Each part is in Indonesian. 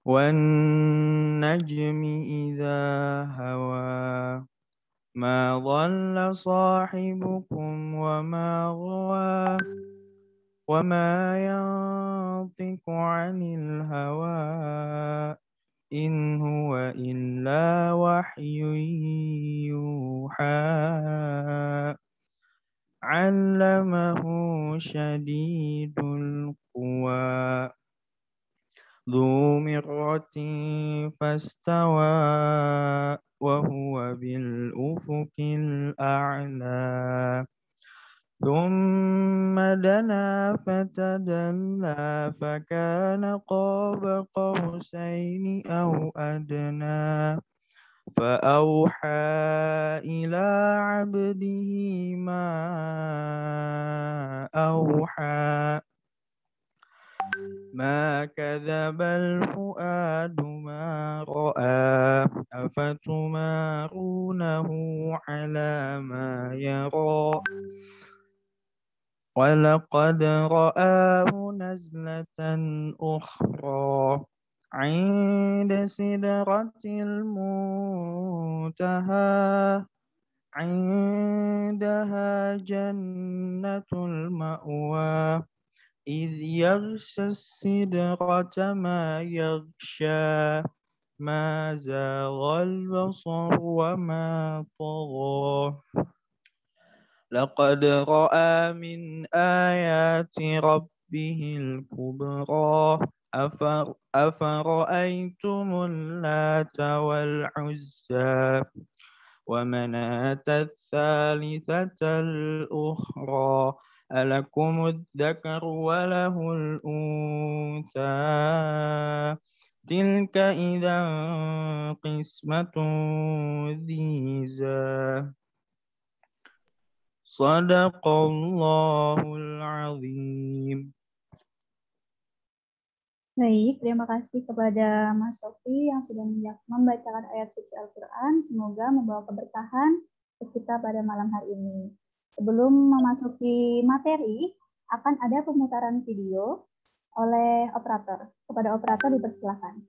والنجم إذا هوى ما ضل صاحبكم وما غوى وما ينطق عن الهوى إن هو إلا وحي يوحى علمه شديد القوى ذو مرة فاستوى وهو بالأفق الأعلى ثم دنا فتدلى فكان قاب قوسين أو أدنى فأوحى إلى عبده ما أوحى ما كذب الفؤاد ما رأى أفتمارونه على ما يرى ولقد رآه نزلة أخرى عند سدرة المنتهى عندها جنة المأوى إذ يغشى السدرة ما يغشى ما زاغ البصر وما طغى لقد رأى من آيات ربه الكبرى أفرأيتم اللات والعزى ومناة الثالثة الأخرى ألكم الذكر وله الأنثى تلك إذا قسمة ضيزى Sadaqallahul azim. Baik, terima kasih kepada Mas Sofi yang sudah membacakan ayat suci Al-Quran. Semoga membawa keberkahan untuk kita pada malam hari ini. Sebelum memasuki materi, akan ada pemutaran video oleh operator. Kepada operator dipersilakan.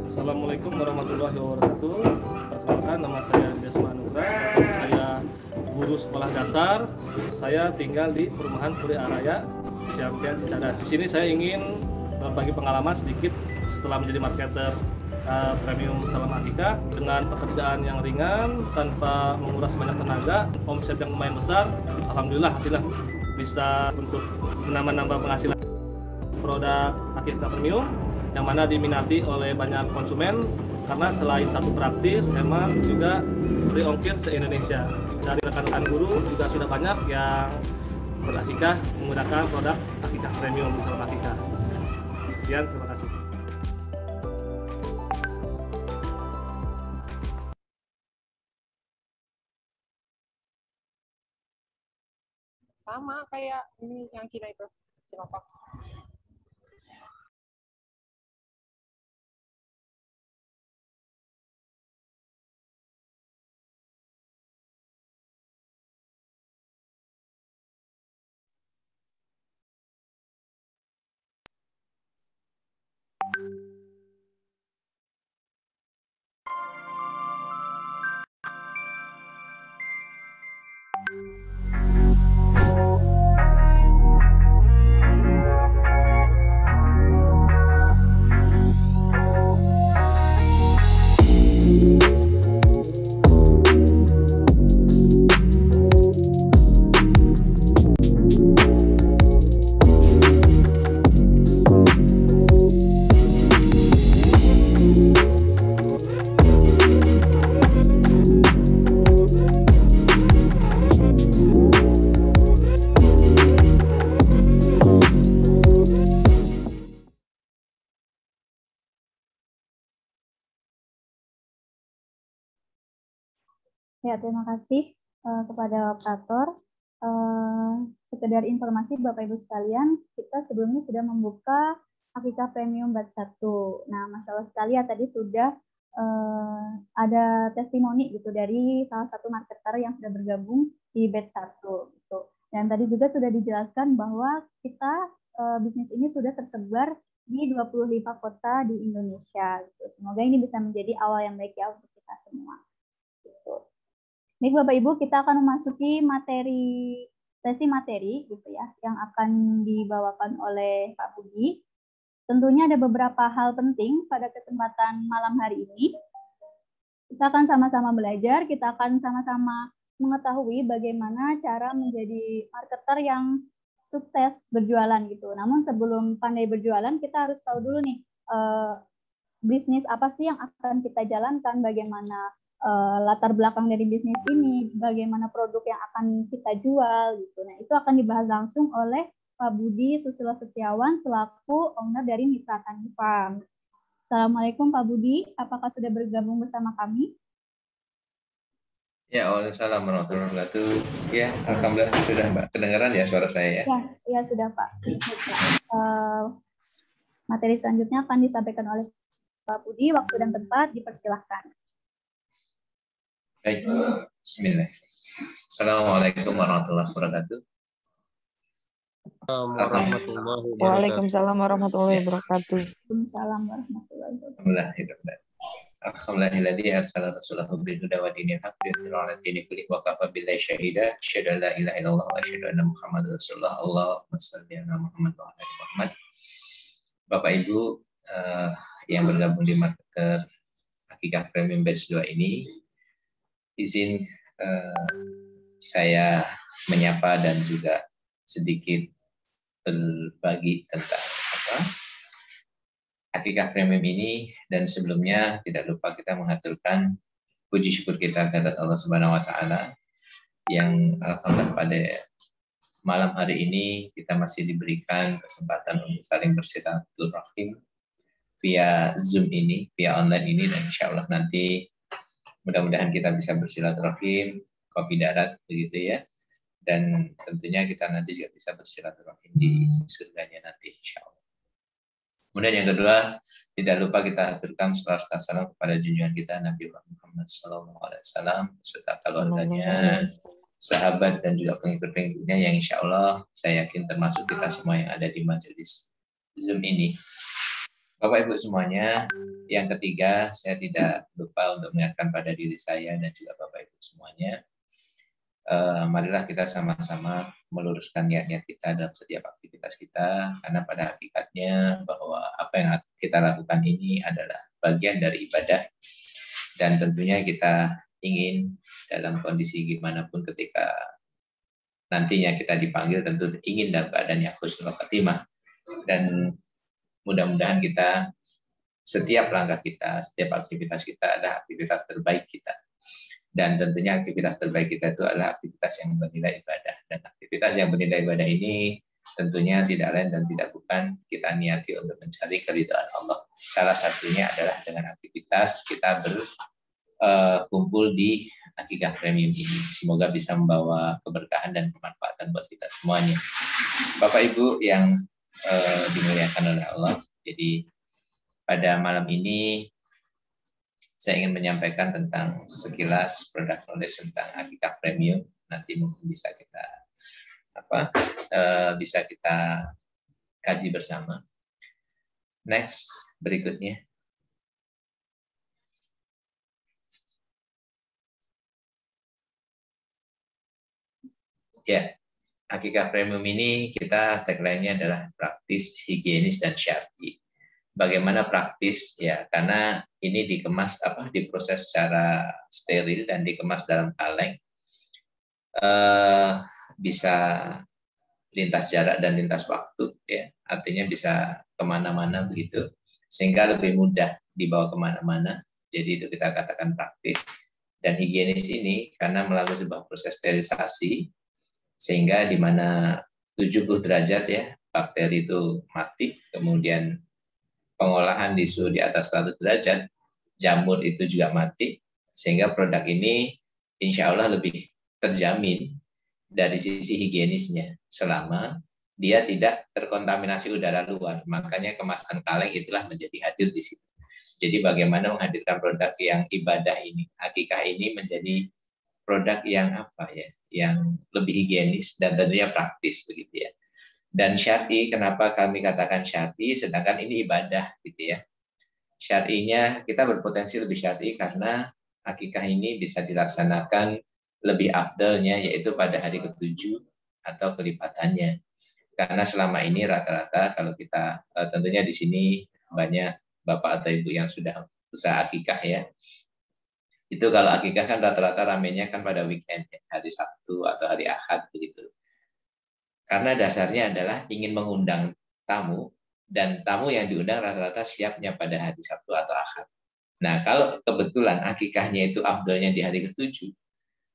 Assalamualaikum warahmatullahi wabarakatuh. Perkenalkan, nama saya Desma Anugrah. Saya guru sekolah dasar. Saya tinggal di Perumahan Puri Araya, Ciampian, Cicadas. Di sini saya ingin berbagi pengalaman sedikit setelah menjadi marketer premium Salam Akikah dengan pekerjaan yang ringan tanpa menguras banyak tenaga, omset yang lumayan besar. Alhamdulillah hasilnya bisa untuk menambah penghasilan. Produk Akikah Premium yang mana diminati oleh banyak konsumen karena selain satu praktis, hemat, juga free ongkir se-Indonesia. Dari rekan-rekan guru juga sudah banyak yang berakikah menggunakan produk Akikah Premium di Salam Akikah. Sekian, terima kasih. Sama kayak ini yang Cina itu, Sinovac. Ya, terima kasih kepada operator. Sekedar informasi Bapak Ibu sekalian, kita sebelumnya sudah membuka Akikah Premium batch 1. Nah, masalah sekali ya tadi sudah ada testimoni gitu dari salah satu marketer yang sudah bergabung di batch 1 gitu. Dan tadi juga sudah dijelaskan bahwa kita bisnis ini sudah tersebar di 25 kota di Indonesia gitu. Semoga ini bisa menjadi awal yang baik ya untuk kita semua. Gitu. Baik Bapak Ibu, kita akan memasuki sesi materi gitu ya yang akan dibawakan oleh Pak Budi. Tentunya ada beberapa hal penting pada kesempatan malam hari ini. Kita akan sama-sama belajar, kita akan sama-sama mengetahui bagaimana cara menjadi marketer yang sukses berjualan gitu. Namun sebelum pandai berjualan, kita harus tahu dulu nih bisnis apa sih yang akan kita jalankan, bagaimana latar belakang dari bisnis ini, bagaimana produk yang akan kita jual gitu. Nah, itu akan dibahas langsung oleh Pak Budi Susilo Setiawan selaku owner dari Mitra Tani Farm. Assalamualaikum Pak Budi, apakah sudah bergabung bersama kami? Ya, waalaikumsalam warahmatullahi wabarakatuh. Ya, alhamdulillah sudah Mbak. Kedengaran ya suara saya ya? Ya sudah Pak. Materi selanjutnya akan disampaikan oleh Pak Budi, waktu dan tempat dipersilahkan. Baik, bismillah. Assalamualaikum warahmatullahi wabarakatuh. Waalaikumsalam warahmatullahi wabarakatuh. Waalaikumsalam warahmatullahi wabarakatuh. Alhamdulillahilladzi arsala rasulahu bil huda wa dinil haqq liyudhhirahu 'ala dini kullihi wa kafa billahi syahida. Asyhadu an la ilaha illallah wa asyhadu anna Muhammadar Rasulullah. Allahumma shalli ala Muhammad wa ala ali Muhammad. Bapak Ibu yang bergabung di marketer Akikah Premium Batch 2 ini, izin saya menyapa dan juga sedikit berbagi tentang Akikah Premium ini, dan sebelumnya tidak lupa kita mengaturkan puji syukur kita kepada Allah Subhanahu wa taala yang alhamdulillah pada malam hari ini kita masih diberikan kesempatan untuk saling bersilaturahim via Zoom ini, via online ini, dan insya Allah nanti mudah-mudahan kita bisa bersilaturahim kopi darat begitu ya, dan tentunya kita nanti juga bisa bersilaturahim di surganya nanti insya Allah. Kemudian yang kedua, tidak lupa kita aturkan salawat dan salam kepada junjungan kita Nabi Muhammad SAW serta keluarganya, sahabat dan juga pengikut-pengikutnya yang insya Allah saya yakin termasuk kita semua yang ada di majelis Zoom ini. Bapak Ibu semuanya, yang ketiga saya tidak lupa untuk mengingatkan pada diri saya dan juga Bapak Ibu semuanya, marilah kita sama-sama meluruskan niat-niat kita dalam setiap aktivitas kita, karena pada hakikatnya bahwa apa yang kita lakukan ini adalah bagian dari ibadah, dan tentunya kita ingin dalam kondisi gimana pun ketika nantinya kita dipanggil tentu ingin dalam keadaan yang husnul khatimah, dan mudah-mudahan kita setiap langkah kita, setiap aktivitas kita adalah aktivitas terbaik kita. Dan tentunya aktivitas terbaik kita itu adalah aktivitas yang bernilai ibadah. Dan aktivitas yang bernilai ibadah ini tentunya tidak lain dan tidak bukan kita niati untuk mencari keridhaan Allah. Salah satunya adalah dengan aktivitas kita berkumpul di Akikah Premium ini. Semoga bisa membawa keberkahan dan kemanfaatan buat kita semuanya. Bapak Ibu yang dimuliakan oleh Allah, jadi pada malam ini saya ingin menyampaikan tentang sekilas produk knowledge tentang Akikah Premium. Nanti mungkin bisa kita kaji bersama. Next, berikutnya. Ya, Akikah Premium ini kita tagline-nya adalah praktis, higienis, dan syar'i. Bagaimana praktis? Ya, karena ini diproses secara steril dan dikemas dalam kaleng, bisa lintas jarak dan lintas waktu, ya, artinya bisa kemana-mana begitu, sehingga lebih mudah dibawa kemana-mana. Jadi itu kita katakan praktis. Dan higienis ini karena melalui sebuah proses sterilisasi, sehingga di mana 70 derajat ya bakteri itu mati, kemudian pengolahan di suhu di atas 100 derajat, jamur itu juga mati, sehingga produk ini insya Allah lebih terjamin dari sisi higienisnya selama dia tidak terkontaminasi udara luar. Makanya kemasan kaleng itulah menjadi hadir di situ. Jadi bagaimana menghadirkan produk yang ibadah ini, akikah ini menjadi produk yang apa ya, yang lebih higienis dan tentunya praktis begitu ya. Dan syar'i, kenapa kami katakan syar'i, sedangkan ini ibadah gitu ya. Syar'inya kita berpotensi lebih syar'i karena akikah ini bisa dilaksanakan lebih afdalnya yaitu pada hari ke-7 atau kelipatannya. Karena selama ini rata-rata kalau kita tentunya di sini banyak bapak atau ibu yang sudah usaha akikah ya. Itu kalau akikah kan rata-rata ramenya kan pada weekend ya, hari Sabtu atau hari Ahad begitu. Karena dasarnya adalah ingin mengundang tamu dan tamu yang diundang rata-rata siapnya pada hari Sabtu atau Ahad. Nah, kalau kebetulan akikahnya itu afdalnya di hari ke-7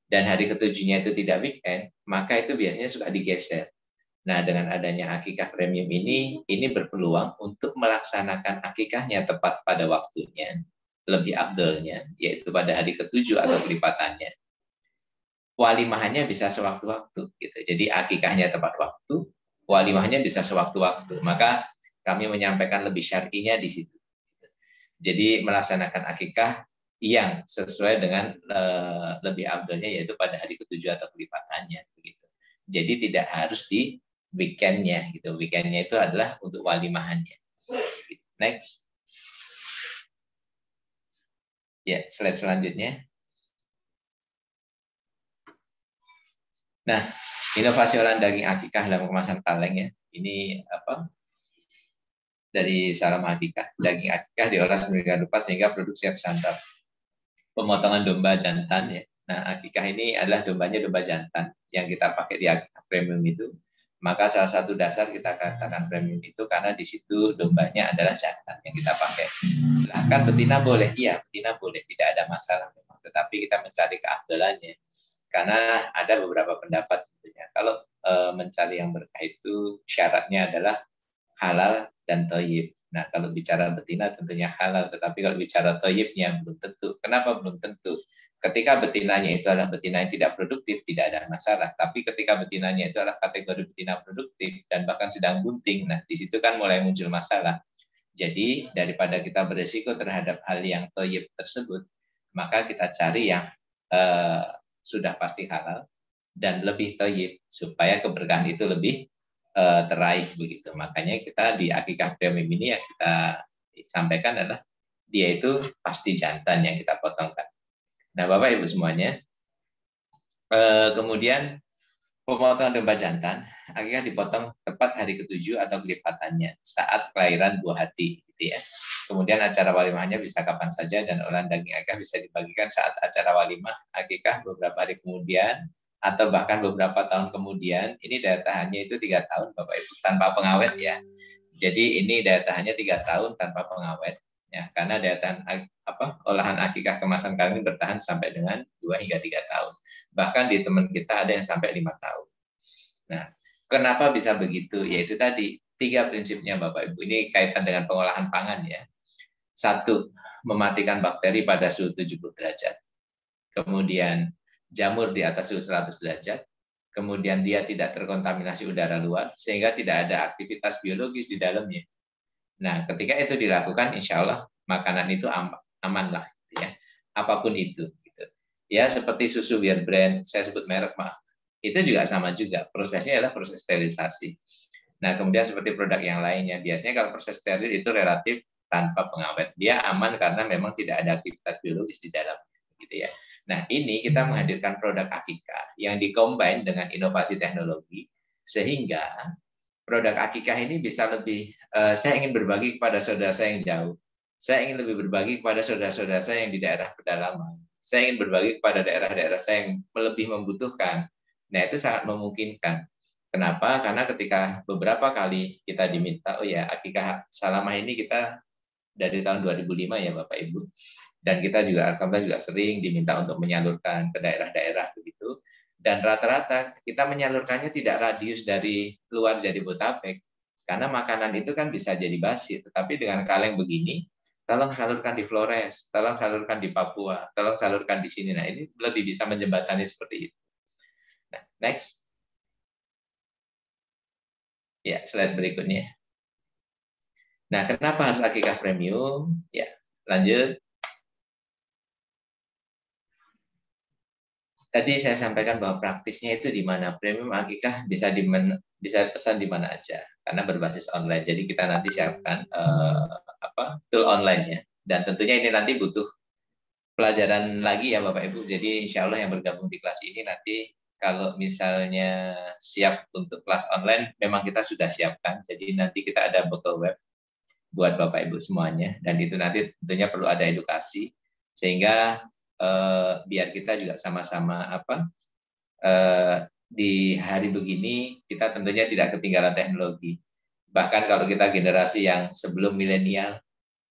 dan hari ke-7-nya itu tidak weekend, maka itu biasanya suka digeser. Nah, dengan adanya akikah premium ini berpeluang untuk melaksanakan akikahnya tepat pada waktunya, lebih afdalnya, yaitu pada hari ke-7 atau kelipatannya. Walimahnya bisa sewaktu-waktu, gitu. Jadi akikahnya tepat waktu, walimahnya bisa sewaktu-waktu. Maka kami menyampaikan lebih syar'inya di situ. Jadi melaksanakan akikah yang sesuai dengan lebih afdalnya, yaitu pada hari ke-7 atau kelipatannya, begitu. Jadi tidak harus di weekendnya gitu. Weekendnya itu adalah untuk walimahannya. Next. Ya, slide selanjutnya. Nah, inovasi olahan daging akikah dalam kemasan kaleng ya. Ini apa? Dari Salam Akikah. Daging akikah diolah sedemikian rupa sehingga produk siap santap. Pemotongan domba jantan ya. Nah, akikah ini adalah dombanya domba jantan yang kita pakai di akikah premium itu. Maka salah satu dasar kita katakan premium itu karena di situ dombanya adalah jantan yang kita pakai. Bahkan betina boleh, iya betina boleh, tidak ada masalah memang. Tetapi kita mencari keafdalannya karena ada beberapa pendapat tentunya. Kalau mencari yang berkah itu syaratnya adalah halal dan thayyib. Nah kalau bicara betina tentunya halal, tetapi kalau bicara thayyibnya belum tentu. Kenapa belum tentu? Ketika betinanya itu adalah betina yang tidak produktif, tidak ada masalah. Tapi ketika betinanya itu adalah kategori betina produktif dan bahkan sedang bunting, nah di situ kan mulai muncul masalah. Jadi daripada kita beresiko terhadap hal yang thayyib tersebut, maka kita cari yang sudah pasti halal dan lebih thayyib supaya keberkahan itu lebih teraih begitu. Makanya kita di akikah premium ini yang kita sampaikan adalah dia itu pasti jantan yang kita potongkan. Nah, Bapak Ibu semuanya, kemudian pemotongan domba jantan, akikah dipotong tepat hari ke-7 atau kelipatannya saat kelahiran buah hati, gitu ya. Kemudian acara walimahnya bisa kapan saja dan olahan daging akikah bisa dibagikan saat acara walimah akikah beberapa hari kemudian atau bahkan beberapa tahun kemudian. Ini daya tahannya itu 3 tahun, Bapak Ibu, tanpa pengawet ya. Jadi ini daya tahannya 3 tahun tanpa pengawet. Ya, karena daya tahan olahan akikah kemasan kaleng ini bertahan sampai dengan 2 hingga 3 tahun. Bahkan di teman kita ada yang sampai 5 tahun. Nah, kenapa bisa begitu? Yaitu tadi 3 prinsipnya Bapak Ibu. Ini kaitan dengan pengolahan pangan ya. 1, mematikan bakteri pada suhu 70 derajat. Kemudian jamur di atas suhu 100 derajat. Kemudian dia tidak terkontaminasi udara luar sehingga tidak ada aktivitas biologis di dalamnya. Nah, ketika itu dilakukan, insya Allah makanan itu aman lah, gitu ya. Apapun itu. Gitu. Ya, seperti susu Bear Brand, saya sebut merek, maaf. Itu juga sama juga. Prosesnya adalah proses sterilisasi. Nah, kemudian seperti produk yang lainnya, biasanya kalau proses steril itu relatif tanpa pengawet. Dia aman karena memang tidak ada aktivitas biologis di dalam, gitu ya. Nah, ini kita menghadirkan produk akikah yang dikombin dengan inovasi teknologi sehingga produk akikah ini bisa lebih, saya ingin berbagi kepada saudara saya yang jauh. Saya ingin lebih berbagi kepada saudara-saudara saya yang di daerah pedalaman. Saya ingin berbagi kepada daerah-daerah saya yang lebih membutuhkan. Nah, itu sangat memungkinkan. Kenapa? Karena ketika beberapa kali kita diminta, oh ya, akikah salamah ini kita dari tahun 2005 ya Bapak Ibu. Dan kita juga, alhamdulillah juga sering diminta untuk menyalurkan ke daerah-daerah begitu. Dan rata-rata kita menyalurkannya tidak radius dari luar Jabodetabek. Karena makanan itu kan bisa jadi basi. Tetapi dengan kaleng begini, tolong salurkan di Flores, tolong salurkan di Papua, tolong salurkan di sini. Nah, ini lebih bisa menjembatani seperti itu. Nah, next. Ya, slide berikutnya. Nah, kenapa harus akikah premium? Ya, lanjut. Tadi saya sampaikan bahwa praktisnya itu di mana premium akikah bisa pesan di mana aja karena berbasis online. Jadi kita nanti siapkan tool online-nya, dan tentunya ini nanti butuh pelajaran lagi ya Bapak Ibu. Jadi insya Allah yang bergabung di kelas ini nanti kalau misalnya siap untuk kelas online, memang kita sudah siapkan. Jadi nanti kita ada bekal web buat Bapak Ibu semuanya, dan itu nanti tentunya perlu ada edukasi sehingga biar kita juga sama-sama di hari begini kita tentunya tidak ketinggalan teknologi. Bahkan kalau kita generasi yang sebelum milenial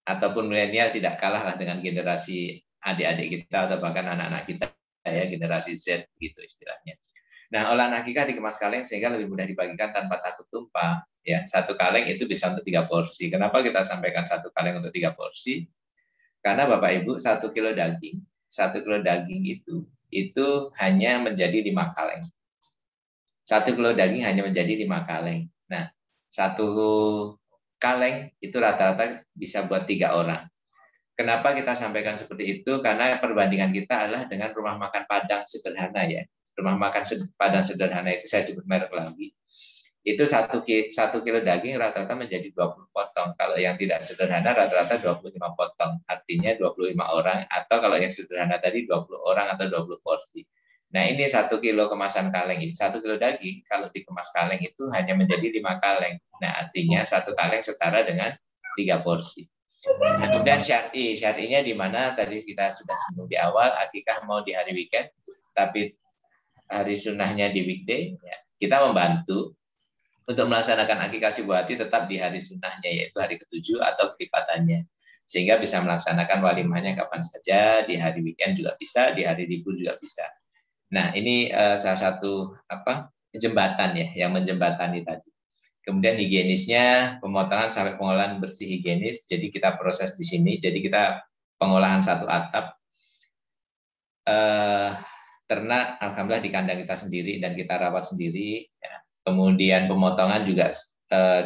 ataupun milenial tidak kalah lah dengan generasi adik-adik kita atau bahkan anak-anak kita ya, generasi Z gitu istilahnya. Nah, olahan akikah dikemas kaleng sehingga lebih mudah dibagikan tanpa takut tumpah. Ya, satu kaleng itu bisa untuk 3 porsi. Kenapa kita sampaikan satu kaleng untuk 3 porsi? Karena Bapak Ibu 1 kilo daging itu hanya menjadi 5 kaleng. 1 kilo daging hanya menjadi 5 kaleng. Nah, 1 kaleng itu rata-rata bisa buat 3 orang. Kenapa kita sampaikan seperti itu? Karena perbandingan kita adalah dengan rumah makan Padang sederhana ya. Rumah makan Padang sederhana itu saya sebut merek lagi. Itu 1 kilo daging rata-rata menjadi 20 potong. Kalau yang tidak sederhana rata-rata 25 potong. Artinya 25 orang, atau kalau yang sederhana tadi 20 orang atau 20 porsi. Nah, ini 1 kilo kemasan kaleng ini. 1 kilo daging kalau dikemas kaleng itu hanya menjadi 5 kaleng. Nah, artinya 1 kaleng setara dengan 3 porsi. Nah, kemudian syar'inya di mana tadi kita sudah singgung di awal, akikah mau di hari weekend, tapi hari sunnahnya di weekday, ya, kita membantu untuk melaksanakan akikah si buati tetap di hari sunnahnya, yaitu hari ke-7 atau kelipatannya. Sehingga bisa melaksanakan walimahnya kapan saja, di hari weekend juga bisa, di hari libur juga bisa. Nah, ini salah satu jembatan ya, yang menjembatani tadi. Kemudian higienisnya, pemotongan sampai pengolahan bersih higienis, jadi kita proses di sini, jadi kita pengolahan 1 atap. Ternak, alhamdulillah di kandang kita sendiri dan kita rawat sendiri, ya. Kemudian pemotongan juga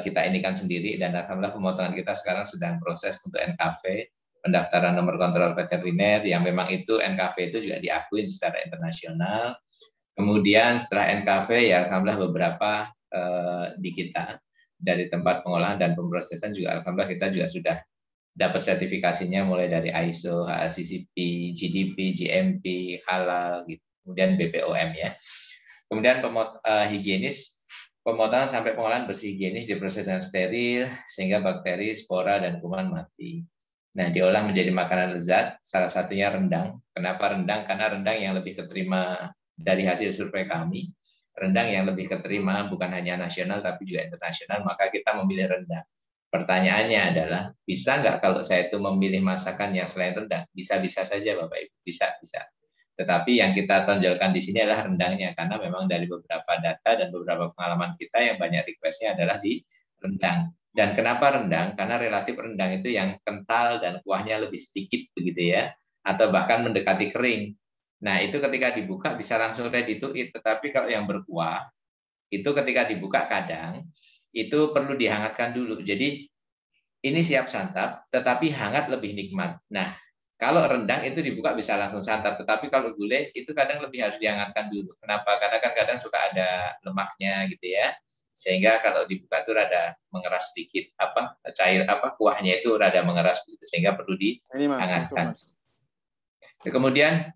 kita inikan sendiri, dan alhamdulillah pemotongan kita sekarang sedang proses untuk NKV, pendaftaran nomor kontrol veteriner, yang memang itu NKV itu juga diakui secara internasional. Kemudian setelah NKV ya alhamdulillah beberapa di kita dari tempat pengolahan dan pemrosesan juga alhamdulillah kita juga sudah dapat sertifikasinya mulai dari ISO, HACCP, GDP, GMP, halal gitu. Kemudian BPOM ya. Kemudian higienis, pemotongan sampai pengolahan bersih higienis diproses dengan steril sehingga bakteri, spora, dan kuman mati. Nah, diolah menjadi makanan lezat, salah satunya rendang. Kenapa rendang? Karena rendang yang lebih keterima dari hasil survei kami, rendang yang lebih keterima bukan hanya nasional tapi juga internasional, maka kita memilih rendang. Pertanyaannya adalah, bisa nggak kalau saya itu memilih masakan yang selain rendang? Bisa-bisa saja Bapak Ibu, bisa. Tetapi yang kita tonjolkan di sini adalah rendangnya, karena memang dari beberapa data dan beberapa pengalaman kita yang banyak request-nya adalah di rendang. Dan kenapa rendang? Karena relatif rendang itu yang kental dan kuahnya lebih sedikit begitu ya, atau bahkan mendekati kering. Nah, itu ketika dibuka bisa langsung ready to eat, tetapi kalau yang berkuah, itu ketika dibuka kadang, itu perlu dihangatkan dulu. Jadi, ini siap santap, tetapi hangat lebih nikmat. Nah, kalau rendang itu dibuka bisa langsung santap, tetapi kalau gulai itu kadang lebih harus dihangatkan dulu. Kenapa? Karena kan kadang suka ada lemaknya gitu ya. Sehingga kalau dibuka itu rada mengeras sedikit kuahnya itu rada mengeras gitu, sehingga perlu dihangatkan. Kemudian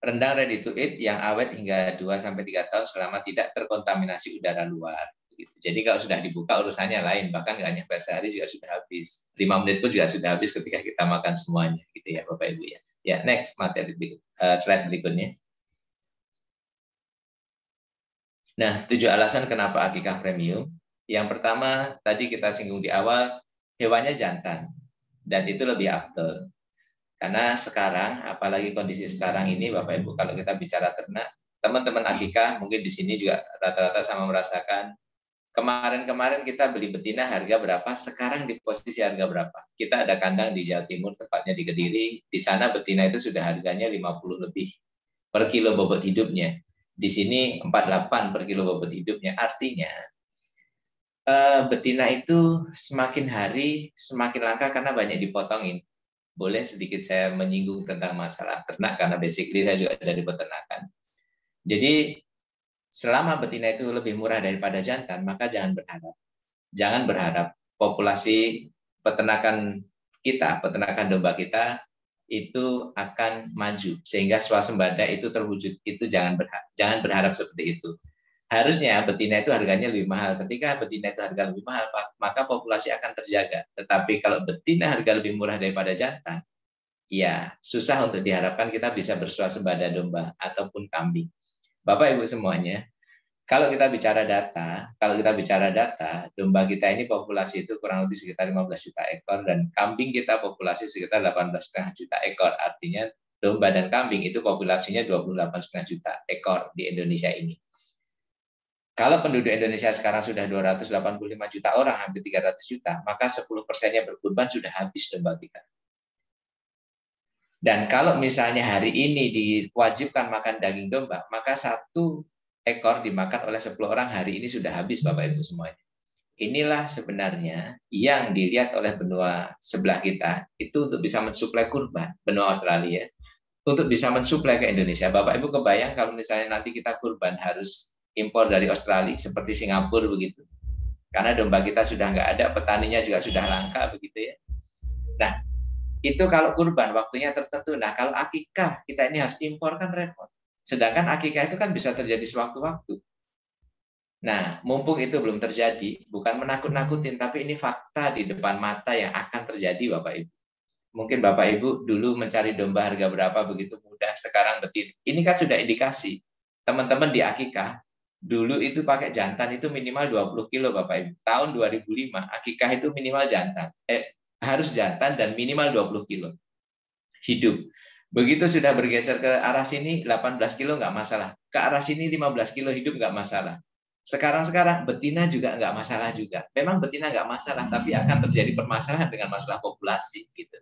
rendang ready to eat yang awet hingga 2-3 tahun selama tidak terkontaminasi udara luar. Jadi kalau sudah dibuka urusannya lain, bahkan nggak nyampe sehari juga sudah habis. 5 menit pun juga sudah habis ketika kita makan semuanya, gitu ya Bapak Ibu ya. Ya, next materi slide berikutnya. Nah, 7 alasan kenapa akikah premium. Yang pertama, tadi kita singgung di awal, hewannya jantan, dan itu lebih afdol. Karena sekarang, apalagi kondisi sekarang ini, Bapak Ibu, kalau kita bicara ternak, teman-teman akikah mungkin di sini juga rata-rata sama merasakan Kemarin-kemarin kita beli betina harga berapa, sekarang di posisi harga berapa. Kita ada kandang di Jawa Timur, tepatnya di Kediri. Di sana betina itu sudah harganya 50 lebih per kilo bobot hidupnya. Di sini 48 per kilo bobot hidupnya. Artinya betina itu semakin hari semakin langka karena banyak dipotongin. Boleh sedikit saya menyinggung tentang masalah ternak karena basically saya juga dari peternakan. Jadi selama betina itu lebih murah daripada jantan, maka jangan berharap. Jangan berharap populasi peternakan kita, peternakan domba kita itu akan maju sehingga swasembada itu terwujud. Itu jangan berharap seperti itu. Harusnya betina itu harganya lebih mahal. Ketika betina itu harga lebih mahal, maka populasi akan terjaga. Tetapi kalau betina harga lebih murah daripada jantan, ya susah untuk diharapkan kita bisa bersuasembada domba ataupun kambing. Bapak Ibu semuanya, kalau kita bicara data, domba kita ini populasi itu kurang lebih sekitar 15 juta ekor dan kambing kita populasi sekitar 18,5 juta ekor. Artinya domba dan kambing itu populasinya 28,5 juta ekor di Indonesia ini. Kalau penduduk Indonesia sekarang sudah 285 juta orang, hampir 300 juta, maka 10%-nya berkurban sudah habis domba kita. Dan kalau misalnya hari ini diwajibkan makan daging domba, maka 1 ekor dimakan oleh 10 orang hari ini sudah habis, Bapak Ibu semuanya. Inilah sebenarnya yang dilihat oleh benua sebelah kita, itu untuk bisa mensuplai kurban, benua Australia, untuk bisa mensuplai ke Indonesia. Bapak Ibu kebayang kalau misalnya nanti kita kurban harus impor dari Australia, seperti Singapura begitu. Karena domba kita sudah nggak ada, petaninya juga sudah langka begitu ya. Nah, itu kalau kurban waktunya tertentu. Nah, kalau akikah kita ini harus impor kan repot. Sedangkan akikah itu kan bisa terjadi sewaktu-waktu. Nah, mumpung itu belum terjadi, bukan menakut-nakutin, tapi ini fakta di depan mata yang akan terjadi, Bapak Ibu. Mungkin Bapak Ibu dulu mencari domba harga berapa begitu mudah, sekarang betina. Ini kan sudah indikasi. Teman-teman di akikah, dulu itu pakai jantan itu minimal 20 kilo, Bapak Ibu. Tahun 2005, akikah itu minimal jantan. Harus jantan dan minimal 20 kilo hidup. Begitu sudah bergeser ke arah sini 18 kilo nggak masalah, ke arah sini 15 kilo hidup nggak masalah. Sekarang betina juga nggak masalah juga. Memang betina nggak masalah, tapi akan terjadi permasalahan dengan masalah populasi gitu.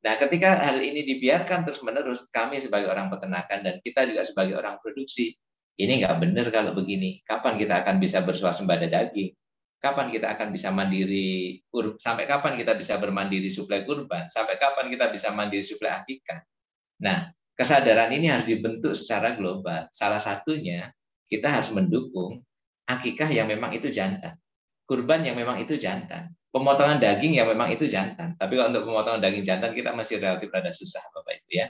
Nah, ketika hal ini dibiarkan terus-menerus, kami sebagai orang peternakan dan kita juga sebagai orang produksi, ini nggak benar kalau begini. Kapan kita akan bisa bersuasembada daging? Kapan kita akan bisa mandiri, sampai kapan kita bisa bermandiri suplai kurban, sampai kapan kita bisa mandiri suplai akikah. Nah, kesadaran ini harus dibentuk secara global. Salah satunya, kita harus mendukung akikah yang memang itu jantan, kurban yang memang itu jantan, pemotongan daging yang memang itu jantan. Tapi kalau untuk pemotongan daging jantan, kita masih relatif rada susah, Bapak Ibu ya.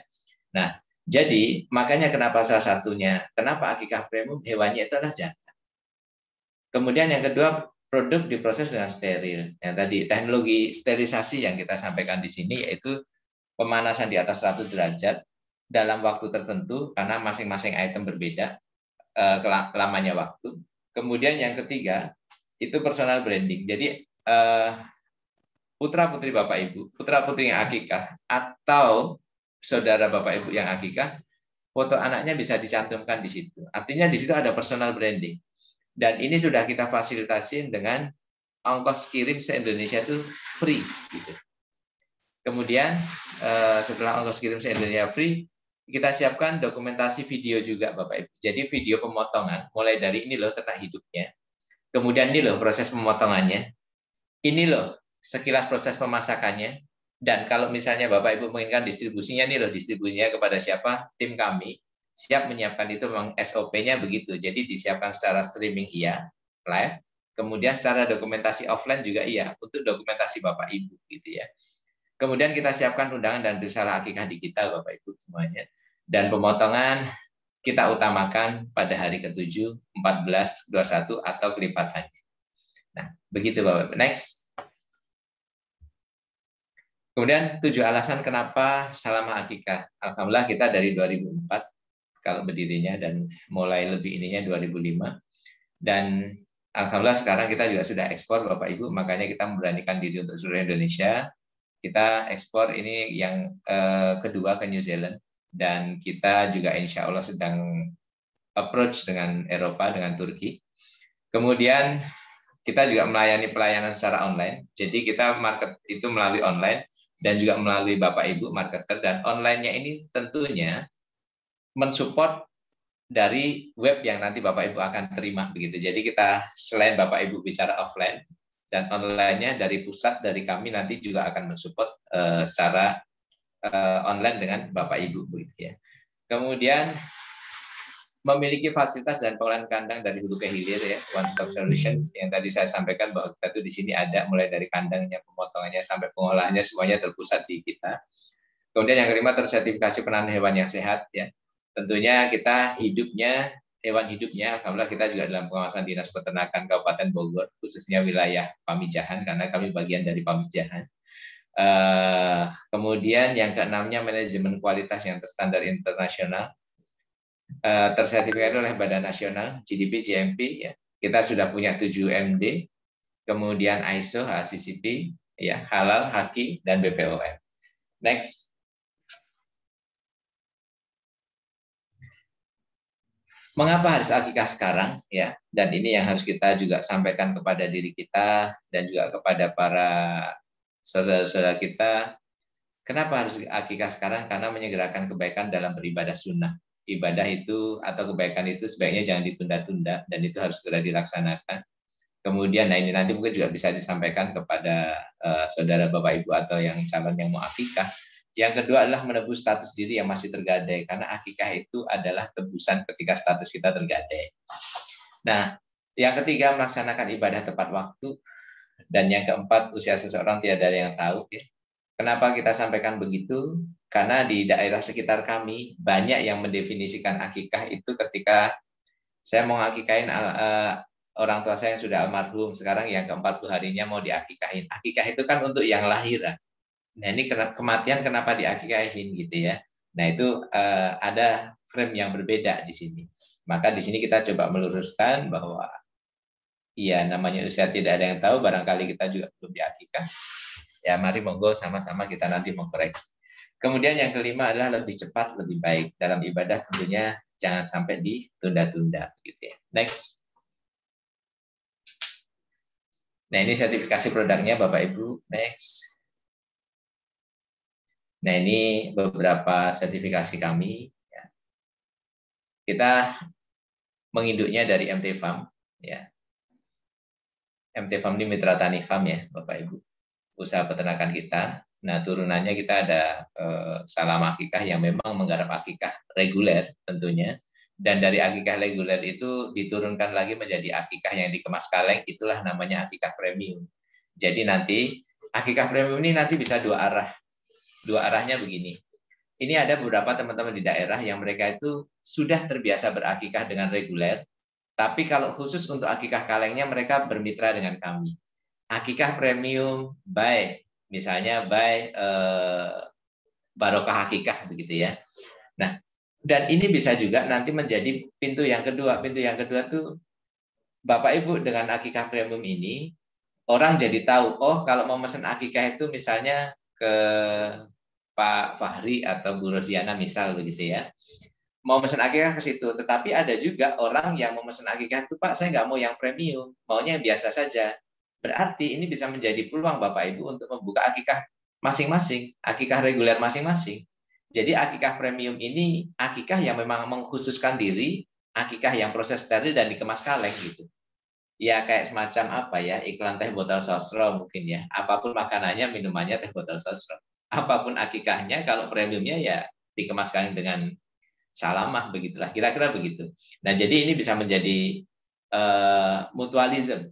Nah, jadi makanya kenapa salah satunya, kenapa akikah premium, hewannya itu adalah jantan. Kemudian yang kedua, produk diproses dengan steril. Yang tadi teknologi sterilisasi yang kita sampaikan di sini yaitu pemanasan di atas 100 derajat dalam waktu tertentu karena masing-masing item berbeda lamanya waktu. Kemudian yang ketiga itu personal branding. Jadi putra-putri Bapak Ibu, putra-putri yang akikah atau saudara Bapak Ibu yang akikah, foto anaknya bisa dicantumkan di situ. Artinya di situ ada personal branding. Dan ini sudah kita fasilitasi dengan ongkos kirim se-Indonesia itu free. Gitu. Kemudian setelah ongkos kirim se-Indonesia free, kita siapkan dokumentasi video juga Bapak Ibu. Jadi video pemotongan, mulai dari ini loh ternak hidupnya. Kemudian ini loh proses pemotongannya. Ini loh sekilas proses pemasakannya. Dan kalau misalnya Bapak Ibu menginginkan distribusinya, ini loh distribusinya kepada siapa? Tim kami. Siap menyiapkan itu memang SOP-nya begitu. Jadi disiapkan secara streaming iya, live. Kemudian secara dokumentasi offline juga iya, untuk dokumentasi Bapak Ibu gitu ya. Kemudian kita siapkan undangan dan risalah akikah digital Bapak Ibu semuanya. Dan pemotongan kita utamakan pada hari ke-7, 14, 21 atau kelipatannya. Nah, begitu Bapak Ibu. Next. Kemudian 7 alasan kenapa Salamah Akikah. Alhamdulillah kita dari 2004 kalau berdirinya dan mulai lebih ininya 2005 dan alhamdulillah sekarang kita juga sudah ekspor Bapak Ibu, makanya kita memberanikan diri untuk seluruh Indonesia. Kita ekspor ini yang kedua ke New Zealand dan kita juga insya Allah sedang approach dengan Eropa, dengan Turki. Kemudian kita juga melayani pelayanan secara online. Jadi kita market itu melalui online dan juga melalui Bapak Ibu marketer, dan online-nya ini tentunya mensupport dari web yang nanti Bapak Ibu akan terima begitu. Jadi kita selain Bapak Ibu bicara offline dan online-nya dari pusat dari kami nanti juga akan mensupport secara online dengan Bapak Ibu begitu ya. Kemudian memiliki fasilitas dan pengolahan kandang dari hulu ke hilir ya, one stop solution yang tadi saya sampaikan bahwa kita tuh di sini ada mulai dari kandangnya, pemotongannya sampai pengolahannya semuanya terpusat di kita. Kemudian yang kelima tersertifikasi penanganan hewan yang sehat ya. Tentunya kita hewan hidupnya, alhamdulillah kita juga dalam pengawasan Dinas Peternakan Kabupaten Bogor, khususnya wilayah Pamijahan karena kami bagian dari Pamijahan. Kemudian yang keenamnya manajemen kualitas yang terstandar internasional. Tersertifikasi oleh Badan Nasional GDP GMP ya. Kita sudah punya 7 MD, kemudian ISO, HACCP, ya, halal, haki, dan BPOM. Next. Mengapa harus akikah sekarang ya? Dan ini yang harus kita juga sampaikan kepada diri kita dan juga kepada para saudara-saudara kita. Kenapa harus akikah sekarang? Karena menyegerakan kebaikan dalam beribadah sunnah. Ibadah itu atau kebaikan itu sebaiknya jangan ditunda-tunda dan itu harus segera dilaksanakan. Kemudian, nah ini nanti mungkin juga bisa disampaikan kepada saudara Bapak Ibu atau yang calon yang mau akikah. Yang kedua adalah menebus status diri yang masih tergadai, karena akikah itu adalah tebusan ketika status kita tergadai. Nah, yang ketiga melaksanakan ibadah tepat waktu, dan yang keempat usia seseorang tiada yang tahu. Ya. Kenapa kita sampaikan begitu? Karena di daerah sekitar kami banyak yang mendefinisikan akikah itu ketika saya mau ngakikahin orang tua saya yang sudah almarhum, sekarang yang ke-40 harinya mau diakikahin. Akikah itu kan untuk yang lahiran. Nah ini kematian kenapa diakikahin gitu ya. Nah itu ada frame yang berbeda di sini. Maka di sini kita coba meluruskan bahwa iya namanya usia tidak ada yang tahu, barangkali kita juga belum diakikah. Ya mari monggo sama-sama kita nanti mengkoreksi. Kemudian yang kelima adalah lebih cepat, lebih baik. Dalam ibadah tentunya jangan sampai ditunda-tunda. Gitu ya. Next. Nah ini sertifikasi produknya Bapak Ibu. Next. Nah ini beberapa sertifikasi kami. Ya. Kita menginduknya dari MT Farm. Ya. MT Farm ini Mitra Tani Farm ya Bapak Ibu. Usaha peternakan kita. Nah, turunannya kita ada Salam Akikah yang memang menggarap akikah reguler tentunya. Dan dari akikah reguler itu diturunkan lagi menjadi akikah yang dikemas kaleng, itulah namanya akikah premium. Jadi nanti akikah premium ini nanti bisa dua arah. Dua arahnya begini. Ini ada beberapa teman-teman di daerah yang mereka itu sudah terbiasa berakikah dengan reguler, tapi kalau khusus untuk akikah kalengnya mereka bermitra dengan kami. Akikah premium by misalnya by Barokah Akikah begitu ya. Nah, dan ini bisa juga nanti menjadi pintu yang kedua. Pintu yang kedua tuh Bapak Ibu dengan akikah premium ini orang jadi tahu, oh kalau mau mesen akikah itu misalnya ke Pak Fahri atau Bu Rodiana misal begitu ya. Mau mesen akikah ke situ, tetapi ada juga orang yang mau mesen akikah itu Pak saya nggak mau yang premium, maunya yang biasa saja. Berarti ini bisa menjadi peluang Bapak Ibu untuk membuka akikah masing-masing, akikah reguler masing-masing. Jadi akikah premium ini akikah yang memang mengkhususkan diri, akikah yang proses steril dan dikemas kaleng gitu. Ya kayak semacam apa ya, iklan teh botol sosro mungkin ya. Apapun makanannya, minumannya teh botol sosro. Apapun akikahnya, kalau premiumnya ya dikemas kaleng dengan salamah begitulah. Kira-kira begitu. Nah jadi ini bisa menjadi mutualism.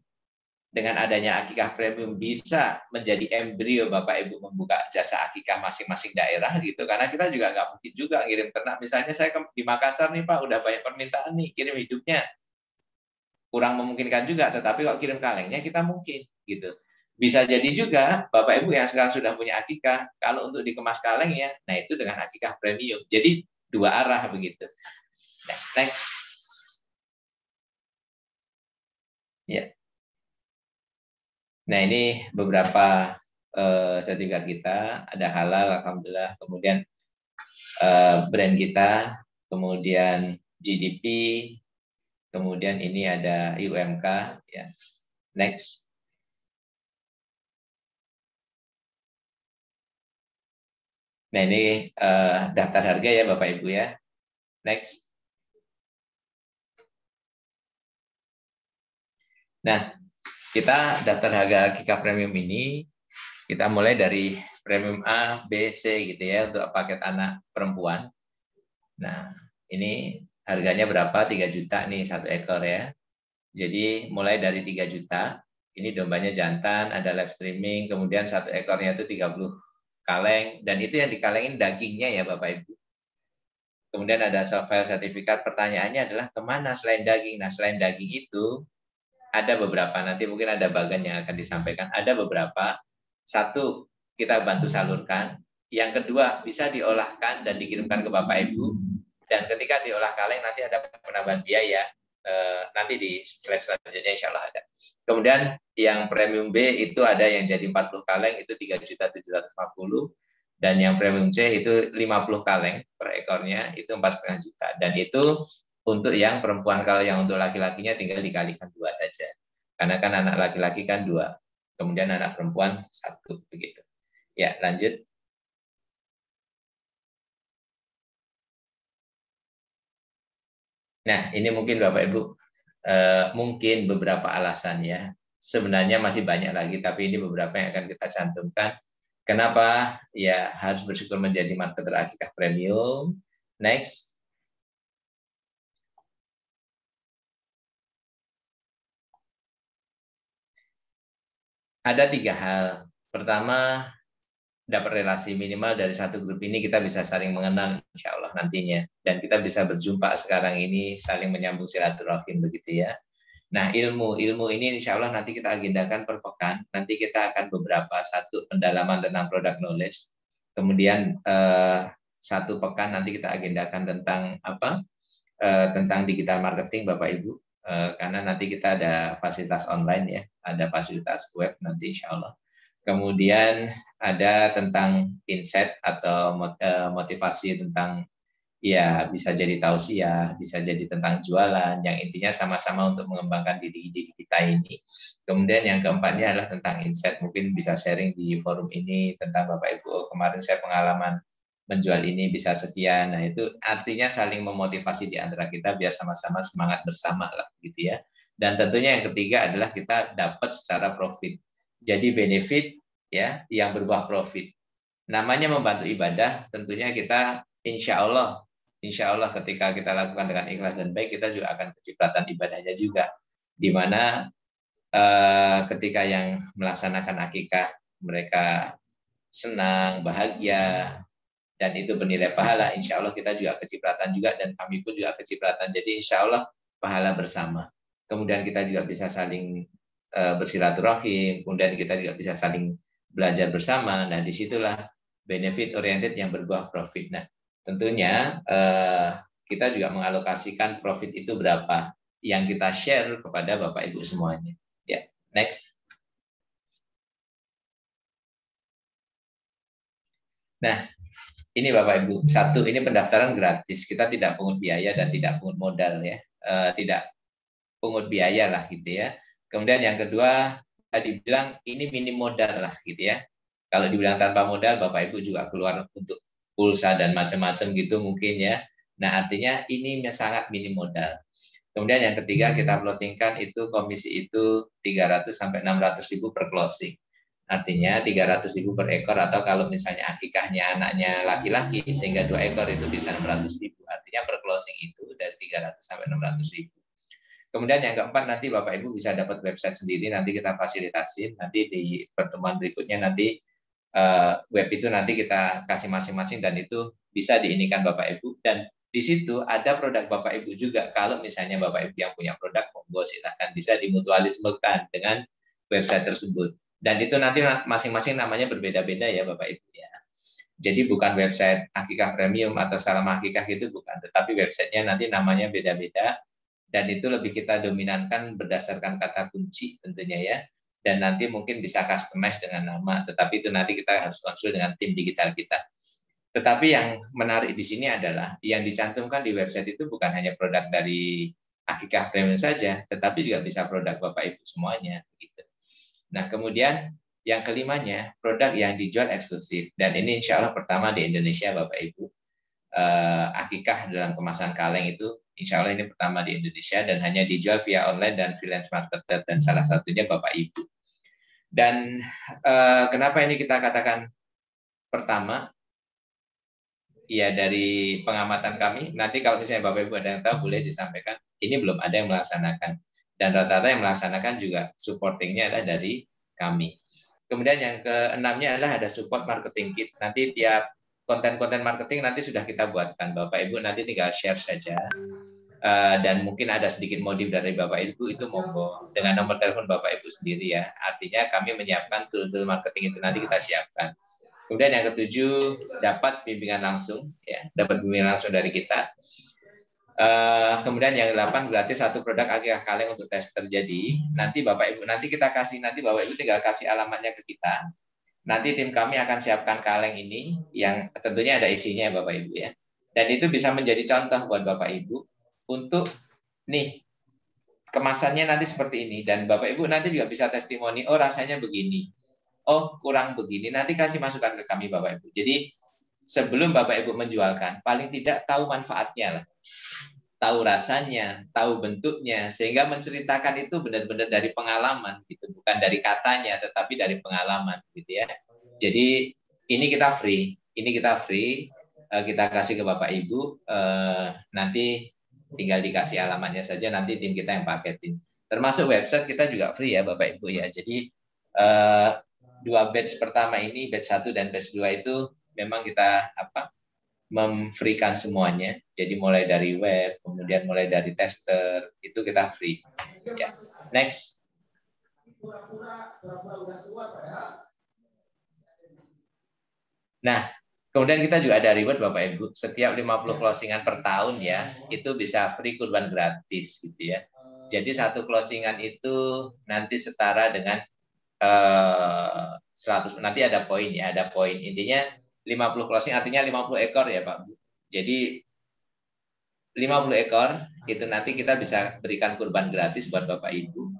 Dengan adanya akikah premium bisa menjadi embrio Bapak Ibu membuka jasa akikah masing-masing daerah gitu, karena kita juga nggak mungkin juga ngirim ternak. Misalnya saya di Makassar nih Pak, udah banyak permintaan nih kirim hidupnya, kurang memungkinkan juga. Tetapi kalau kirim kalengnya kita mungkin gitu. Bisa jadi juga Bapak Ibu yang sekarang sudah punya akikah, kalau untuk dikemas kaleng ya, nah itu dengan akikah premium. Jadi dua arah begitu. Nah, next. Ya. Nah ini beberapa sertifikat kita, ada halal, alhamdulillah, kemudian brand kita, kemudian GDP, kemudian ini ada IUMK, ya. Next. Nah, ini daftar harga ya Bapak Ibu ya. Next. Nah, kita daftar harga Akikah Premium ini, kita mulai dari Premium A, B, C gitu ya, untuk paket anak perempuan. Nah, ini harganya berapa? 3 juta nih, 1 ekor ya. Jadi mulai dari 3 juta, ini dombanya jantan, ada live streaming, kemudian 1 ekornya itu 30 kaleng, dan itu yang dikalengin dagingnya ya Bapak Ibu. Kemudian ada soft file sertifikat, pertanyaannya adalah kemana selain daging? Nah, selain daging itu, ada beberapa, nanti mungkin ada bagian yang akan disampaikan. Ada beberapa, satu, kita bantu salurkan. Yang kedua, bisa diolahkan dan dikirimkan ke Bapak Ibu. Dan ketika diolah kaleng, nanti ada penambahan biaya. Nanti di slide selanjutnya insya Allah ada. Kemudian yang premium B itu ada yang jadi 40 kaleng, itu 3.750. Dan yang premium C itu 50 kaleng per ekornya, itu 4,5 juta. Dan itu untuk yang perempuan, kalau yang untuk laki-lakinya tinggal dikalikan 2 saja. Karena kan anak laki-laki kan 2. Kemudian anak perempuan 1. Begitu. Ya, lanjut. Nah, ini mungkin Bapak Ibu, mungkin beberapa alasan ya. Sebenarnya masih banyak lagi, tapi ini beberapa yang akan kita cantumkan. Kenapa ya harus bersyukur menjadi marketer Akikah Premium. Next. Ada 3 hal. Pertama, dapat relasi minimal dari satu grup ini, kita bisa saling mengenal insya Allah nantinya. Dan kita bisa berjumpa sekarang ini, saling menyambung silaturahim begitu ya. Nah, ilmu ini insya Allah nanti kita agendakan per pekan. Nanti kita akan beberapa, satu pendalaman tentang product knowledge. Kemudian 1 pekan nanti kita agendakan tentang apa? Tentang digital marketing Bapak Ibu. Karena nanti kita ada fasilitas online ya, ada fasilitas web nanti insya Allah. Kemudian ada tentang insight atau motivasi tentang ya bisa jadi tausiah, bisa jadi tentang jualan, yang intinya sama-sama untuk mengembangkan diri kita ini. Kemudian yang keempatnya adalah tentang insight, mungkin bisa sharing di forum ini tentang Bapak Ibu, kemarin saya pengalaman menjual ini bisa sekian. Nah, itu artinya saling memotivasi di antara kita biar sama-sama semangat bersama lah gitu ya. Dan tentunya yang ketiga adalah kita dapat secara profit. Jadi benefit ya yang berbuah profit. Namanya membantu ibadah, tentunya kita insya Allah ketika kita lakukan dengan ikhlas dan baik, kita juga akan kecipratan ibadahnya juga. Di mana ketika yang melaksanakan akikah mereka senang, bahagia, dan itu bernilai pahala, insya Allah kita juga kecipratan juga, dan kami pun juga kecipratan. Jadi insya Allah pahala bersama. Kemudian kita juga bisa saling bersilaturahim, kemudian kita juga bisa saling belajar bersama. Nah, disitulah benefit oriented yang berbuah profit. Nah, tentunya kita juga mengalokasikan profit itu berapa yang kita share kepada Bapak Ibu semuanya. Ya, next. Nah, ini Bapak Ibu, satu, ini pendaftaran gratis, kita tidak pungut biaya dan tidak pungut modal ya, tidak pungut biaya lah gitu ya. Kemudian yang kedua, tadi bilang ini minim modal lah gitu ya. Kalau dibilang tanpa modal, Bapak Ibu juga keluar untuk pulsa dan macam-macam gitu mungkin ya. Nah, artinya ini sangat minim modal. Kemudian yang ketiga, kita plottingkan itu komisi itu 300 sampai 600 ribu per closing. Artinya 300 ribu per ekor, atau kalau misalnya akikahnya anaknya laki-laki sehingga 2 ekor itu bisa 600 ribu. Artinya per closing itu dari 300 sampai 600 ribu. Kemudian yang keempat, nanti Bapak Ibu bisa dapat website sendiri, nanti kita fasilitasin, nanti di pertemuan berikutnya nanti web itu nanti kita kasih masing-masing, dan itu bisa diinikan Bapak Ibu. Dan di situ ada produk Bapak Ibu juga, kalau misalnya Bapak Ibu yang punya produk, monggo silahkan bisa dimutualismekan dengan website tersebut. Dan itu nanti masing-masing namanya berbeda-beda ya Bapak Ibu ya. Jadi bukan website Akikah Premium atau Salam Akikah gitu, bukan. Tetapi websitenya nanti namanya beda-beda. Dan itu lebih kita dominankan berdasarkan kata kunci tentunya ya. Dan nanti mungkin bisa customize dengan nama. Tetapi itu nanti kita harus konsul dengan tim digital kita. Tetapi yang menarik di sini adalah yang dicantumkan di website itu bukan hanya produk dari Akikah Premium saja, tetapi juga bisa produk Bapak Ibu semuanya. Nah, kemudian yang kelimanya, produk yang dijual eksklusif. Dan ini insya Allah pertama di Indonesia, Bapak Ibu. Akikah dalam kemasan kaleng itu, insya Allah ini pertama di Indonesia dan hanya dijual via online dan freelance marketer. Dan salah satunya Bapak Ibu. Dan kenapa ini kita katakan pertama? Ya, dari pengamatan kami, nanti kalau misalnya Bapak Ibu ada yang tahu, boleh disampaikan. Ini belum ada yang melaksanakan. Dan rata-rata yang melaksanakan juga supportingnya adalah dari kami. Kemudian yang keenamnya adalah ada support marketing kit. Nanti tiap konten-konten marketing nanti sudah kita buatkan. Bapak Ibu nanti tinggal share saja. Dan mungkin ada sedikit modif dari Bapak Ibu, itu monggo. Dengan nomor telepon Bapak Ibu sendiri ya. Artinya kami menyiapkan tool-tool marketing itu nanti kita siapkan. Kemudian yang ketujuh, dapat bimbingan langsung, ya, dapat bimbingan langsung dari kita. Kemudian yang 8, gratis satu produk akikah kaleng untuk tes terjadi. Nanti Bapak Ibu, nanti Bapak Ibu tinggal kasih alamatnya ke kita. Nanti tim kami akan siapkan kaleng ini, yang tentunya ada isinya Bapak Ibu ya. Dan itu bisa menjadi contoh buat Bapak Ibu untuk nih kemasannya nanti seperti ini, dan Bapak Ibu nanti juga bisa testimoni, oh rasanya begini. Oh, kurang begini, nanti kasih masukan ke kami Bapak Ibu. Jadi sebelum Bapak Ibu menjualkan, paling tidak tahu manfaatnya lah. Tahu rasanya, tahu bentuknya, sehingga menceritakan itu benar-benar dari pengalaman gitu, bukan dari katanya, tetapi dari pengalaman gitu ya. Jadi ini kita free, kita kasih ke Bapak Ibu, nanti tinggal dikasih alamatnya saja, nanti tim kita yang paketin. Termasuk website kita juga free ya Bapak Ibu ya. Jadi 2 batch pertama ini, batch 1 dan batch 2 itu memang kita memfreekan semuanya. Jadi mulai dari web, kemudian mulai dari tester, itu kita free. Ya. Next. Nah, kemudian kita juga ada reward Bapak Ibu. Setiap 50 closingan per tahun ya, itu bisa free kurban gratis gitu ya. Jadi satu closingan itu nanti setara dengan 100, nanti ada poin ya, ada poin. Intinya 50 closing artinya 50 ekor ya Pak Bu. Jadi 50 ekor itu nanti kita bisa berikan kurban gratis buat Bapak Ibu.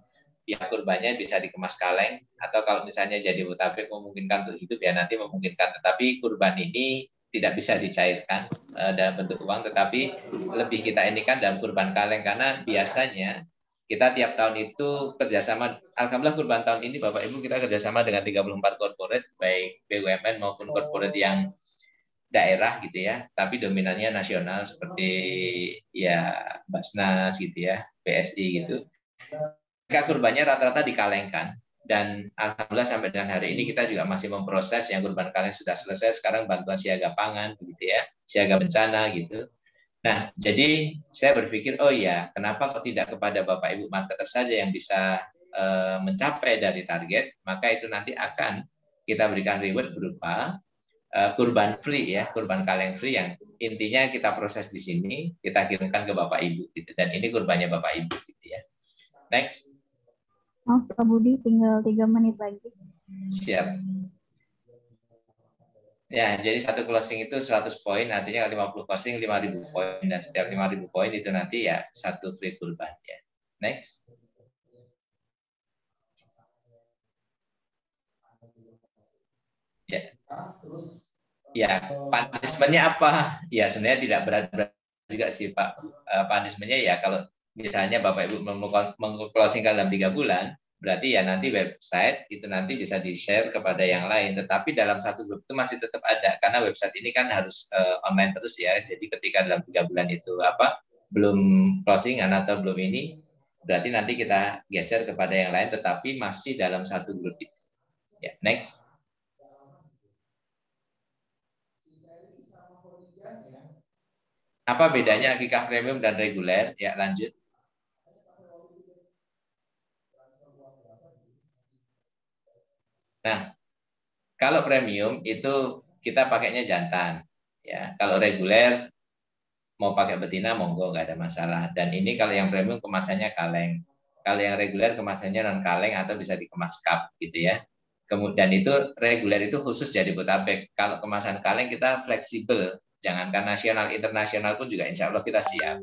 Ya kurbannya bisa dikemas kaleng, atau kalau misalnya jadi mutabik memungkinkan untuk hidup ya nanti memungkinkan. Tetapi kurban ini tidak bisa dicairkan dalam bentuk uang, tetapi lebih kita inikan dalam kurban kaleng, karena biasanya kita tiap tahun itu kerjasama, alhamdulillah kurban tahun ini Bapak Ibu kita kerjasama dengan 34 corporate, baik BUMN maupun corporate yang daerah gitu ya, tapi dominannya nasional seperti ya Basnas gitu ya, BSI gitu. Mereka kurbannya rata-rata dikalengkan, dan alhamdulillah sampai dengan hari ini kita juga masih memproses yang kurban kaleng sudah selesai, sekarang bantuan siaga pangan gitu ya, siaga bencana gitu. Nah, jadi saya berpikir, oh ya, kenapa kok tidak kepada Bapak Ibu marketer saja yang bisa mencapai dari target, maka itu nanti akan kita berikan reward berupa kurban free ya, kurban kaleng free yang intinya kita proses di sini, kita kirimkan ke Bapak Ibu gitu, dan ini kurbannya Bapak Ibu gitu ya. Next. Oh, Pak Budi, tinggal 3 menit lagi. Siap. Ya, jadi satu closing itu 100 poin, artinya 50 closing 5.000 poin, dan setiap 5.000 poin itu nanti ya satu free kurban ya. Next. Ya. Ya, punishment-nya apa? Ya, sebenarnya tidak berat-berat juga sih Pak. Punishment-nya ya kalau misalnya Bapak Ibu meng-closingkan dalam 3 bulan, berarti ya nanti website itu nanti bisa di-share kepada yang lain. Tetapi dalam satu grup itu masih tetap ada, karena website ini kan harus online terus ya. Jadi ketika dalam 3 bulan itu belum closingan atau belum ini, berarti nanti kita geser kepada yang lain, tetapi masih dalam satu grup itu. Ya, next. Apa bedanya akikah premium dan reguler? Ya, lanjut. Nah, kalau premium itu kita pakainya jantan. Ya, kalau reguler mau pakai betina monggo, nggak ada masalah. Dan ini kalau yang premium kemasannya kaleng. Kalau yang reguler kemasannya non kaleng atau bisa dikemas cup gitu ya. Kemudian itu reguler itu khusus jadi botabek. Kalau kemasan kaleng kita fleksibel. Jangankan nasional, internasional pun juga insya Allah kita siap.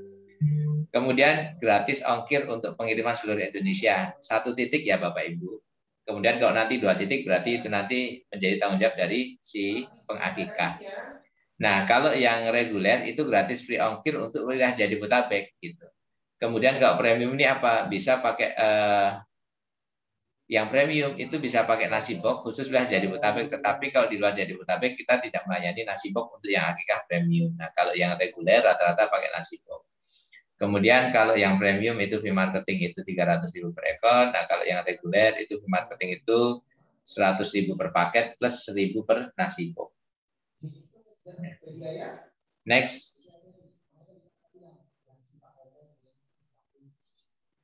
Kemudian gratis ongkir untuk pengiriman seluruh Indonesia. 1 titik ya Bapak Ibu. Kemudian kalau nanti 2 titik berarti itu nanti menjadi tanggung jawab dari si pengakikah. Nah, kalau yang reguler itu gratis free ongkir untuk wilayah Jabodetabek gitu. Kemudian kalau premium ini apa? Bisa pakai yang premium itu bisa pakai nasi box khusus wilayah Jabodetabek, tetapi kalau di luar Jabodetabek kita tidak melayani nasi box untuk yang akikah premium. Nah, kalau yang reguler rata-rata pakai nasi box. Kemudian kalau yang premium itu fee marketing itu 300.000 per ekor. Nah, kalau yang reguler itu fee marketing itu 100.000 per paket plus 1.000 per nasi box. Next.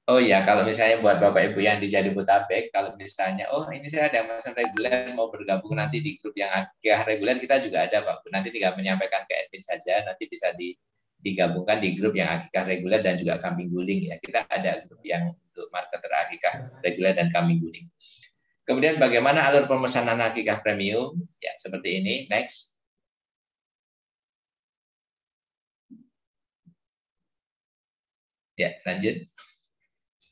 Oh iya, kalau misalnya buat Bapak Ibu yang di Jabodetabek, kalau misalnya, oh ini saya ada pesan reguler mau bergabung nanti di grup yang akikah reguler, kita juga ada Pak. Nanti tinggal menyampaikan ke admin saja, nanti bisa digabungkan di grup yang akikah reguler dan juga kambing guling ya. Kita ada grup yang untuk marketer akikah reguler dan kambing guling. Kemudian bagaimana alur pemesanan akikah premium? Ya, seperti ini. Next. Ya, lanjut.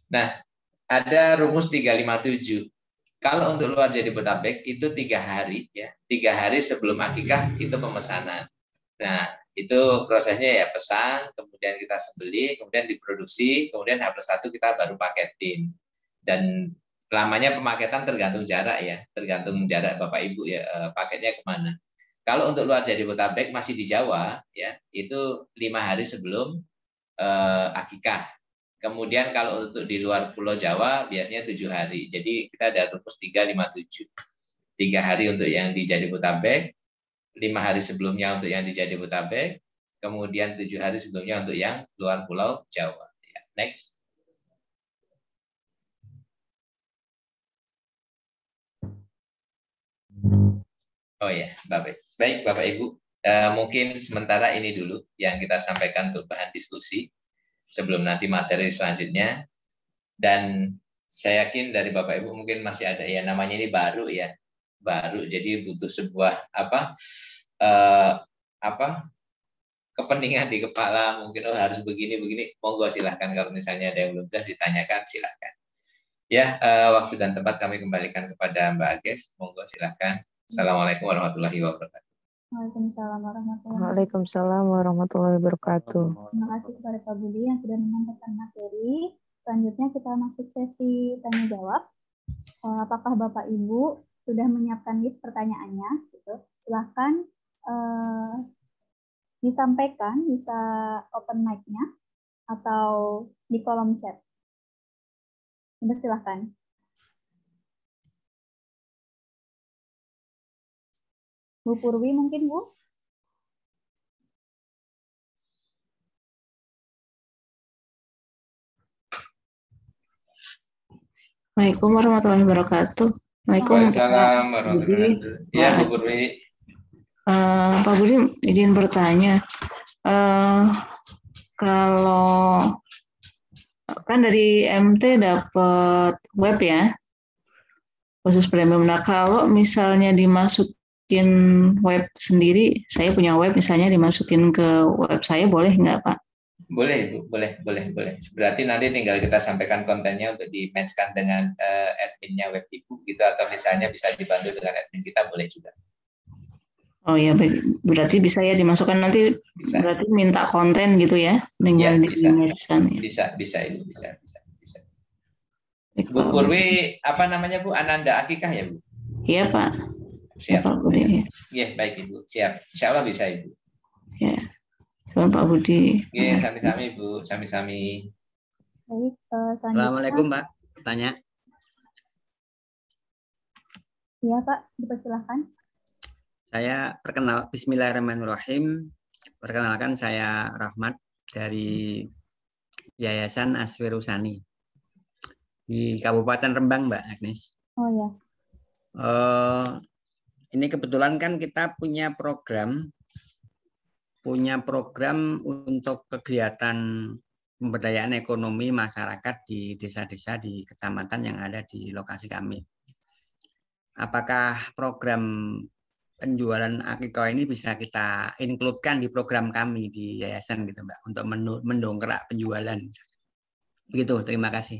Nah, ada rumus 357. Kalau untuk luar Jabodetabek itu 3 hari ya. 3 hari sebelum akikah itu pemesanan. Nah, itu prosesnya ya pesan, kemudian kita sembelih, kemudian diproduksi, kemudian H+1 kita baru paketin. Dan lamanya pemaketan tergantung jarak ya, tergantung jarak Bapak Ibu ya, paketnya kemana. Kalau untuk luar Jabodetabek masih di Jawa ya, itu 5 hari sebelum akikah. Kemudian kalau untuk di luar Pulau Jawa biasanya 7 hari. Jadi kita ada rumus 357. 3 hari untuk yang di Jabodetabek, 5 hari sebelumnya untuk yang di Jabodetabek, kemudian 7 hari sebelumnya untuk yang luar Pulau Jawa. Ya, next. Oh ya, baik Bapak Ibu. Mungkin sementara ini dulu yang kita sampaikan untuk bahan diskusi sebelum nanti materi selanjutnya. Dan saya yakin dari Bapak Ibu mungkin masih ada ya, namanya ini baru ya, baru jadi butuh sebuah kepentingan di kepala, mungkin harus begini monggo silahkan, kalau misalnya ada yang belum jelas ditanyakan silahkan ya. Waktu dan tempat kami kembalikan kepada Mbak Agnes, monggo silahkan. Assalamualaikum warahmatullahi wabarakatuh. Waalaikumsalam warahmatullahi wabarakatuh. Terima kasih kepada Pak Budi yang sudah menyampaikan materi. Selanjutnya kita masuk sesi tanya jawab. Apakah Bapak Ibu sudah menyiapkan list pertanyaannya? Gitu. Silahkan disampaikan, bisa open mic-nya atau di kolom chat. Silahkan. Bu Purwi mungkin, Bu? Assalamualaikum warahmatullahi wabarakatuh. Waalaikumsalam warahmatullahi wabarakatuh. Ya, Bu Purwi. Pak Budi izin bertanya, kalau kan dari MT dapat web ya, khusus premium. Nah, kalau misalnya dimasukin web sendiri, saya punya web misalnya dimasukin ke web saya, boleh nggak Pak? Boleh, Bu. Boleh. Berarti nanti tinggal kita sampaikan kontennya untuk di-match-kan dengan adminnya web Ibu gitu, atau misalnya bisa dibantu dengan admin kita, boleh juga. Oh ya, berarti bisa ya dimasukkan nanti, bisa. Berarti minta konten gitu ya? Tinggal ya, bisa. Ibu, bisa. Bu Purwi, apa namanya Bu? Ananda Akikah ya Bu? Iya Pak. Siap. Iya, baik Ibu. Siap. Insya Allah bisa Ibu. Ya. Sama Pak Budi. Iya, sami-sami Bu, sami-sami. Baik, Assalamualaikum Pak. Tanya. Iya Pak, dipersilahkan. Saya Bismillahirrahmanirrahim. Perkenalkan saya Rahmat dari Yayasan Aswirusani di Kabupaten Rembang, Mbak Agnes. Oh ya. Ini kebetulan kan kita punya program untuk kegiatan pemberdayaan ekonomi masyarakat di desa-desa di kecamatan yang ada di lokasi kami. Apakah program penjualan akikah ini bisa kita include-kan di program kami di yayasan gitu Mbak, untuk mendongkrak penjualan? Begitu, terima kasih.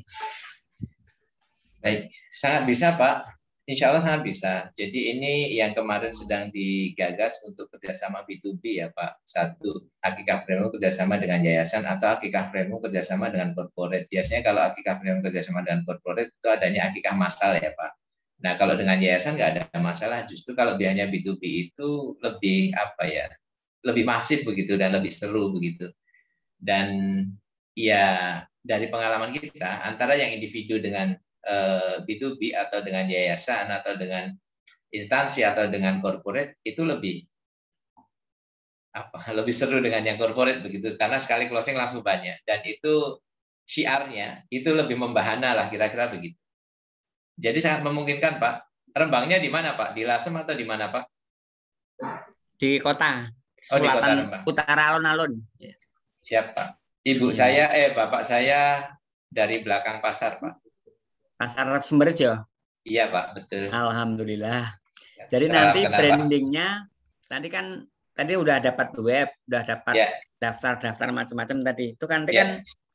Baik, sangat bisa Pak. Insya Allah sangat bisa. Jadi ini yang kemarin sedang digagas untuk kerjasama B2B ya Pak. Satu, Akikah Premium kerjasama dengan yayasan atau Akikah Premium kerjasama dengan corporate. Biasanya kalau Akikah Premium kerjasama dengan corporate itu adanya akikah massal ya Pak. Nah kalau dengan yayasan nggak ada masalah. Justru kalau biasanya B2B itu lebih apa ya, lebih masif begitu dan lebih seru begitu. Dan ya dari pengalaman kita antara yang individu dengan B2B atau dengan yayasan atau dengan instansi atau dengan corporate itu lebih seru dengan yang corporate begitu karena sekali closing langsung banyak dan itu syiarnya itu lebih membahana lah kira-kira begitu. Jadi sangat memungkinkan Pak. Rembangnya di mana Pak? Di Lasem atau di mana Pak? Di kota. Oh di kota Selatan Rembang. utara alun-alun. Siap Pak. Ibu saya bapak saya dari belakang pasar Pak. Pasar Sumberjo. Iya Pak, betul. Alhamdulillah. Jadi nanti brandingnya, tadi udah dapat web, udah dapat daftar-daftar macam-macam tadi. Itu kan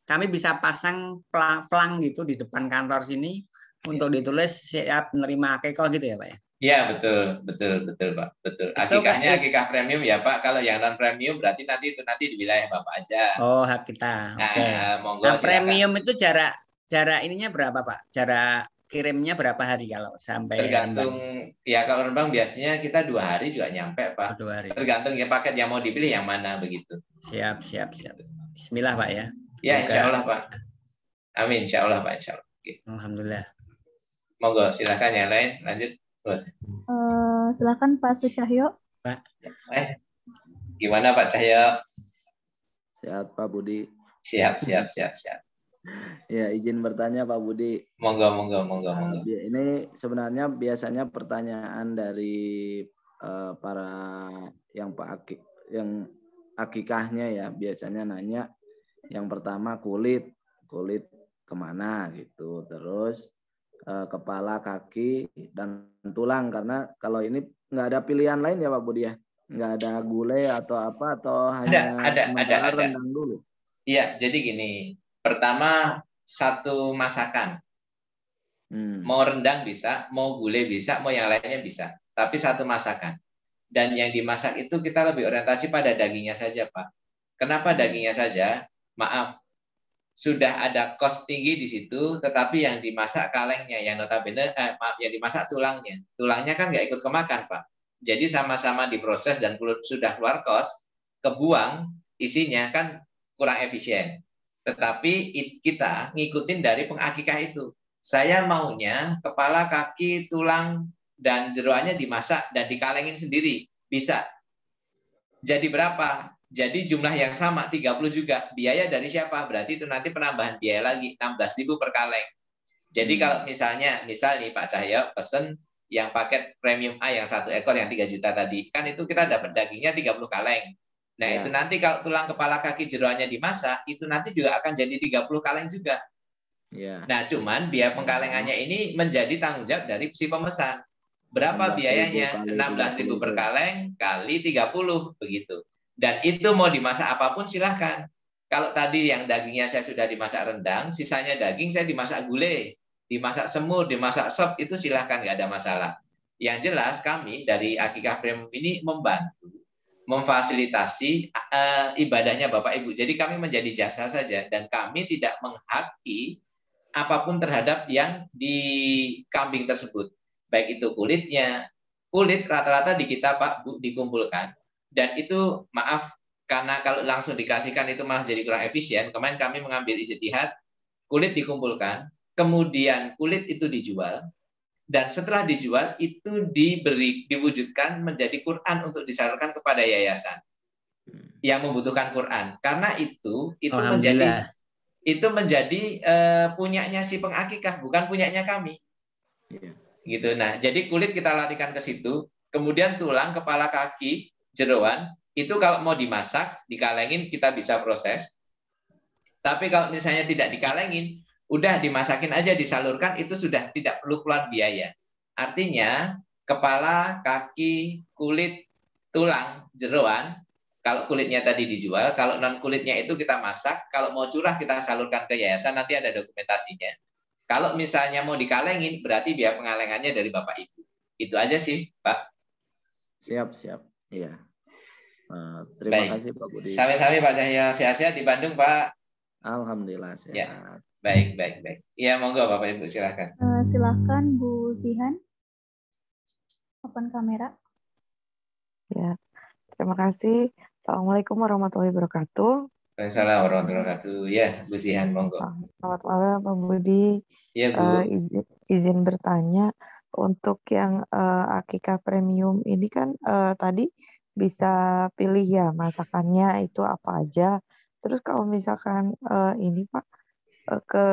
kami bisa pasang pelang gitu di depan kantor sini untuk ditulis siap menerima akikah gitu ya Pak ya? Iya betul Pak, betul. Akikahnya akikah premium ya Pak. Kalau yang non premium berarti nanti di wilayah Bapak aja. Oh hak kita. Oke. Monggo, nah premium silakan. Itu jarak ininya berapa Pak? Jarak kirimnya berapa hari kalau sampai tergantung Rembang? Ya kalau Rembang biasanya kita 2 hari juga nyampe Pak. 2 hari. Tergantung ya paket yang mau dipilih yang mana begitu. Siap. Bismillah Pak ya. Ya insya Allah Pak. Amin insya Allah Pak insya Allah. Oke. Alhamdulillah. Monggo silakan yang lain lanjut. Silakan Pak Sucahyo. Pak. Gimana Pak Cahyo? Sehat Pak Budi. Siap. Ya, izin bertanya Pak Budi. Monggo. Ini sebenarnya biasanya pertanyaan dari para yang akikahnya ya, biasanya nanya yang pertama kulit kemana gitu, terus kepala, kaki, dan tulang, karena kalau ini nggak ada pilihan lain ya Pak Budi ya, nggak ada gulai atau apa, atau hanya ada rendang dulu. Iya, jadi gini. Pertama, satu masakan. Mau rendang bisa, mau gulai bisa, mau yang lainnya bisa. Tapi satu masakan. Dan yang dimasak itu kita lebih orientasi pada dagingnya saja, Pak. Kenapa dagingnya saja? Maaf, sudah ada cost tinggi di situ, tetapi yang dimasak kalengnya, yang notabene, yang dimasak tulangnya. Tulangnya kan nggak ikut kemakan, Pak. Jadi sama-sama diproses dan sudah keluar cost, kebuang, isinya kan kurang efisien. Tetapi kita ngikutin dari pengakikah itu. Saya maunya kepala, kaki, tulang, dan jeroannya dimasak dan dikalengin sendiri. Bisa. Jadi berapa? Jadi jumlah yang sama, 30 juga. Biaya dari siapa? Berarti itu nanti penambahan biaya lagi, 16.000 per kaleng. Jadi kalau misalnya nih Pak Cahyo pesen yang paket premium A yang 1 ekor yang 3 juta tadi. Kan itu kita dapat dagingnya 30 kaleng. Nah, itu nanti kalau tulang, kepala, kaki, jeroannya dimasak, itu nanti juga akan jadi 30 kaleng juga. Nah, cuman biaya pengkalengannya ini menjadi tanggung jawab dari si pemesan. Berapa biayanya? 16.000 per kaleng kali 30, begitu. Dan itu mau dimasak apapun silahkan. Kalau tadi yang dagingnya saya sudah dimasak rendang, sisanya daging saya dimasak gulai, dimasak semur, dimasak sop, itu silahkan, nggak ada masalah. Yang jelas kami dari Akikah Premium ini membantu memfasilitasi ibadahnya Bapak Ibu. Jadi kami menjadi jasa saja dan kami tidak menghaki apapun terhadap yang di kambing tersebut. Baik itu kulitnya, kulit rata-rata di kita Pak Bu dikumpulkan dan itu maaf karena kalau langsung dikasihkan itu malah jadi kurang efisien. Kemarin kami mengambil ijtihad, kulit dikumpulkan, kemudian kulit itu dijual. Dan setelah dijual itu diwujudkan menjadi Quran untuk disalurkan kepada yayasan yang membutuhkan Quran. Karena itu menjadi punyanya si pengakikah, bukan punyanya kami. Gitu. Nah, jadi kulit kita larikan ke situ, kemudian tulang, kepala, kaki, jeroan itu kalau mau dimasak, dikalengin kita bisa proses. Tapi kalau misalnya tidak dikalengin, udah dimasakin aja, disalurkan, itu sudah tidak perlu keluar biaya. Artinya, kepala, kaki, kulit, tulang, jeroan, kalau kulitnya tadi dijual, kalau non kulitnya itu kita masak, kalau mau curah kita salurkan ke yayasan, nanti ada dokumentasinya. Kalau misalnya mau dikalengin, berarti biaya pengalengannya dari Bapak Ibu. Itu aja sih, Pak. Siap. Iya. Terima Baik. kasih Pak Budi. Sami-sami Pak Cahyo. Sehat-sehat di Bandung, Pak. Alhamdulillah sehat. Ya. Baik. Iya, monggo Bapak Ibu, silakan. Silakan Bu Sihan. Open kamera. Ya, terima kasih. Assalamualaikum warahmatullahi wabarakatuh. Waalaikumsalam warahmatullahi wabarakatuh. Ya, Bu Sihan, monggo. Selamat malam, Pak Budi. Iya, Bu. Izin bertanya, untuk yang akikah premium ini kan tadi bisa pilih ya masakannya itu apa aja. Terus kalau misalkan ini Pak ke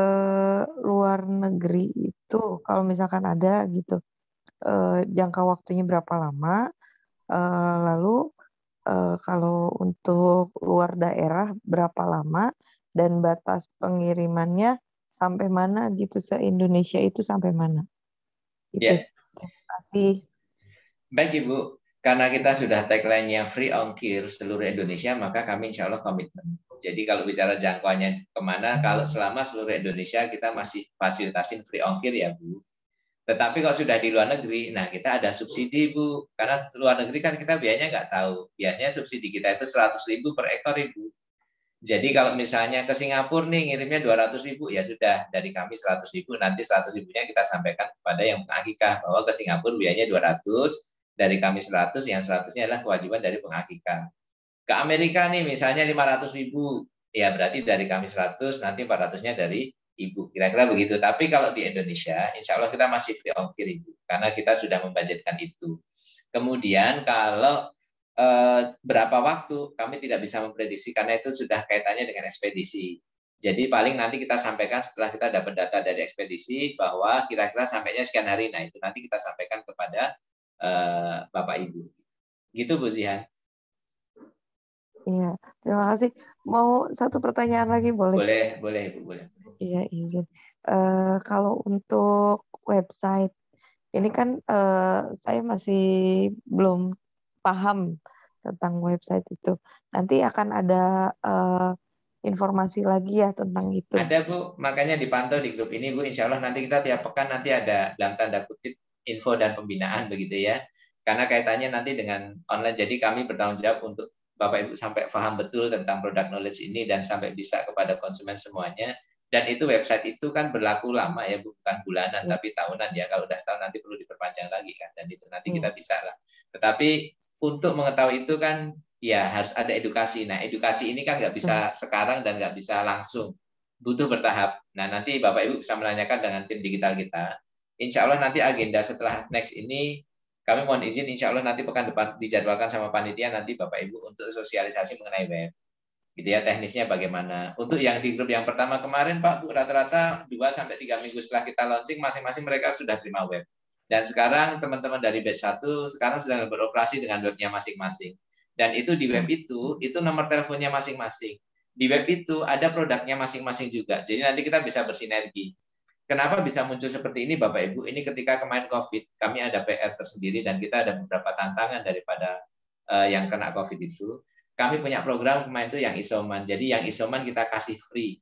luar negeri itu, kalau misalkan ada gitu, jangka waktunya berapa lama? Lalu kalau untuk luar daerah berapa lama dan batas pengirimannya sampai mana gitu, se-Indonesia itu sampai mana? Itu. Ya. Terima kasih. Baik Ibu, karena kita sudah tagline-nya free ongkir seluruh Indonesia, maka kami insya Allah komitmen. Jadi kalau bicara jangkauannya kemana, kalau selama seluruh Indonesia kita masih fasilitasin free ongkir ya Bu. Tetapi kalau sudah di luar negeri, nah kita ada subsidi Bu. Karena luar negeri kan kita biayanya nggak tahu. Biasanya subsidi kita itu 100.000 per ekor Ibu. Jadi kalau misalnya ke Singapura nih ngirimnya 200.000, ya sudah dari kami 100.000, nanti 100.000-nya kita sampaikan kepada yang pengakikah bahwa ke Singapura biayanya 200, dari kami 100, yang 100-nya adalah kewajiban dari pengakikah. Ke Amerika nih misalnya 500.000, ya berarti dari kami 100, nanti 400-nya dari Ibu, kira-kira begitu. Tapi kalau di Indonesia, insya Allah kita masih free ongkir Ibu, karena kita sudah membudgetkan itu. Kemudian kalau berapa waktu, kami tidak bisa memprediksi, karena itu sudah kaitannya dengan ekspedisi. Jadi paling nanti kita sampaikan setelah kita dapat data dari ekspedisi, bahwa kira-kira sampainya sekian hari, nah itu nanti kita sampaikan kepada Bapak Ibu. Gitu Bu Zihan. Iya, terima kasih. Mau satu pertanyaan lagi boleh? Boleh Ibu, boleh. Iya, izin. Kalau untuk website, ini kan saya masih belum paham tentang website itu. Nanti akan ada informasi lagi ya tentang itu. Ada Bu, makanya dipantau di grup ini Bu. Insya Allah nanti kita tiap pekan nanti ada dalam tanda kutip info dan pembinaan begitu ya. Karena kaitannya nanti dengan online, jadi kami bertanggung jawab untuk Bapak Ibu sampai paham betul tentang product knowledge ini dan sampai bisa kepada konsumen semuanya. Dan itu website itu kan berlaku lama ya, bukan bulanan tapi tahunan ya. Kalau udah setahun nanti perlu diperpanjang lagi kan, dan itu nanti kita bisa lah. Tetapi untuk mengetahui itu kan ya harus ada edukasi. Nah edukasi ini kan nggak bisa sekarang dan nggak bisa langsung, butuh bertahap. Nah nanti Bapak Ibu bisa menanyakan dengan tim digital kita. Insya Allah nanti agenda setelah next ini kami mohon izin, insya Allah nanti pekan depan dijadwalkan sama panitia nanti Bapak Ibu untuk sosialisasi mengenai web. Gitu ya, teknisnya bagaimana. Untuk yang di grup yang pertama kemarin Pak Bu, rata-rata 2-3 minggu setelah kita launching masing-masing mereka sudah terima web. Dan sekarang teman-teman dari batch 1 sekarang sedang beroperasi dengan webnya masing-masing. Dan itu di web itu nomor teleponnya masing-masing. Di web itu ada produknya masing-masing juga. Jadi nanti kita bisa bersinergi. Kenapa bisa muncul seperti ini Bapak Ibu? Ini ketika kemarin COVID, kami ada PR tersendiri dan kita ada beberapa tantangan daripada yang kena COVID itu. Kami punya program kemarin itu yang isoman. Jadi yang isoman kita kasih free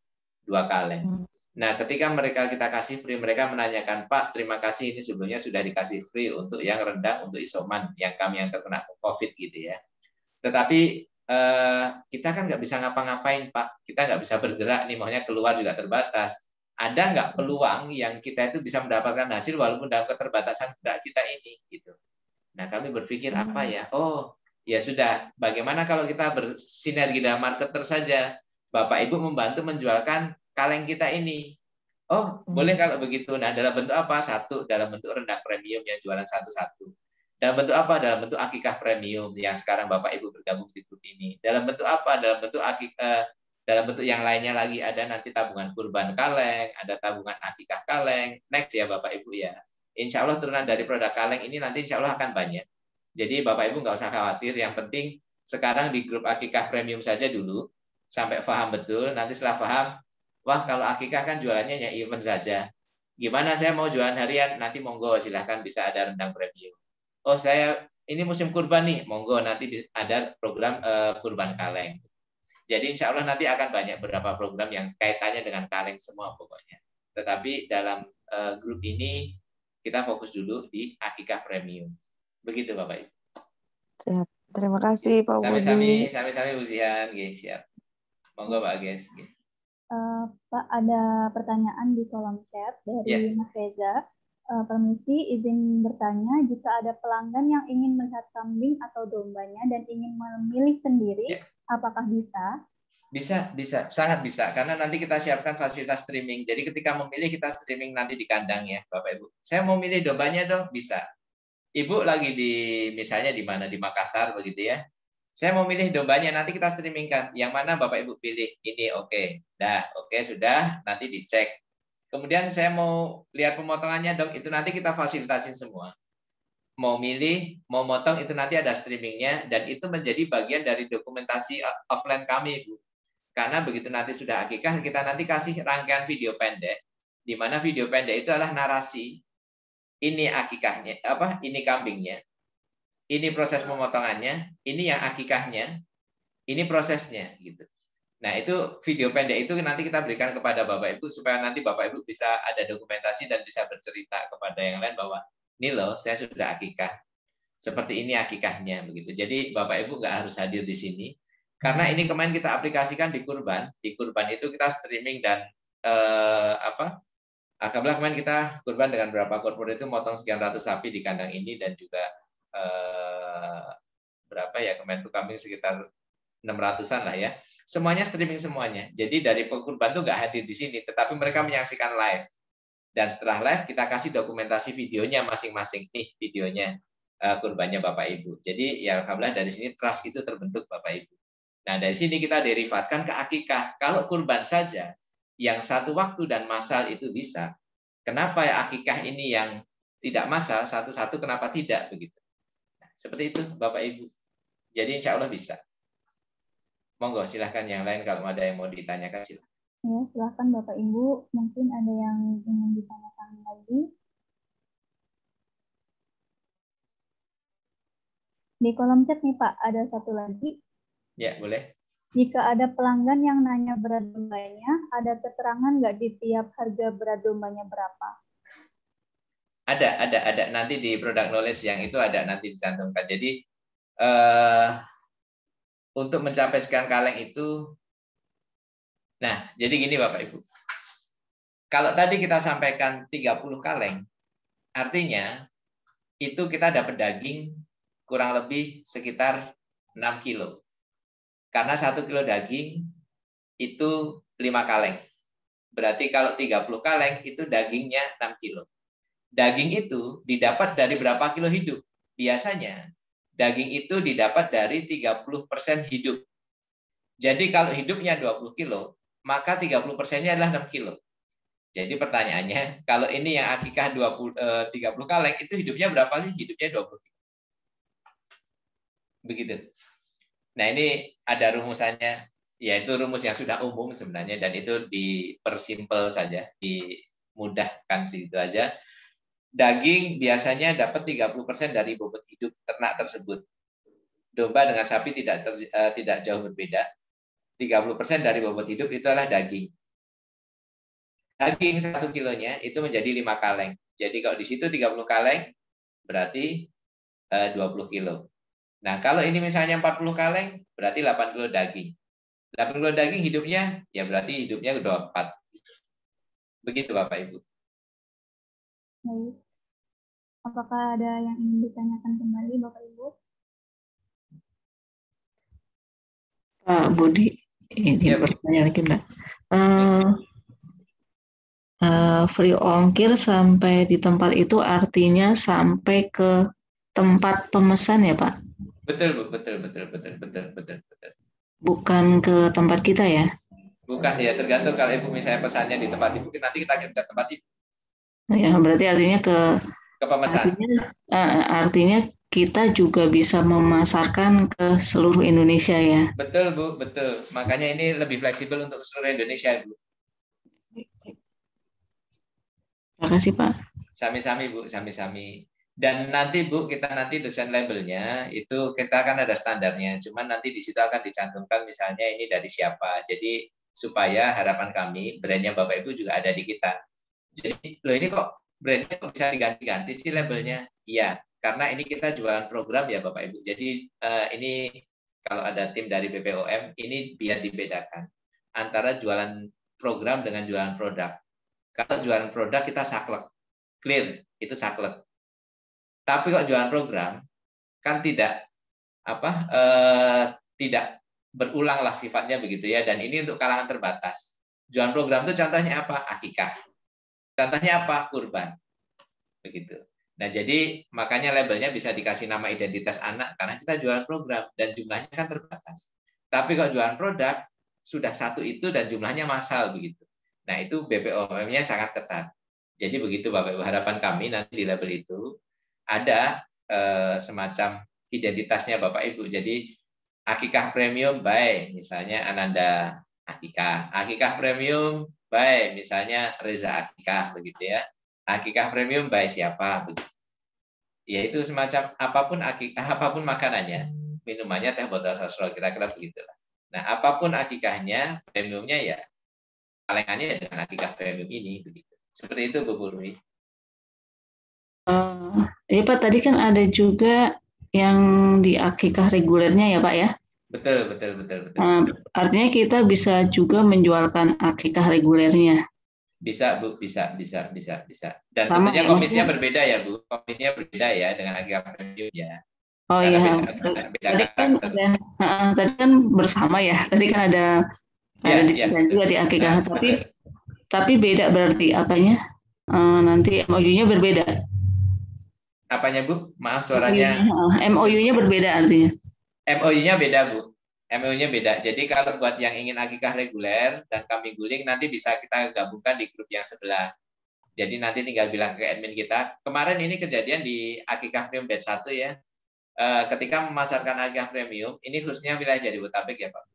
2 kaleng. Nah, ketika mereka kita kasih free, mereka menanyakan, Pak, terima kasih ini sebelumnya sudah dikasih free untuk yang rendang, untuk isoman, yang kami yang terkena COVID gitu ya. Tetapi kita kan nggak bisa ngapa-ngapain, Pak. Kita nggak bisa bergerak nih, maunya keluar juga terbatas. Ada nggak peluang yang kita itu bisa mendapatkan hasil walaupun dalam keterbatasan gerak kita ini gitu. Nah, kami berpikir apa ya? Oh, ya sudah, bagaimana kalau kita bersinergi dengan marketer saja? Bapak Ibu membantu menjualkan kaleng kita ini. Oh, boleh kalau begitu. Nah, dalam bentuk apa? Satu, dalam bentuk rendang premium yang jualan satu-satu. Dalam bentuk apa? Dalam bentuk akikah premium yang sekarang Bapak Ibu bergabung di grup ini. Dalam bentuk apa? Dalam bentuk dalam bentuk yang lainnya lagi, ada nanti tabungan kurban kaleng, ada tabungan akikah kaleng. Next ya Bapak Ibu ya. Insya Allah turunan dari produk kaleng ini nanti insya Allah akan banyak. Jadi Bapak Ibu nggak usah khawatir, yang penting sekarang di grup akikah premium saja dulu, sampai paham betul, nanti setelah paham, wah kalau akikah kan jualannya hanya event saja. Gimana saya mau jualan harian, nanti monggo silahkan bisa ada rendang premium. Oh saya ini musim kurban nih, monggo nanti ada program kurban kaleng. Jadi insya Allah nanti akan banyak beberapa program yang kaitannya dengan kaleng semua pokoknya. Tetapi dalam grup ini kita fokus dulu di akikah premium. Begitu Bapak Ibu. Siap. Terima kasih Pak Budi. Sami-sami Bu Zihan, nggih, siap. Monggo Pak Ges. Pak, ada pertanyaan di kolom chat dari Mas Reza. Permisi, izin bertanya, jika ada pelanggan yang ingin melihat kambing atau dombanya dan ingin memilih sendiri, apakah bisa? Bisa, sangat bisa. Karena nanti kita siapkan fasilitas streaming. Jadi ketika memilih, kita streaming nanti di kandang ya, Bapak Ibu. Saya mau milih dombanya dong, bisa. Ibu lagi misalnya di mana, di Makassar begitu ya. Saya mau milih dombanya, nanti kita streamingkan. Yang mana Bapak Ibu pilih, ini oke. Oke, sudah, nanti dicek. Kemudian saya mau lihat pemotongannya dong, itu nanti kita fasilitasin semua. Mau milih, mau motong, itu nanti ada streamingnya, dan itu menjadi bagian dari dokumentasi offline kami, Bu. Karena begitu nanti sudah akikah, kita nanti kasih rangkaian video pendek, di mana video pendek itu adalah narasi, ini akikahnya, ini kambingnya, ini proses pemotongannya, ini yang akikahnya, ini prosesnya, gitu. Nah, itu video pendek itu nanti kita berikan kepada Bapak Ibu, supaya nanti Bapak Ibu bisa ada dokumentasi dan bisa bercerita kepada yang lain bahwa, ini loh, saya sudah akikah. Seperti ini akikahnya, begitu. Jadi Bapak Ibu nggak harus hadir di sini. Karena ini kemarin kita aplikasikan di Kurban. Di Kurban itu kita streaming dan alhamdulillah kemarin kita Kurban dengan berapa korporat itu motong sekian ratus sapi di kandang ini dan juga berapa ya kemarin itu kambing sekitar 600-an lah ya. Semuanya streaming semuanya. Jadi dari Kurban itu nggak hadir di sini, tetapi mereka menyaksikan live. Dan setelah live kita kasih dokumentasi videonya masing-masing. Nih videonya kurbannya Bapak Ibu. Jadi ya alhamdulillah dari sini trust itu terbentuk Bapak Ibu. Nah, dari sini kita derivatkan ke akikah. Kalau kurban saja, yang satu waktu dan massal itu bisa. Kenapa ya akikah ini yang tidak massal, satu-satu kenapa tidak? Begitu. Nah, seperti itu, Bapak Ibu. Jadi insya Allah bisa. Monggo, silahkan yang lain kalau ada yang mau ditanyakan, silahkan. Ya, silahkan Bapak Ibu. Mungkin ada yang ingin ditanyakan lagi. Di kolom chat nih Pak, ada satu lagi. Ya, boleh. Jika ada pelanggan yang nanya berat dombanya, ada keterangan nggak di tiap harga berat dombanya berapa? Ada. Nanti di product knowledge yang itu ada nanti dicantumkan. Jadi untuk mencapai sekian kaleng itu, nah jadi gini Bapak Ibu. Kalau tadi kita sampaikan 30 kaleng, artinya itu kita dapat daging kurang lebih sekitar 6 kilo. Karena 1 kilo daging itu 5 kaleng. Berarti kalau 30 kaleng itu dagingnya 6 kilo. Daging itu didapat dari berapa kilo hidup? Biasanya daging itu didapat dari 30% hidup. Jadi kalau hidupnya 20 kilo, maka 30%-nya adalah 6 kilo. Jadi pertanyaannya, kalau ini yang akikah 30 kaleng, itu hidupnya berapa sih? Hidupnya 20 kilo. Begitu. Nah, ini ada rumusannya, yaitu rumus yang sudah umum sebenarnya, dan itu dipersimpel saja, dimudahkan segitu aja. Daging biasanya dapat 30% dari bobot hidup ternak tersebut. Domba dengan sapi tidak jauh berbeda. 30% dari bobot hidup itu adalah daging. Daging 1 kilonya itu menjadi 5 kaleng. Jadi kalau di situ 30 kaleng, berarti 20 kilo. Nah, kalau ini misalnya 40 kaleng, berarti 8 kilo daging. 8 kilo daging hidupnya, ya berarti hidupnya 24. Begitu Bapak Ibu. Baik. Apakah ada yang ingin ditanyakan kembali Bapak Ibu? Pak Budi, ini pertanyaan lagi Mbak. Free ongkir sampai di tempat itu artinya sampai ke tempat pemesan ya Pak? Betul, Bu. Betul. Bukan ke tempat kita ya? Bukan, ya tergantung kalau Ibu misalnya pesannya di tempat Ibu, nanti kita kirim ke tempat Ibu. Ya, berarti artinya ke pemesan. Artinya kita juga bisa memasarkan ke seluruh Indonesia ya? Betul, Bu, betul. Makanya ini lebih fleksibel untuk seluruh Indonesia, Bu. Terima kasih, Pak. Sami-sami, Bu, sami-sami. Dan nanti Bu, kita nanti desain labelnya itu kita kan ada standarnya. Cuman nanti di situ akan dicantumkan misalnya ini dari siapa. Jadi supaya harapan kami brandnya Bapak Ibu juga ada di kita. Jadi, loh ini kok brandnya kok bisa diganti-ganti sih labelnya? Iya, karena ini kita jualan program ya Bapak Ibu. Jadi ini kalau ada tim dari BPOM, ini biar dibedakan antara jualan program dengan jualan produk. Kalau jualan produk kita saklek, clear, itu saklek. Tapi kok jualan program kan tidak tidak berulang lah sifatnya begitu ya. Dan ini untuk kalangan terbatas. Jualan program itu contohnya apa? Akikah. Contohnya apa? Kurban. Begitu. Nah, jadi makanya labelnya bisa dikasih nama identitas anak karena kita jualan program dan jumlahnya kan terbatas. Tapi kalau jualan produk sudah satu itu dan jumlahnya massal begitu. Nah, itu BPOM-nya sangat ketat. Jadi begitu Bapak Ibu, harapan kami nanti di label itu ada semacam identitasnya Bapak Ibu. Jadi Akikah Premium by misalnya Ananda Akikah. Akikah Premium by misalnya Reza Akikah begitu ya. Akikah Premium by siapa begitu. Yaitu semacam apapun akikah, apapun makanannya, minumannya teh botol sosro, kira-kira begitulah. Nah, apapun akikahnya, premiumnya ya kalengannya dengan akikah premium ini begitu. Seperti itu Bu Purwi. Ya Pak, tadi kan ada juga yang di akikah regulernya ya Pak ya? Betul. Artinya kita bisa juga menjualkan akikah regulernya. Bisa Bu, bisa. Dan Sama tentunya ya, komisinya berbeda ya Bu, komisinya berbeda ya dengan akikah premium ya. Oh iya, tadi kan bersama ya, tadi kan ada juga di akikah, tapi beda berarti apanya? Nanti MOU-nya berbeda. Apanya Bu? Maaf suaranya. MOU-nya berbeda artinya. MOU-nya beda Bu. MOU-nya beda. Jadi kalau buat yang ingin akikah reguler dan kami guling nanti bisa kita gabungkan di grup yang sebelah. Jadi nanti tinggal bilang ke admin kita. Kemarin ini kejadian di akikah premium batch 1 ya. Ketika memasarkan akikah premium, ini khususnya wilayah Jabodetabek ya Pak.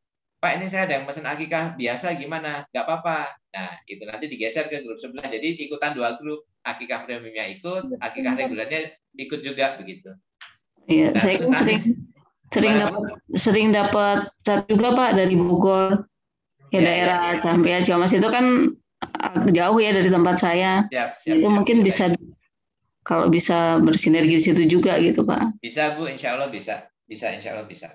Pak, ini saya ada yang pesen akikah biasa gimana? Nggak apa-apa. Nah, itu nanti digeser ke grup sebelah. Jadi ikutan 2 grup. Akikah premiumnya ikut, akikah regulernya ikut juga begitu. Iya, saya kan sering dapat chat juga Pak dari Bogor. Ya, daerah Campia Ciamas itu kan jauh ya dari tempat saya. Itu mungkin bisa kalau bisa bersinergi di situ juga gitu Pak. Bisa Bu, insya Allah bisa. Insya Allah bisa.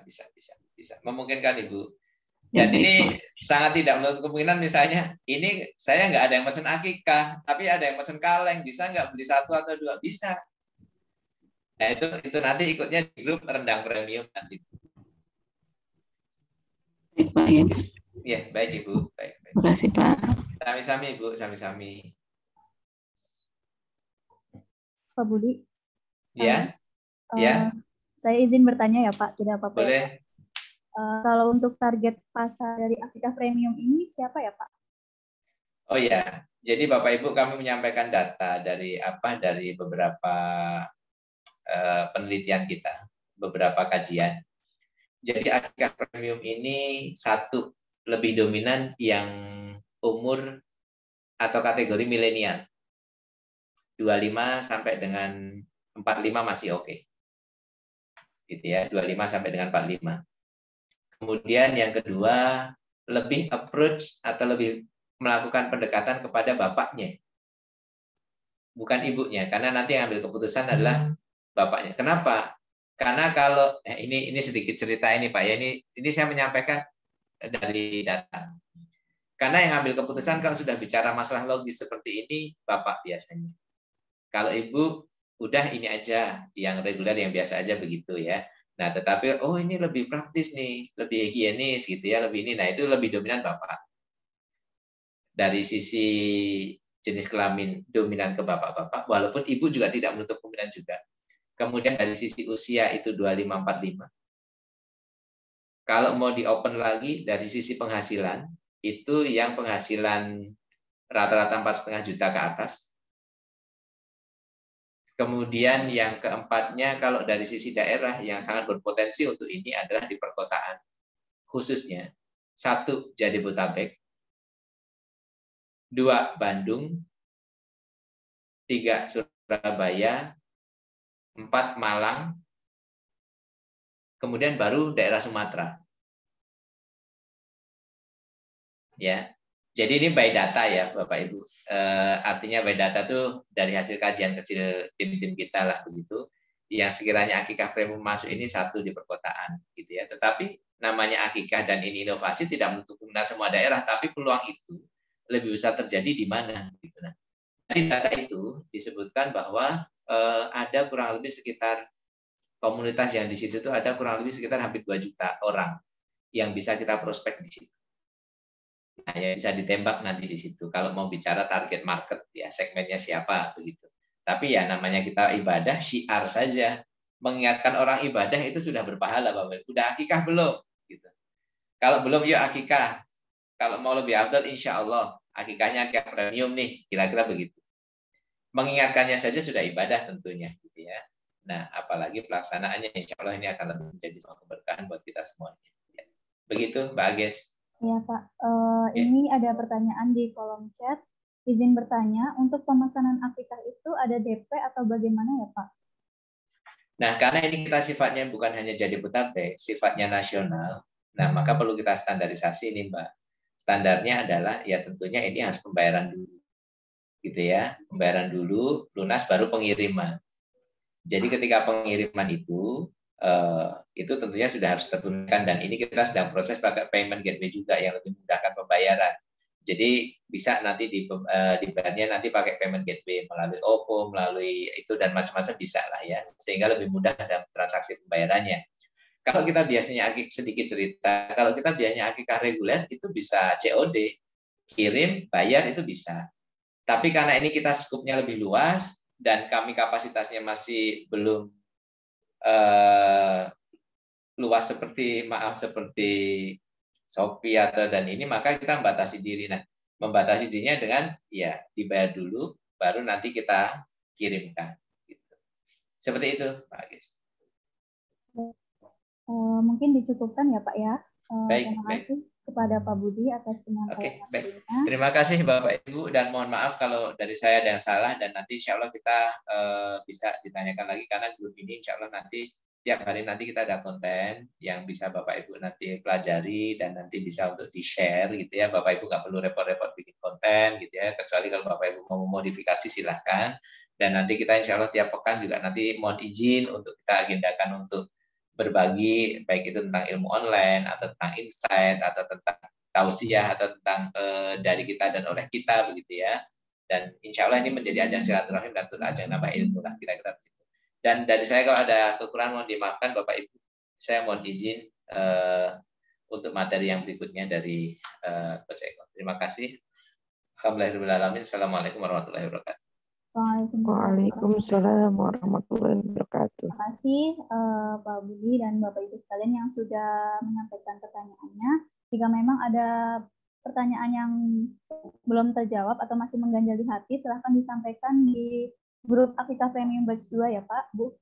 Memungkinkan Ibu. Dan ini sangat tidak menutup kemungkinan misalnya ini saya nggak ada yang pesen akikah, tapi ada yang pesen kaleng, bisa nggak beli 1 atau 2? Bisa. Nah itu nanti ikutnya di grup rendang premium nanti. Baik. Ya, baik Ibu. Baik. Terima kasih Pak. Sami-sami Ibu, sami-sami. Pak Budi. Ya. Saya izin bertanya ya Pak, tidak apa-apa. Boleh. Ya, Pak? Kalau untuk target pasar dari akikah premium ini siapa ya Pak? Oh ya, jadi Bapak Ibu kami menyampaikan data dari beberapa penelitian kita, beberapa kajian. Jadi akikah premium ini satu lebih dominan yang umur atau kategori milenial. 25 sampai dengan 45 masih oke. Gitu ya, 25 sampai dengan 45. Kemudian yang kedua, lebih approach atau lebih melakukan pendekatan kepada bapaknya. Bukan ibunya, karena nanti yang ambil keputusan adalah bapaknya. Kenapa? Karena kalau ini sedikit cerita ini Pak ya, ini saya menyampaikan dari data. Karena yang ambil keputusan kalau sudah bicara masalah logis seperti ini, bapak biasanya. Kalau ibu, udah ini aja, yang reguler, yang biasa aja begitu ya. Nah, tetapi ini lebih praktis nih, lebih higienis gitu ya, lebih ini. Nah, itu lebih dominan bapak. Dari sisi jenis kelamin dominan ke bapak-bapak, walaupun ibu juga tidak menutup kemungkinan juga. Kemudian dari sisi usia itu 25-45. Kalau mau di-open lagi dari sisi penghasilan, itu yang penghasilan rata-rata 4,5 juta ke atas. Kemudian yang keempatnya, kalau dari sisi daerah yang sangat berpotensi untuk ini adalah di perkotaan. Khususnya, 1 Jabodetabek, 2 Bandung, 3 Surabaya, 4 Malang, kemudian baru daerah Sumatera. Ya, Jadi ini by data ya Bapak Ibu. Artinya by data tuh dari hasil kajian kecil tim-tim kita lah begitu. Yang sekiranya akikah premium masuk ini satu di perkotaan gitu ya. Tetapi namanya akikah dan ini inovasi tidak menutup kemungkinan semua daerah, tapi peluang itu lebih besar terjadi di mana gitu. Nah, dari data itu disebutkan bahwa ada kurang lebih sekitar komunitas yang di situ itu ada kurang lebih sekitar hampir 2 juta orang yang bisa kita prospek di situ. Nah, ya bisa ditembak nanti di situ. Kalau mau bicara target market, ya segmennya siapa begitu. Tapi ya namanya kita ibadah, syiar saja. Mengingatkan orang ibadah itu sudah berpahala, Bapak. Udah akikah belum? Gitu. Kalau belum, yuk akikah. Kalau mau lebih afdal, insya Allah akikahnya akikah premium nih, kira-kira begitu. Mengingatkannya saja sudah ibadah tentunya, gitu ya. Nah, apalagi pelaksanaannya, insya Allah ini akan lebih menjadi sebuah keberkahan buat kita semuanya. Begitu, Mbak Ages. Iya Pak, ini ada pertanyaan di kolom chat. Izin bertanya, untuk pemesanan akikah itu ada DP atau bagaimana ya Pak? Nah, karena ini kita sifatnya bukan hanya jadi putate, sifatnya nasional, nah maka perlu kita standarisasi nih Mbak. Standarnya adalah ya tentunya ini harus pembayaran dulu. Gitu ya, pembayaran dulu, lunas baru pengiriman. Jadi ketika pengiriman itu tentunya sudah harus tertunaikan dan ini kita sedang proses pakai payment gateway juga yang lebih memudahkan pembayaran. Jadi bisa nanti dibayarnya nanti pakai payment gateway melalui OVO, melalui itu dan macam-macam bisa lah ya, sehingga lebih mudah dalam transaksi pembayarannya. Kalau kita biasanya sedikit cerita, kalau kita biasanya akikah reguler itu bisa COD, kirim, bayar itu bisa. Tapi karena ini kita skupnya lebih luas dan kami kapasitasnya masih belum luas seperti Shopee atau dan ini, maka kita membatasi diri. Nah, membatasi dirinya dengan ya dibayar dulu, baru nanti kita kirimkan. Gitu. Seperti itu, Pak Agis. Mungkin dicukupkan ya Pak ya. Baik, terima kasih kepada Pak Budi atas penyampaian materinya. Terima kasih Bapak Ibu dan mohon maaf kalau dari saya ada yang salah dan nanti insya Allah kita bisa ditanyakan lagi karena grup ini insya Allah nanti tiap hari nanti kita ada konten yang bisa Bapak Ibu nanti pelajari dan nanti bisa untuk di-share gitu ya. Bapak Ibu nggak perlu repot-repot bikin konten gitu ya, kecuali kalau Bapak Ibu mau memodifikasi silahkan. Dan nanti kita insya Allah tiap pekan juga nanti mohon izin untuk kita agendakan untuk berbagi, baik itu tentang ilmu online, atau tentang insight, atau tentang tausiah, atau tentang dari kita dan oleh kita, begitu ya. Dan insya Allah ini menjadi ajang silaturahim dan ajang nambah ilmu lah, kira-kira begitu. Dan dari saya kalau ada kekurangan mohon dimaafkan Bapak Ibu. Saya mohon izin untuk materi yang berikutnya dari Coach Eko. Terima kasih. Alhamdulillahirrahmanirrahim. Assalamualaikum warahmatullahi wabarakatuh. Waalaikumsalam warahmatullahi wabarakatuh. Terima kasih Pak Budi dan Bapak Ibu sekalian yang sudah menyampaikan pertanyaannya. Jika memang ada pertanyaan yang belum terjawab atau masih mengganjal di hati, silahkan disampaikan di grup Akikah Premium Batch 2 ya Pak, Bu.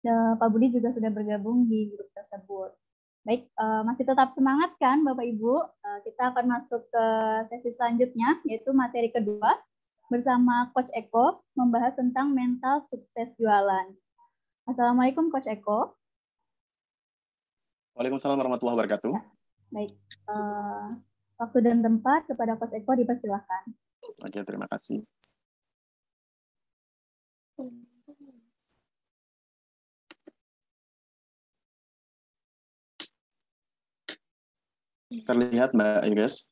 Pak Budi juga sudah bergabung di grup tersebut. Baik, masih tetap semangat kan Bapak Ibu? Kita akan masuk ke sesi selanjutnya, yaitu materi kedua, bersama Coach Eko membahas tentang mental sukses jualan. Assalamualaikum Coach Eko. Waalaikumsalam warahmatullahi wabarakatuh. Ya, baik, waktu dan tempat kepada Coach Eko dipersilahkan. Oke, terima kasih. Terlihat Mbak Iges?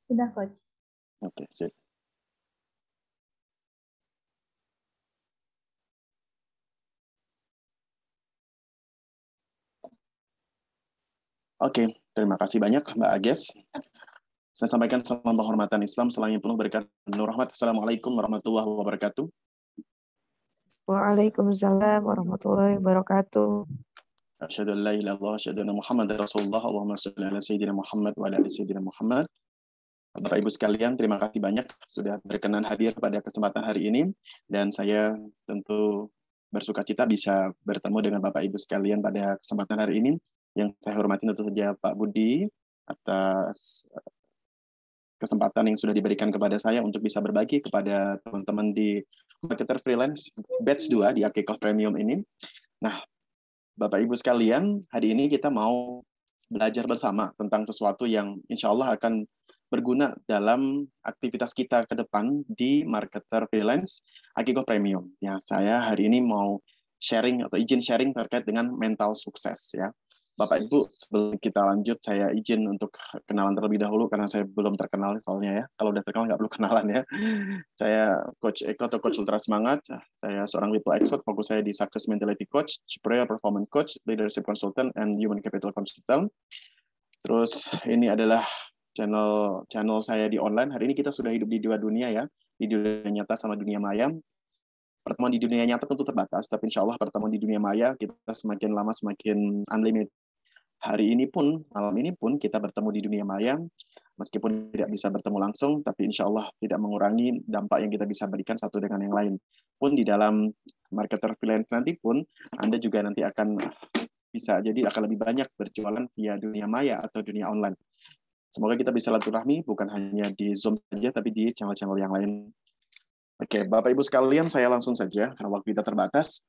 Sudah Coach. Oke, sip. Oke, terima kasih banyak Mbak Ages. Saya sampaikan salam penghormatan Islam, salam yang penuh berkat nur rahmat. Assalamualaikum warahmatullahi wabarakatuh. Waalaikumsalam warahmatullahi wabarakatuh. Asyhadu an la ilaha illallah, asyhadu anna Muhammadar Rasulullah. Allahumma shalli ala sayyidina Muhammad wa ala ali sayyidina Muhammad. Bapak Ibu sekalian, terima kasih banyak sudah berkenan hadir pada kesempatan hari ini, dan saya tentu bersukacita bisa bertemu dengan Bapak Ibu sekalian pada kesempatan hari ini. Yang saya hormati tentu saja Pak Budi atas kesempatan yang sudah diberikan kepada saya untuk bisa berbagi kepada teman-teman di Marketer Freelance Batch 2 di Akikah Premium ini. Nah, Bapak Ibu sekalian, hari ini kita mau belajar bersama tentang sesuatu yang insya Allah akan berguna dalam aktivitas kita ke depan di marketer freelance Akiko Premium. Ya, saya hari ini mau sharing atau izin sharing terkait dengan mental sukses ya. Bapak Ibu, sebelum kita lanjut, saya izin untuk kenalan terlebih dahulu karena saya belum terkenal soalnya ya. Kalau udah terkenal nggak perlu kenalan ya. Saya Coach Eko atau Coach Ultra Semangat. Saya seorang people expert, fokus saya di Success Mentality Coach, Superior Performance Coach, Leadership Consultant, and Human Capital Consultant. Terus ini adalah channel saya di online. Hari ini kita sudah hidup di dua dunia ya, di dunia nyata sama dunia maya. Pertemuan di dunia nyata tentu terbatas, tapi insya Allah pertemuan di dunia maya kita semakin lama semakin unlimited. Hari ini pun, malam ini pun kita bertemu di dunia maya, meskipun tidak bisa bertemu langsung, tapi insya Allah tidak mengurangi dampak yang kita bisa berikan satu dengan yang lain. Pun di dalam marketer freelance nanti pun, Anda juga nanti akan bisa, jadi akan lebih banyak berjualan via dunia maya atau dunia online. Semoga kita bisa silaturahmi, bukan hanya di Zoom saja, tapi di channel-channel yang lain. Oke, Bapak Ibu sekalian, saya langsung saja, karena waktu kita terbatas.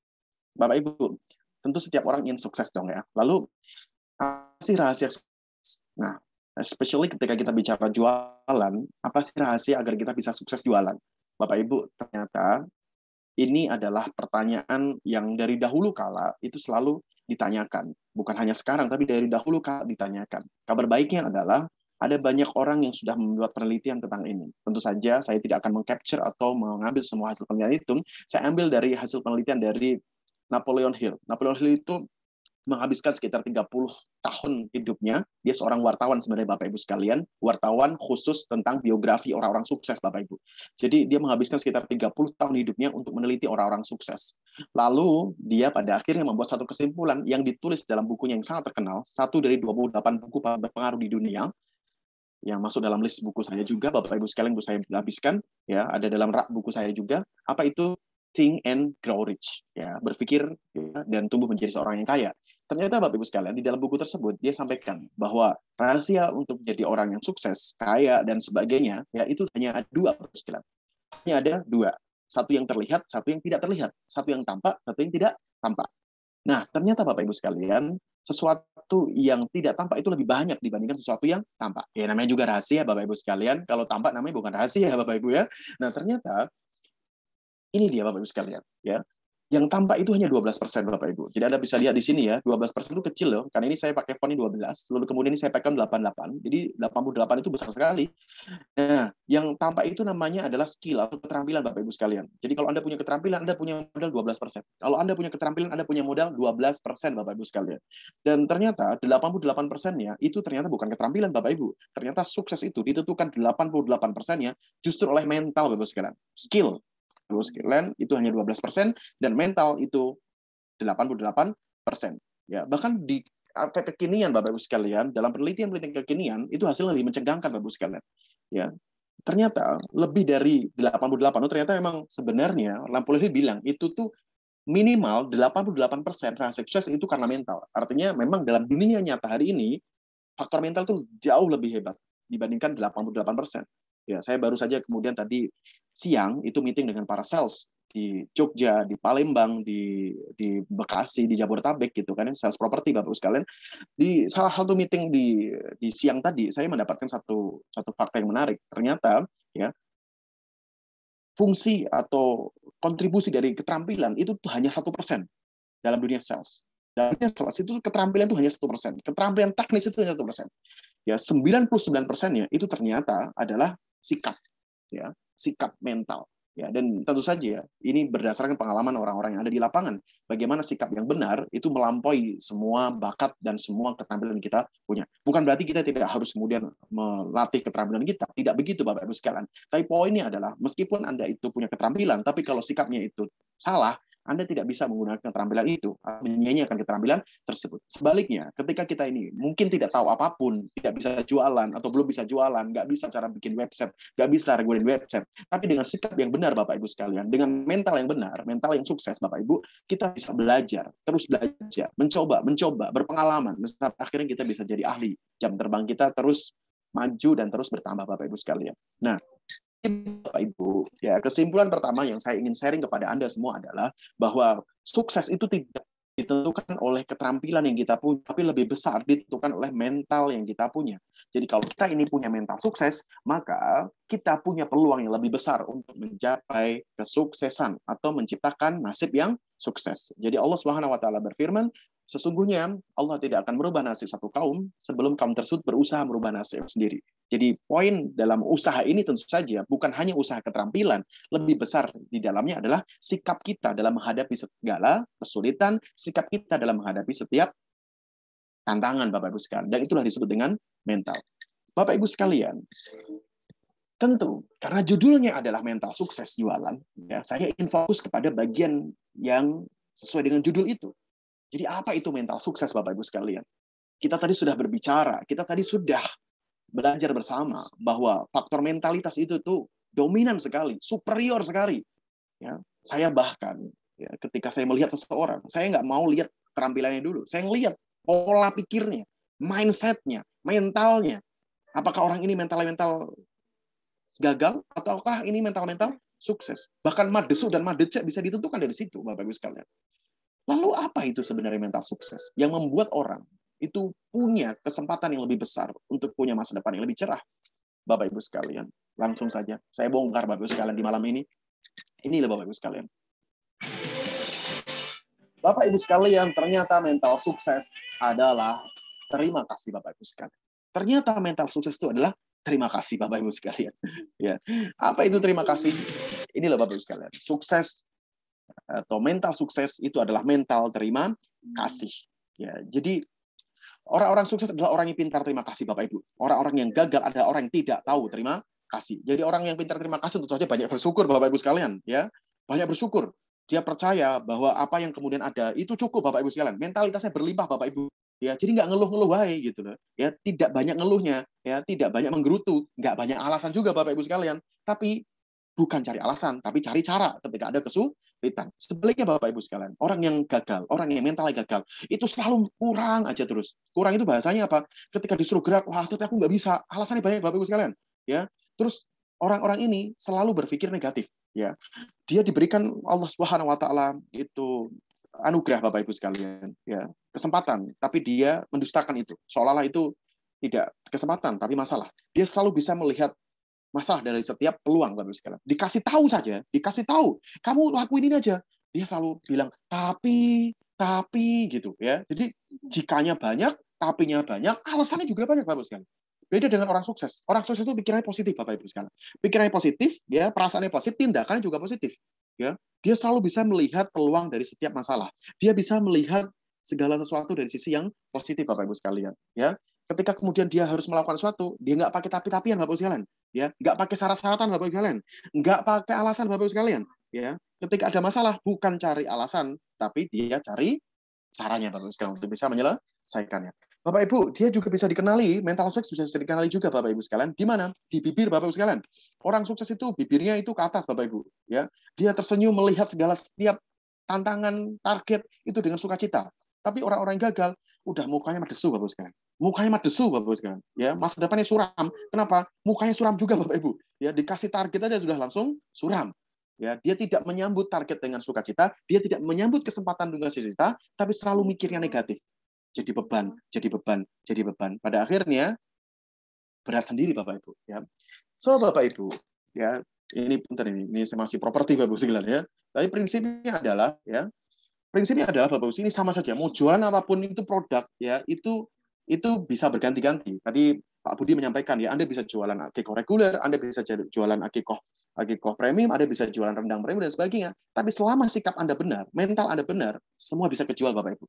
Bapak Ibu, tentu setiap orang ingin sukses dong ya. Lalu, apa sih rahasia sukses? Nah, especially ketika kita bicara jualan, apa sih rahasia agar kita bisa sukses jualan? Bapak Ibu, ternyata ini adalah pertanyaan yang dari dahulu kala itu selalu ditanyakan. Bukan hanya sekarang, tapi dari dahulu kala ditanyakan. Kabar baiknya adalah ada banyak orang yang sudah membuat penelitian tentang ini. Tentu saja saya tidak akan meng-capture atau mengambil semua hasil penelitian itu. Saya ambil dari hasil penelitian dari Napoleon Hill. Napoleon Hill itu menghabiskan sekitar 30 tahun hidupnya. Dia seorang wartawan sebenarnya Bapak Ibu sekalian. Wartawan khusus tentang biografi orang-orang sukses Bapak Ibu. Jadi dia menghabiskan sekitar 30 tahun hidupnya untuk meneliti orang-orang sukses. Lalu dia pada akhirnya membuat satu kesimpulan yang ditulis dalam bukunya yang sangat terkenal. Satu dari 28 buku berpengaruh di dunia. Yang masuk dalam list buku saya juga. Bapak Ibu sekalian saya habiskan. Ya, ada dalam rak buku saya juga. Apa itu? Think and Grow Rich. Ya, berpikir ya, dan tumbuh menjadi seorang yang kaya. Ternyata Bapak Ibu sekalian, di dalam buku tersebut, dia sampaikan bahwa rahasia untuk jadi orang yang sukses, kaya, dan sebagainya, ya itu hanya ada dua, Bapak Ibu sekalian. Hanya ada dua. Satu yang terlihat, satu yang tidak terlihat. Satu yang tampak, satu yang tidak tampak. Nah, ternyata Bapak Ibu sekalian, sesuatu yang tidak tampak itu lebih banyak dibandingkan sesuatu yang tampak. Ya, namanya juga rahasia, Bapak Ibu sekalian. Kalau tampak namanya bukan rahasia, Bapak Ibu ya. Nah, ternyata ini dia Bapak Ibu sekalian, ya. Yang tampak itu hanya 12% Bapak Ibu. Jadi Anda bisa lihat di sini ya, 12% itu kecil loh. Karena ini saya pakai font 12, lalu kemudian ini saya pakai 88. Jadi 88 itu besar sekali. Nah, yang tampak itu namanya adalah skill atau keterampilan Bapak Ibu sekalian. Jadi kalau Anda punya keterampilan, Anda punya modal 12%. Kalau Anda punya keterampilan, Anda punya modal 12% Bapak Ibu sekalian. Dan ternyata 88%-nya itu ternyata bukan keterampilan Bapak Ibu. Ternyata sukses itu ditentukan 88%-nya justru oleh mental Bapak Ibu sekalian. Skill. Sekalian itu hanya 12% dan mental itu 88%. Ya, bahkan di kekinian Bapak Ibu sekalian, dalam penelitian kekinian itu hasilnya lebih mencengangkan Bapak Ibu sekalian. Ya. Ternyata lebih dari 88 ternyata memang sebenarnya Napoleon Hill bilang itu tuh minimal 88% rahasia sukses itu karena mental. Artinya memang dalam dunia nyata hari ini faktor mental itu jauh lebih hebat dibandingkan 88%. Ya, saya baru saja kemudian tadi siang itu meeting dengan para sales di Jogja, di Palembang, di Bekasi, di Jabodetabek gitu kan, sales property Bapak Ibu sekalian. Di salah satu meeting di siang tadi saya mendapatkan satu fakta yang menarik. Ternyata ya fungsi atau kontribusi dari keterampilan itu hanya 1% dalam dunia sales. Dalam dunia sales itu keterampilan itu hanya 1%. Keterampilan teknis itu hanya 1%. Ya, 99%-nya itu ternyata adalah sikap, ya, sikap mental, ya, dan tentu saja ini berdasarkan pengalaman orang-orang yang ada di lapangan. Bagaimana sikap yang benar itu melampaui semua bakat dan semua keterampilan kita punya. Bukan berarti kita tidak harus kemudian melatih keterampilan kita, tidak begitu Bapak Ibu sekalian. Tapi poinnya adalah meskipun Anda itu punya keterampilan, tapi kalau sikapnya itu salah, Anda tidak bisa menggunakan keterampilan itu, menyanyiakan keterampilan tersebut. Sebaliknya, ketika kita ini mungkin tidak tahu apapun, tidak bisa jualan, atau belum bisa jualan, nggak bisa cara bikin website, nggak bisa regulin website, tapi dengan sikap yang benar, Bapak Ibu sekalian, dengan mental yang benar, mental yang sukses, Bapak Ibu, kita bisa belajar, terus belajar, mencoba, berpengalaman, sampai akhirnya kita bisa jadi ahli. Jam terbang kita terus maju dan terus bertambah, Bapak Ibu sekalian. Nah, Bapak Ibu, ya kesimpulan pertama yang saya ingin sharing kepada Anda semua adalah bahwa sukses itu tidak ditentukan oleh keterampilan yang kita punya, tapi lebih besar ditentukan oleh mental yang kita punya. Jadi kalau kita ini punya mental sukses, maka kita punya peluang yang lebih besar untuk mencapai kesuksesan atau menciptakan nasib yang sukses. Jadi Allah Subhanahu wa taala berfirman, sesungguhnya Allah tidak akan merubah nasib satu kaum sebelum kaum tersebut berusaha merubah nasib sendiri. Jadi poin dalam usaha ini tentu saja bukan hanya usaha keterampilan, lebih besar di dalamnya adalah sikap kita dalam menghadapi segala kesulitan, sikap kita dalam menghadapi setiap tantangan, Bapak Ibu sekalian. Dan itulah disebut dengan mental. Bapak Ibu sekalian, tentu karena judulnya adalah mental sukses jualan, ya, saya ingin fokus kepada bagian yang sesuai dengan judul itu. Jadi apa itu mental sukses, Bapak Ibu sekalian? Kita tadi sudah berbicara, kita tadi sudah belajar bersama bahwa faktor mentalitas itu tuh dominan sekali, superior sekali. Ya, saya bahkan ya, ketika saya melihat seseorang, saya nggak mau lihat keterampilannya dulu, saya ngelihat pola pikirnya, mindsetnya, mentalnya. Apakah orang ini mental gagal ataukah ini mental sukses? Bahkan madesu dan madece bisa ditentukan dari situ, Bapak Ibu sekalian. Lalu apa itu sebenarnya mental sukses yang membuat orang itu punya kesempatan yang lebih besar untuk punya masa depan yang lebih cerah? Bapak Ibu sekalian, langsung saja saya bongkar Bapak Ibu sekalian di malam ini. Inilah Bapak Ibu sekalian. Bapak Ibu sekalian, ternyata mental sukses adalah terima kasih, Bapak Ibu sekalian. Ternyata mental sukses itu adalah terima kasih, Bapak Ibu sekalian. Ya. Apa itu terima kasih? Inilah Bapak Ibu sekalian. Sukses atau mental sukses itu adalah mental terima kasih. Ya, jadi orang-orang sukses adalah orang yang pintar terima kasih, Bapak Ibu. Orang-orang yang gagal adalah orang yang tidak tahu terima kasih. Jadi orang yang pintar terima kasih tentu saja banyak bersyukur, Bapak Ibu sekalian, ya. Banyak bersyukur. Dia percaya bahwa apa yang kemudian ada itu cukup, Bapak Ibu sekalian. Mentalitasnya berlimpah, Bapak Ibu. Ya, jadi nggak ngeluh-ngeluh wae gitu loh. Ya, tidak banyak ngeluhnya, ya, tidak banyak menggerutu, nggak banyak alasan juga, Bapak Ibu sekalian. Tapi bukan cari alasan, tapi cari cara ketika ada kesulitan. Sebaliknya Bapak Ibu sekalian, orang yang gagal, orang yang mentalnya gagal, itu selalu kurang aja terus. Kurang itu bahasanya apa? Ketika disuruh gerak, wah tapi aku nggak bisa. Alasannya banyak Bapak Ibu sekalian. Ya, terus orang-orang ini selalu berpikir negatif. Ya, dia diberikan Allah Subhanahu Wa Taala itu anugerah Bapak Ibu sekalian, ya, kesempatan, tapi dia mendustakan itu, seolah-olah itu tidak kesempatan, tapi masalah. Dia selalu bisa melihat masalah dari setiap peluang, Bapak Ibu sekalian. Dikasih tahu saja, dikasih tahu, kamu lakuin ini aja, dia selalu bilang tapi gitu, ya. Jadi jikanya banyak, tapinya banyak, alasannya juga banyak, Bapak Ibu sekalian. Beda dengan orang sukses. Orang sukses itu pikirannya positif, Bapak Ibu sekalian. Pikirannya positif, ya, perasaannya positif, tindakannya juga positif, ya. Dia selalu bisa melihat peluang dari setiap masalah. Dia bisa melihat segala sesuatu dari sisi yang positif, Bapak Ibu sekalian, ya. Ketika kemudian dia harus melakukan sesuatu, dia nggak pakai tapi-tapian, Bapak Ibu sekalian, ya, nggak pakai syarat-syaratan, Bapak Ibu sekalian, nggak pakai alasan, Bapak Ibu sekalian, ya. Ketika ada masalah, bukan cari alasan, tapi dia cari caranya, Bapak Ibu sekalian, untuk bisa menyelesaikannya. Bapak Ibu, dia juga bisa dikenali, mental sukses bisa dikenali juga, Bapak Ibu sekalian. Di mana? Di bibir, Bapak Ibu sekalian. Orang sukses itu bibirnya itu ke atas, Bapak Ibu, ya. Dia tersenyum melihat segala setiap tantangan, target itu dengan sukacita. Tapi orang-orang yang gagal, udah mukanya madesu, Bapak Ibu sekalian. Mukanya madesu, Bapak Ibu sekalian. Ya, masa depannya suram. Kenapa? Mukanya suram juga, Bapak Ibu. Ya, dikasih target aja sudah langsung suram. Ya, dia tidak menyambut target dengan sukacita, dia tidak menyambut kesempatan dengan sukacita, tapi selalu mikirnya negatif. Jadi beban, jadi beban, jadi beban. Pada akhirnya berat sendiri, Bapak Ibu. Ya, so Bapak Ibu, ya, ini bentar ini saya masih properti, Bapak Ibu sekalian, ya. Tapi prinsipnya adalah, ya, Bapak Ibu, ini sama saja. Mau jualan apapun itu produk, ya, itu bisa berganti-ganti. Tadi Pak Budi menyampaikan, ya, Anda bisa jualan akikoh reguler, Anda bisa jualan akikoh premium, Anda bisa jualan rendang premium dan sebagainya. Tapi selama sikap Anda benar, mental Anda benar, semua bisa kejual, Bapak Ibu.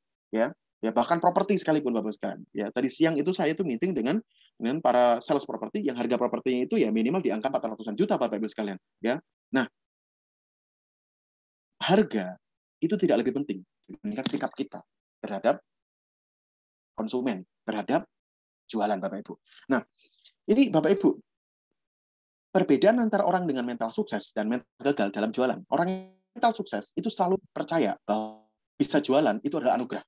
Ya, bahkan properti sekalipun, Bapak Ibu sekalian. Ya, tadi siang itu saya itu meeting dengan para sales properti yang harga propertinya itu ya minimal di angka 400-an juta, Bapak Ibu sekalian. Ya, nah, harga itu tidak lebih penting dibandingkan sikap kita terhadap konsumen, terhadap jualan, Bapak Ibu. Nah, ini Bapak Ibu, perbedaan antara orang dengan mental sukses dan mental gagal dalam jualan. Orang mental sukses itu selalu percaya bahwa bisa jualan itu adalah anugerah.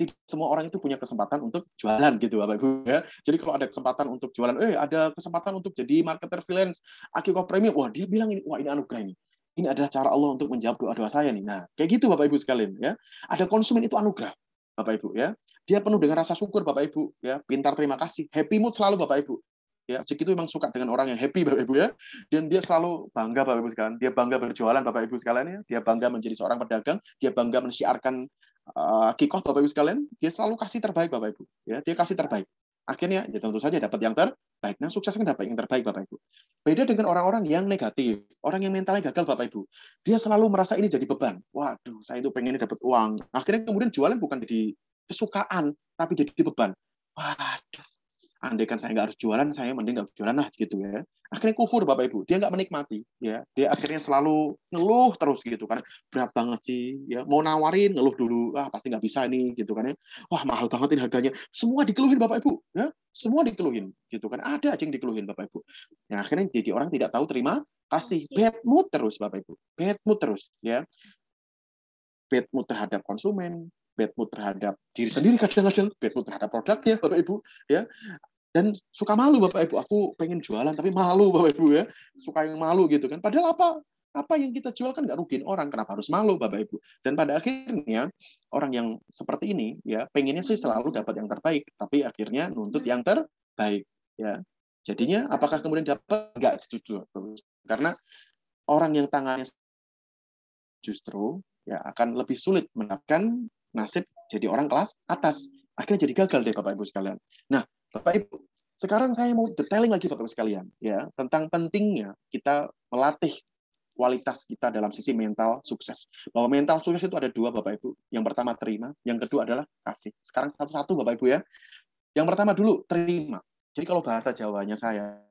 Tidak semua orang itu punya kesempatan untuk jualan gitu, Bapak Ibu, ya. Jadi kalau ada kesempatan untuk jualan, ada kesempatan untuk jadi marketer freelance, akikoh premium, wah dia bilang ini, wah ini anugerah ini. Ini adalah cara Allah untuk menjawab doa-doa saya nih. Nah, kayak gitu Bapak Ibu sekalian ya. Ada konsumen itu anugerah Bapak Ibu ya. Dia penuh dengan rasa syukur Bapak Ibu ya, pintar terima kasih, happy mood selalu Bapak Ibu. Ya, Cik itu memang suka dengan orang yang happy Bapak Ibu ya. Dan dia selalu bangga Bapak Ibu sekalian. Dia bangga berjualan Bapak Ibu sekalian ya. Dia bangga menjadi seorang pedagang, dia bangga mensiarkan akikah Bapak Ibu sekalian. Dia selalu kasih terbaik Bapak Ibu. Ya, dia kasih terbaik. Akhirnya ya tentu saja dapat yang terbaik. Nah, sukses kan dapat yang terbaik Bapak Ibu. Beda dengan orang-orang yang negatif, orang yang mentalnya gagal Bapak Ibu. Dia selalu merasa ini jadi beban. Waduh, saya itu pengennya dapat uang. Akhirnya kemudian jualan bukan jadi kesukaan, tapi jadi beban. Waduh, andaikan saya nggak harus jualan, saya mending nggak jualan lah gitu ya. Akhirnya kufur Bapak Ibu, dia nggak menikmati, ya. Dia akhirnya selalu ngeluh terus gitu kan. Berat banget sih, ya. Mau nawarin ngeluh dulu, pasti nggak bisa nih gitu kan ya. Wah mahal banget ini harganya. Semua dikeluhin Bapak Ibu, ya. Semua dikeluhin gitu kan. Ada aja yang dikeluhin Bapak Ibu. Nah, akhirnya jadi orang tidak tahu terima kasih. Bad mood terus Bapak Ibu, bad mood terus, ya. Bad mood terhadap konsumen, bad mood terhadap diri sendiri kadang-kadang, bad mood terhadap produknya Bapak Ibu, ya. Dan suka malu Bapak Ibu, aku pengen jualan tapi malu Bapak Ibu ya, suka yang malu gitu kan. Padahal apa yang kita jual kan nggak rugiin orang, kenapa harus malu Bapak Ibu? Dan pada akhirnya orang yang seperti ini ya pengennya sih selalu dapat yang terbaik, tapi akhirnya nuntut yang terbaik ya. Jadinya apakah kemudian dapat? Nggak setuju, karena orang yang tangannya justru ya akan lebih sulit mendapatkan nasib jadi orang kelas atas. Akhirnya jadi gagal deh Bapak Ibu sekalian. Nah, Bapak Ibu, sekarang saya mau detailing lagi Bapak Ibu sekalian ya tentang pentingnya kita melatih kualitas kita dalam sisi mental sukses. Bahwa mental sukses itu ada dua Bapak Ibu. Yang pertama terima, yang kedua adalah kasih. Sekarang satu-satu Bapak Ibu ya. Yang pertama dulu terima. Jadi kalau bahasa Jawanya saya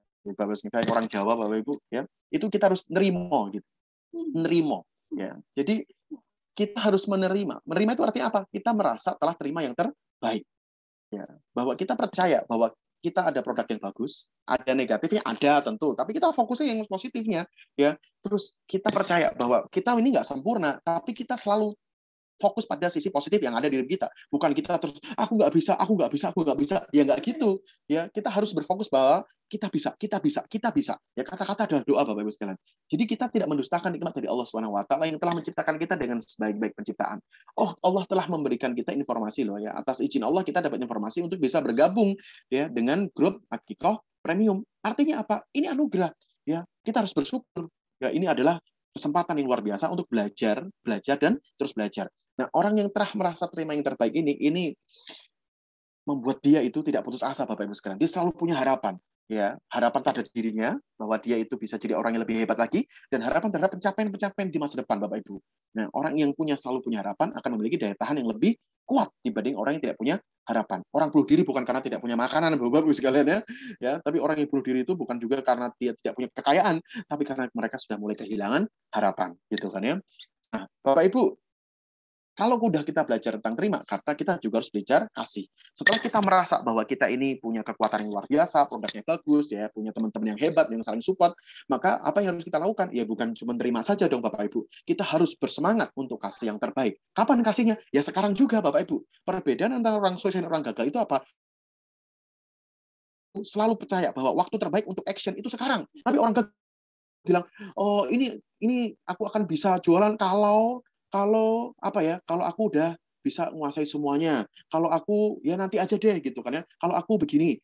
orang Jawa Bapak Ibu ya, itu kita harus nerimo gitu. Nerimo ya. Jadi kita harus menerima. Menerima itu artinya apa? Kita merasa telah terima yang terbaik. Ya, bahwa kita percaya bahwa kita ada produk yang bagus, ada negatifnya, ada tentu, tapi kita fokusnya yang positifnya, ya. Terus kita percaya bahwa kita ini nggak sempurna, tapi kita selalu fokus pada sisi positif yang ada di diri kita. Bukan kita terus, aku nggak bisa, aku nggak bisa, aku nggak bisa. Ya nggak gitu. Ya, kita harus berfokus bahwa kita bisa, kita bisa, kita bisa. Ya kata-kata adalah doa Bapak Ibu sekalian. Jadi kita tidak mendustakan nikmat dari Allah Subhanahu wa taala yang telah menciptakan kita dengan sebaik-baik penciptaan. Oh, Allah telah memberikan kita informasi loh ya. Atas izin Allah kita dapat informasi untuk bisa bergabung ya dengan grup Akikoh Premium. Artinya apa? Ini anugerah ya. Kita harus bersyukur. Ya, ini adalah kesempatan yang luar biasa untuk belajar dan terus belajar. Nah, orang yang telah merasa terima yang terbaik ini membuat dia itu tidak putus asa Bapak Ibu sekalian. Dia selalu punya harapan, ya, harapan pada dirinya bahwa dia itu bisa jadi orang yang lebih hebat lagi dan harapan terhadap pencapaian-pencapaian di masa depan Bapak Ibu. Nah, orang yang selalu punya harapan akan memiliki daya tahan yang lebih kuat dibanding orang yang tidak punya harapan. Orang bunuh diri bukan karena tidak punya makanan Bapak Ibu sekalian ya, tapi orang yang bunuh diri itu bukan juga karena dia tidak punya kekayaan, tapi karena mereka sudah mulai kehilangan harapan, gitu kan ya. Nah, Bapak Ibu, kalau udah kita belajar tentang terima, kata kita juga harus belajar kasih. Setelah kita merasa bahwa kita ini punya kekuatan yang luar biasa, produknya bagus, ya punya teman-teman yang hebat, yang saling support, maka apa yang harus kita lakukan? Ya bukan cuma terima saja dong Bapak Ibu. Kita harus bersemangat untuk kasih yang terbaik. Kapan kasihnya? Ya sekarang juga Bapak Ibu. Perbedaan antara orang sukses dan orang gagal itu apa? Selalu percaya bahwa waktu terbaik untuk action itu sekarang. Tapi orang gagal bilang, oh ini aku akan bisa jualan kalau apa ya, kalau aku udah bisa menguasai semuanya, kalau aku ya nanti aja deh gitu kan ya, kalau aku begini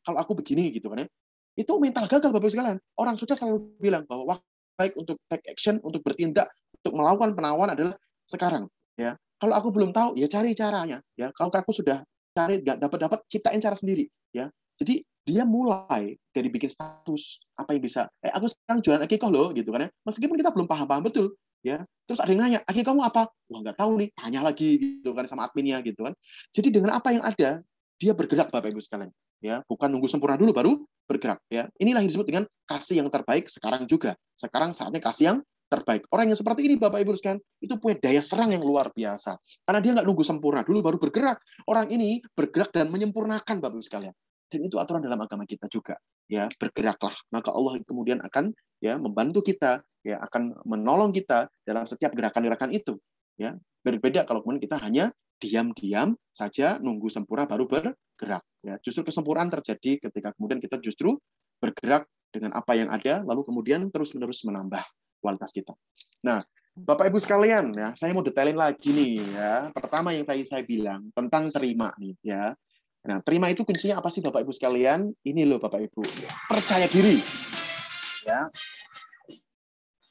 gitu kan ya. Itu mental gagal Bapak sekalian. Orang sukses selalu bilang bahwa waktu baik untuk take action, untuk bertindak, untuk melakukan penawaran adalah sekarang ya. Kalau aku belum tahu ya cari caranya ya. Kalau aku sudah cari nggak dapat ciptain cara sendiri ya. Jadi dia mulai dari bikin status apa yang bisa. Aku sekarang jualan akikoh loh gitu kan ya. Meskipun kita belum paham betul ya. Terus ada yang nanya, akikoh kamu apa? Wah nggak tahu nih, tanya lagi gitu kan sama adminnya gitu kan. Jadi dengan apa yang ada, dia bergerak Bapak Ibu sekalian. Ya, bukan nunggu sempurna dulu baru bergerak ya. Inilah yang disebut dengan kasih yang terbaik sekarang juga. Sekarang saatnya kasih yang terbaik. Orang yang seperti ini Bapak Ibu sekalian, itu punya daya serang yang luar biasa. Karena dia nggak nunggu sempurna dulu baru bergerak. Orang ini bergerak dan menyempurnakan Bapak Ibu sekalian. Dan itu aturan dalam agama kita juga. Ya, bergeraklah. Maka Allah kemudian akan ya membantu kita, ya akan menolong kita dalam setiap gerakan-gerakan itu. Ya, berbeda kalau kemudian kita hanya diam-diam saja nunggu sempurna baru bergerak. Ya, justru kesempurnaan terjadi ketika kemudian kita justru bergerak dengan apa yang ada, lalu kemudian terus-menerus menambah. kualitas kita. Nah, Bapak Ibu sekalian, ya, saya mau detailin lagi nih ya. Pertama yang tadi saya bilang tentang terima nih ya. Nah, terima itu kuncinya apa sih Bapak Ibu sekalian? Ini loh Bapak Ibu, percaya diri. Ya.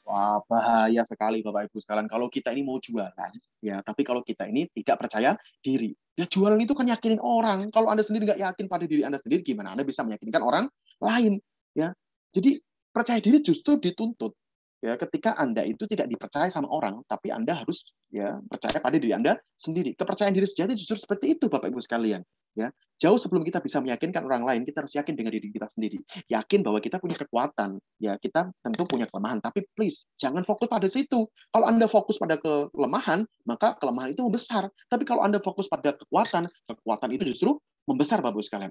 Wah, bahaya sekali Bapak Ibu sekalian kalau kita ini mau jualan, ya, tapi kalau kita ini tidak percaya diri. Ya jualan itu kan yakinin orang. Kalau Anda sendiri nggak yakin pada diri Anda sendiri, gimana Anda bisa meyakinkan orang lain? Ya, jadi percaya diri justru dituntut. Ya, ketika Anda itu tidak dipercaya sama orang, tapi Anda harus ya percaya pada diri Anda sendiri. Kepercayaan diri sejati justru seperti itu Bapak Ibu sekalian. Ya, jauh sebelum kita bisa meyakinkan orang lain, kita harus yakin dengan diri kita sendiri. Yakin bahwa kita punya kekuatan. Ya, kita tentu punya kelemahan, tapi please jangan fokus pada situ. Kalau Anda fokus pada kelemahan, maka kelemahan itu membesar. Tapi kalau Anda fokus pada kekuatan, kekuatan itu justru membesar Bapak Ibu sekalian.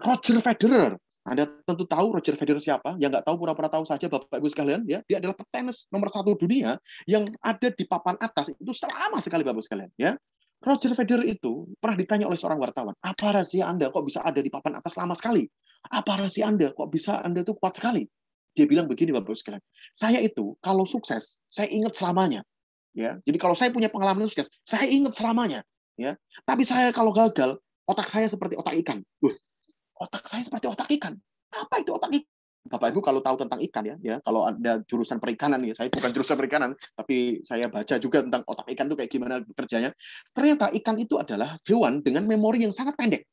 Roger Federer, Anda tentu tahu Roger Federer siapa? Yang nggak tahu pura-pura tahu saja Bapak Ibu sekalian, ya, dia adalah petenis nomor 1 dunia yang ada di papan atas itu selama sekali Bapak Ibu sekalian, ya. Roger Federer itu pernah ditanya oleh seorang wartawan, apa rahasia Anda kok bisa ada di papan atas lama sekali? Apa rahasia Anda kok bisa Anda itu kuat sekali? Dia bilang begini Bapak Ibu sekalian, saya itu kalau sukses, saya ingat selamanya. Ya, jadi kalau saya punya pengalaman sukses, saya ingat selamanya. Ya, tapi saya kalau gagal, otak saya seperti otak ikan. Otak saya seperti otak ikan. Apa itu otak ikan? Bapak Ibu kalau tahu tentang ikan ya kalau ada jurusan perikanan ya, saya bukan jurusan perikanan, tapi saya baca juga tentang otak ikan itu kayak gimana kerjanya. Ternyata ikan itu adalah hewan dengan memori yang sangat pendek.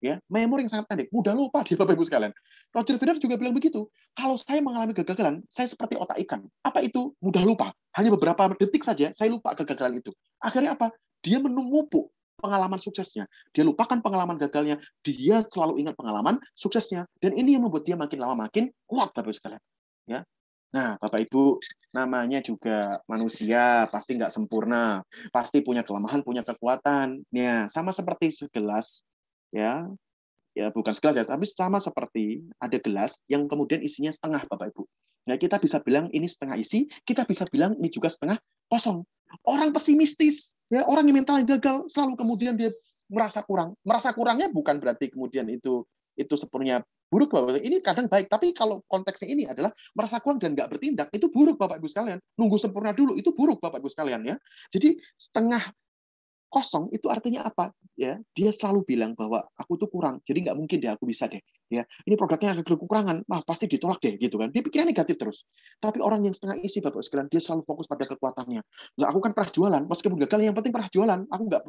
Ya, memori yang sangat pendek, mudah lupa dia Bapak Ibu sekalian. Roger Federer juga bilang begitu. Kalau saya mengalami kegagalan, saya seperti otak ikan. Apa itu? Mudah lupa. Hanya beberapa detik saja saya lupa kegagalan itu. Akhirnya apa? Dia menumpuk pengalaman suksesnya. Dia lupakan pengalaman gagalnya. Dia selalu ingat pengalaman suksesnya. Dan ini yang membuat dia makin lama makin kuat Bapak Ibu sekalian. Ya. Nah, Bapak Ibu, namanya juga manusia, pasti nggak sempurna. Pasti punya kelemahan, punya kekuatan. Ya, sama seperti segelas, ya bukan segelas ya, tapi sama seperti ada gelas yang kemudian isinya setengah Bapak Ibu. Nah, kita bisa bilang ini setengah isi, kita bisa bilang ini juga setengah kosong. Orang pesimistis, ya orang yang mentalnya gagal selalu kemudian dia merasa kurang. Merasa kurangnya bukan berarti kemudian itu sepenuhnya buruk Bapak Ibu. Ini kadang baik, tapi kalau konteksnya ini adalah merasa kurang dan nggak bertindak, itu buruk Bapak Ibu sekalian. Nunggu sempurna dulu itu buruk Bapak Ibu sekalian ya. Jadi setengah kosong itu artinya apa? Ya, dia selalu bilang bahwa aku tuh kurang, jadi nggak mungkin deh aku bisa deh. Ya, ini produknya agak kekurangan, pasti ditolak deh gitu kan. Dia pikirnya negatif terus. Tapi orang yang setengah isi Bapak sekalian, dia selalu fokus pada kekuatannya. Lah aku kan pernah jualan, meskipun gagal yang penting pernah jualan. Aku nggak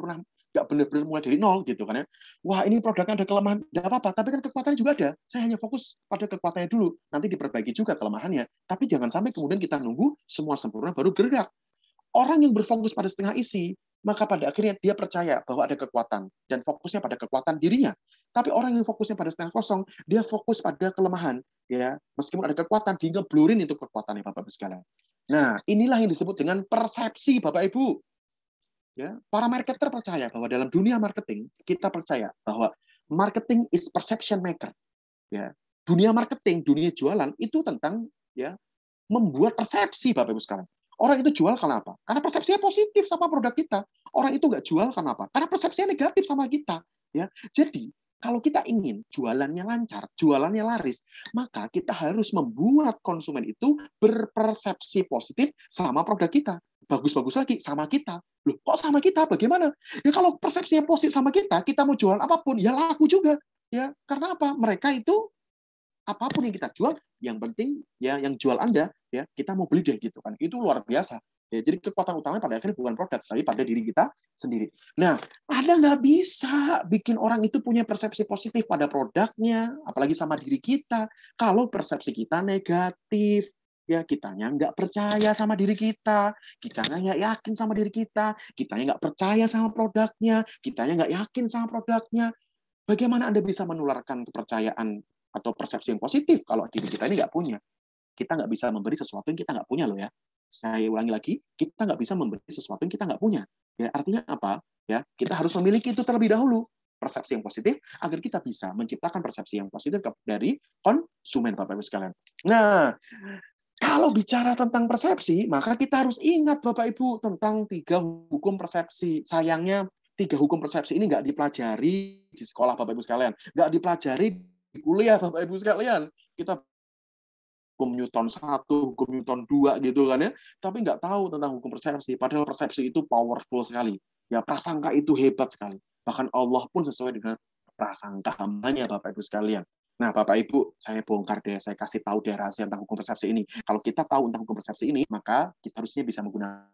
benar-benar mulai dari nol gitu kan ya. Wah ini produknya ada kelemahan, nggak apa-apa. Tapi kan kekuatannya juga ada. Saya hanya fokus pada kekuatannya dulu. Nanti diperbaiki juga kelemahannya. Tapi jangan sampai kemudian kita nunggu semua sempurna baru bergerak. Orang yang berfokus pada setengah isi, maka pada akhirnya dia percaya bahwa ada kekuatan dan fokusnya pada kekuatan dirinya. Tapi orang yang fokusnya pada setengah kosong, dia fokus pada kelemahan. Ya, meskipun ada kekuatan, dia ngeblurin itu kekuatannya Bapak Ibu sekalian. Nah, inilah yang disebut dengan persepsi Bapak Ibu. Ya, para marketer percaya bahwa dalam dunia marketing kita percaya bahwa marketing is perception maker. Ya, dunia marketing, dunia jualan itu tentang ya membuat persepsi Bapak Ibu sekalian. Orang itu jual karena apa? Karena persepsinya positif sama produk kita. Orang itu nggak jual karena apa? Karena persepsinya negatif sama kita. Ya, jadi kalau kita ingin jualannya lancar, jualannya laris, maka kita harus membuat konsumen itu berpersepsi positif sama produk kita. Bagus-bagus lagi sama kita. Loh, kok sama kita? Bagaimana? Ya kalau persepsinya positif sama kita mau jualan apapun, ya laku juga. Ya, karena apa? Mereka itu apapun yang kita jual, yang penting ya yang jual Anda ya kita mau beli deh gitu kan. Itu luar biasa. Ya, jadi kekuatan utamanya pada akhirnya bukan produk, tapi pada diri kita sendiri. Nah, Anda nggak bisa bikin orang itu punya persepsi positif pada produknya, apalagi sama diri kita. Kalau persepsi kita negatif, ya kitanya nggak percaya sama diri kita, kitanya nggak yakin sama diri kitanya nggak percaya sama produknya, kitanya nggak yakin sama produknya. Bagaimana Anda bisa menularkan kepercayaan atau persepsi yang positif kalau diri kita ini nggak punya? Kita nggak bisa memberi sesuatu yang kita nggak punya loh ya. Saya ulangi lagi, kita nggak bisa memberi sesuatu yang kita nggak punya. Ya, artinya apa? Ya, kita harus memiliki itu terlebih dahulu, persepsi yang positif, agar kita bisa menciptakan persepsi yang positif dari konsumen Bapak Ibu sekalian. Nah, kalau bicara tentang persepsi, maka kita harus ingat Bapak Ibu tentang 3 hukum persepsi. Sayangnya 3 hukum persepsi ini nggak dipelajari di sekolah Bapak Ibu sekalian, nggak dipelajari di kuliah Bapak Ibu sekalian. Kita hukum Newton 1, hukum Newton 2 gitu kan ya, tapi nggak tahu tentang hukum persepsi. Padahal persepsi itu powerful sekali. Ya, prasangka itu hebat sekali. Bahkan Allah pun sesuai dengan prasangka hambanya, Bapak Ibu sekalian. Nah, Bapak Ibu, saya bongkar deh, saya kasih tahu deh rahasia tentang hukum persepsi ini. Kalau kita tahu tentang hukum persepsi ini, maka kita harusnya bisa menggunakan.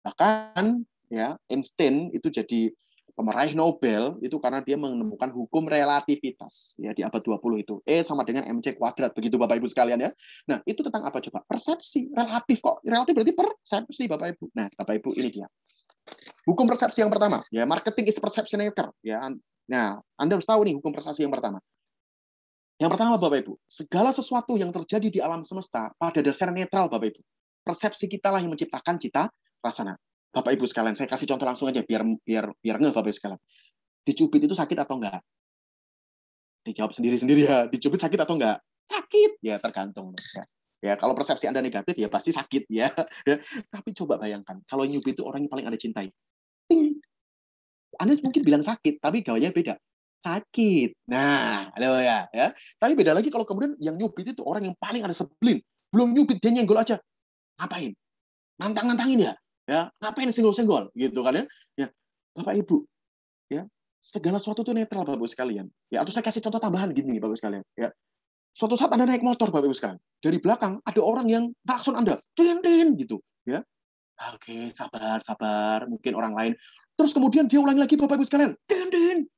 Bahkan ya, Einstein itu jadi pemeraih Nobel itu karena dia menemukan hukum relativitas ya di abad 20 itu. E sama dengan mc kuadrat, begitu Bapak Ibu sekalian ya. Nah, itu tentang apa coba? Persepsi, relatif kok. Relatif berarti persepsi Bapak Ibu. Nah, Bapak Ibu ini dia. Hukum persepsi yang pertama, ya marketing is perceptionator ya. Nah, Anda harus tahu nih hukum persepsi yang pertama. Yang pertama Bapak Ibu, segala sesuatu yang terjadi di alam semesta pada dasarnya netral Bapak Ibu. Persepsi kita lah yang menciptakan cita rasana. Bapak Ibu sekalian, saya kasih contoh langsung aja biar nge Bapak Ibu sekalian. Dicubit itu sakit atau enggak? Dijawab sendiri-sendiri ya. Dicubit sakit atau enggak? Sakit. Ya tergantung. Ya kalau persepsi Anda negatif ya pasti sakit ya. Tapi coba bayangkan, kalau nyubit itu orang yang paling Anda cintai. Ting. Anda mungkin bilang sakit, tapi gawanya beda. Sakit. Nah, halo ya. Tapi beda lagi kalau kemudian yang nyubit itu orang yang paling Anda sebelin. Belum nyubit dia nyenggol aja. Ngapain? Nantang-nantangin ya. Ya, ngapain senggol-senggol gitu kan ya? Ya, Bapak Ibu, ya, segala sesuatu itu netral Bapak Ibu sekalian. Ya, atau saya kasih contoh tambahan gini Bapak Ibu sekalian, ya. Suatu saat Anda naik motor Bapak Ibu sekalian, dari belakang ada orang yang klakson Anda, tin gitu, ya. Oke, sabar, mungkin orang lain. Terus kemudian dia ulangi lagi Bapak Ibu sekalian, tin.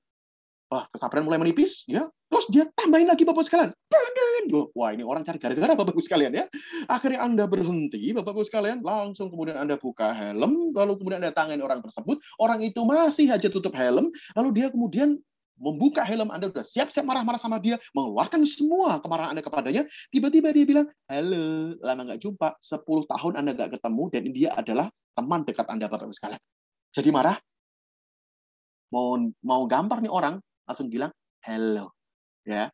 Wah, kesabaran mulai menipis, ya. Terus dia tambahin lagi Bapak Ibu sekalian. Wah, ini orang cari gara-gara Bapak Ibu sekalian ya. Akhirnya Anda berhenti Bapak Ibu sekalian, langsung kemudian Anda buka helm, lalu kemudian Anda tangani orang tersebut. Orang itu masih aja tutup helm, lalu dia kemudian membuka helm Anda, sudah siap-siap marah-marah sama dia, mengeluarkan semua kemarahan Anda kepadanya. Tiba-tiba dia bilang, halo, lama nggak jumpa, 10 tahun Anda nggak ketemu, dan dia adalah teman dekat Anda Bapak Ibu sekalian. Jadi marah, mau gampar nih orang, langsung bilang hello ya.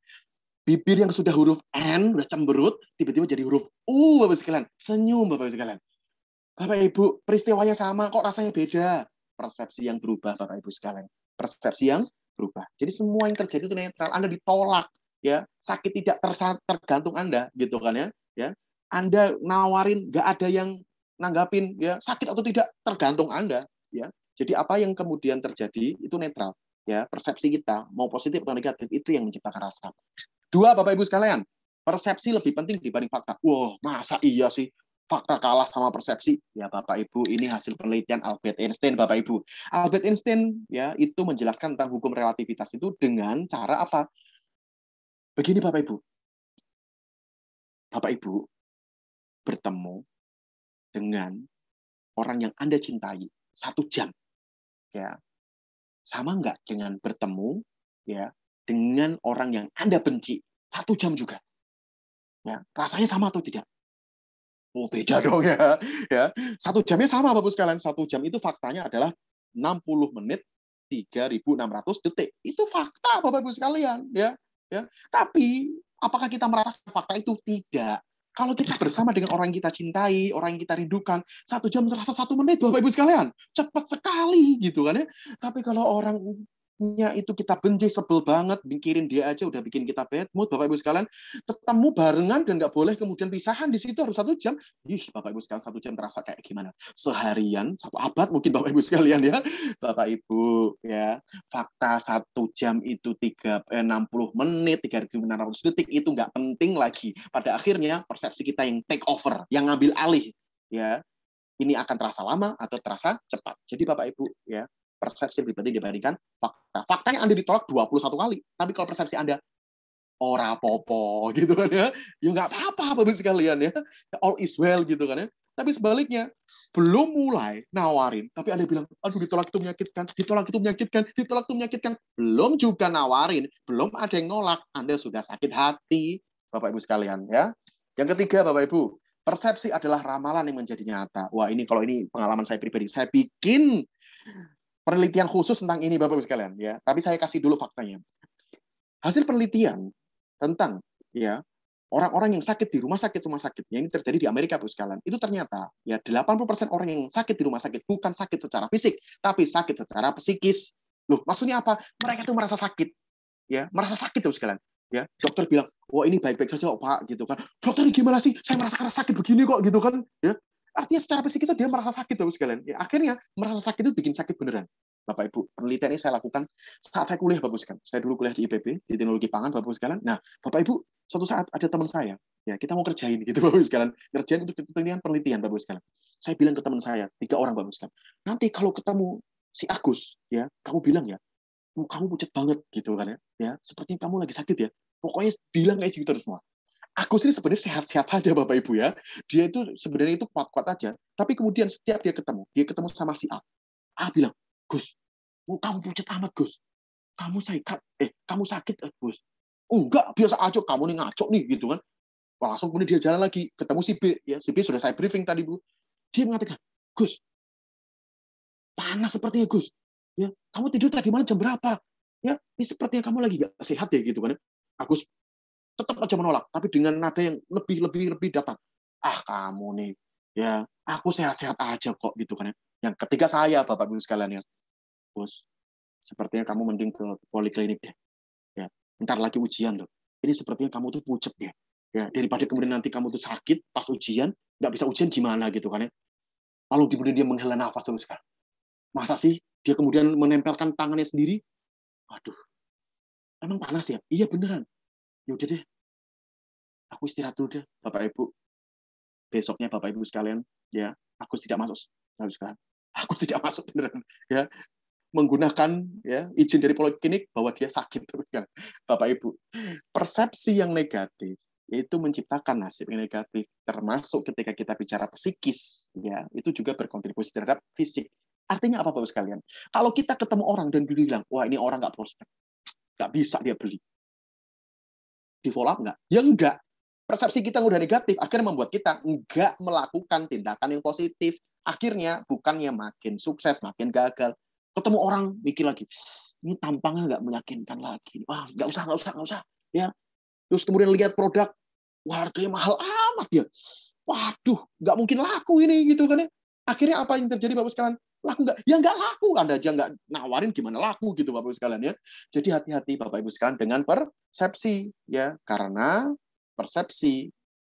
Bibir yang sudah huruf N udah cemberut tiba-tiba jadi huruf U Bapak sekalian, senyum Bapak sekalian. Bapak Ibu, peristiwanya sama kok rasanya beda. Persepsi yang berubah Bapak Ibu sekalian. Persepsi yang berubah. Jadi semua yang terjadi itu netral. Anda ditolak ya, sakit tidak tergantung Anda gitu kan ya. Ya. Anda nawarin nggak ada yang nanggapin ya, sakit atau tidak tergantung Anda ya. Jadi apa yang kemudian terjadi itu netral. Ya, persepsi kita mau positif atau negatif itu yang menciptakan rasa. 2 Bapak Ibu sekalian, persepsi lebih penting dibanding fakta. Wah, masa iya sih fakta kalah sama persepsi? Ya Bapak Ibu, ini hasil penelitian Albert Einstein Bapak Ibu. Albert Einstein ya itu menjelaskan tentang hukum relativitas itu dengan cara apa? Begini Bapak Ibu. Bapak Ibu bertemu dengan orang yang Anda cintai 1 jam. Ya. Sama nggak dengan bertemu ya dengan orang yang Anda benci 1 jam juga? Ya, rasanya sama atau tidak? Oh, beda dong ya. Ya, 1 jamnya sama Bapak sekalian. 1 jam itu faktanya adalah 60 menit 3.600 detik. Itu fakta Bapak Ibu sekalian ya. Ya. Tapi apakah kita merasakan fakta itu? Tidak. Kalau kita bersama dengan orang yang kita cintai, orang yang kita rindukan, 1 jam terasa 1 menit, Bapak Ibu sekalian. Cepat sekali, gitu kan ya. Tapi kalau orangnya itu kita benci, sebel banget, mikirin dia aja udah bikin kita bad mood, Bapak Ibu sekalian. Ketemu barengan dan nggak boleh kemudian pisahan, di situ harus 1 jam. Ih, Bapak Ibu sekalian, 1 jam terasa kayak gimana? Seharian, 1 abad mungkin Bapak Ibu sekalian ya. Bapak Ibu, ya. Fakta 1 jam itu 60 menit, 3.600 detik, itu nggak penting lagi. Pada akhirnya, persepsi kita yang take over, yang ngambil alih. Ya, ini akan terasa lama atau terasa cepat. Jadi Bapak Ibu, ya, persepsi lebih penting dibandingkan fakta. Faktanya Anda ditolak 21 kali, tapi kalau persepsi Anda ora popo gitu kan ya. Ya nggak apa-apa Bapak sekalian ya. All is well gitu kan ya. Tapi sebaliknya, belum mulai nawarin, tapi Anda bilang, aduh ditolak itu menyakitkan, ditolak itu menyakitkan, ditolak itu menyakitkan. Belum juga nawarin, belum ada yang nolak, Anda sudah sakit hati, Bapak Ibu sekalian ya. Yang ketiga Bapak Ibu, persepsi adalah ramalan yang menjadi nyata. Wah, ini kalau ini pengalaman saya pribadi, saya bikin penelitian khusus tentang ini Bapak Ibu sekalian ya. Tapi saya kasih dulu faktanya. Hasil penelitian tentang ya orang-orang yang sakit di rumah sakit ya, ini terjadi di Amerika Bapak sekalian. Itu ternyata ya 80% orang yang sakit di rumah sakit bukan sakit secara fisik, tapi sakit secara psikis. Loh, maksudnya apa? Mereka itu merasa sakit. Ya, merasa sakit Bapak sekalian. Ya, dokter bilang, "Wah, ini baik-baik saja, Pak," gitu kan. "Dokter, ini gimana sih? Saya merasakan sakit begini kok," gitu kan. Ya. Artinya secara psikis dia merasa sakit, Bapak sekalian. Ya, akhirnya merasa sakit itu bikin sakit beneran. Bapak Ibu, penelitian ini saya lakukan saat saya kuliah, Bapak sekalian. Saya dulu kuliah di IPB, di Teknologi Pangan, Bapak sekalian. Nah, Bapak Ibu, suatu saat ada teman saya, ya kita mau kerjain gitu, Bapak sekalian. Ngerjain untuk kepentingan penelitian, Bapak sekalian. Saya bilang ke teman saya, 3 orang, Bapak sekalian. "Nanti kalau ketemu si Agus, ya, kamu bilang ya, kamu pucat banget gitu kan ya. Ya, sepertinya kamu lagi sakit ya. Pokoknya bilang kayak gitu terus semua." Agus ini sebenarnya sehat-sehat saja Bapak Ibu ya. Dia itu sebenarnya itu kuat-kuat aja. Tapi kemudian setiap dia ketemu sama si A. A bilang, "Gus, kamu pucat amat Gus. Kamu sakit Gus." "Enggak, biasa aja, kamu nih ngaco nih," gitu kan. Wah, langsung kemudian dia jalan lagi, ketemu si B, ya si B sudah saya briefing tadi Bu. Dia mengatakan, "Gus, panas sepertinya Gus. Ya, kamu tidur tadi malam jam berapa? Ya, ini sepertinya kamu lagi nggak sehat ya," gitu kan. Agus tetap aja menolak, tapi dengan nada yang lebih datar. "Ah, kamu nih, ya, aku sehat-sehat aja kok," gitu kan ya. Yang ketiga saya, Bapak Ibu sekalian ya, "Gus, sepertinya kamu mending ke poliklinik deh. Ya, bentar lagi ujian loh. Ini sepertinya kamu tuh pucet deh. Ya, daripada kemudian nanti kamu tuh sakit pas ujian, nggak bisa ujian gimana gitu kan ya." Lalu kemudian dia menghela nafas terus kan. Masa sih dia kemudian menempelkan tangannya sendiri? Waduh, emang panas ya? Iya beneran. Ya udah deh, aku istirahat dulu deh, Bapak Ibu. Besoknya Bapak Ibu sekalian, ya, aku tidak masuk sampai sekarang. Aku tidak masuk beneran, ya, menggunakan ya izin dari poliklinik bahwa dia sakit terus kan. Bapak Ibu, persepsi yang negatif itu menciptakan nasib yang negatif, termasuk ketika kita bicara psikis, ya, itu juga berkontribusi terhadap fisik. Artinya apa Bapak sekalian? Kalau kita ketemu orang dan bilang, "Wah, ini orang nggak prospek, nggak bisa dia beli," di follow up nggak? Ya enggak. Persepsi kita udah negatif, akhirnya membuat kita enggak melakukan tindakan yang positif. Akhirnya bukannya makin sukses, makin gagal. Ketemu orang, mikir lagi, ini tampangnya nggak meyakinkan lagi. Wah, nggak usah. Ya. Terus kemudian lihat produk, wah, harganya mahal amat ya. Waduh, nggak mungkin laku ini gitu kan ya. Akhirnya apa yang terjadi Bapak sekalian? Laku nggak? Ya nggak laku. Anda aja nggak nawarin gimana laku gitu Bapak sekalian ya. Jadi hati-hati Bapak Ibu sekalian dengan persepsi ya, karena persepsi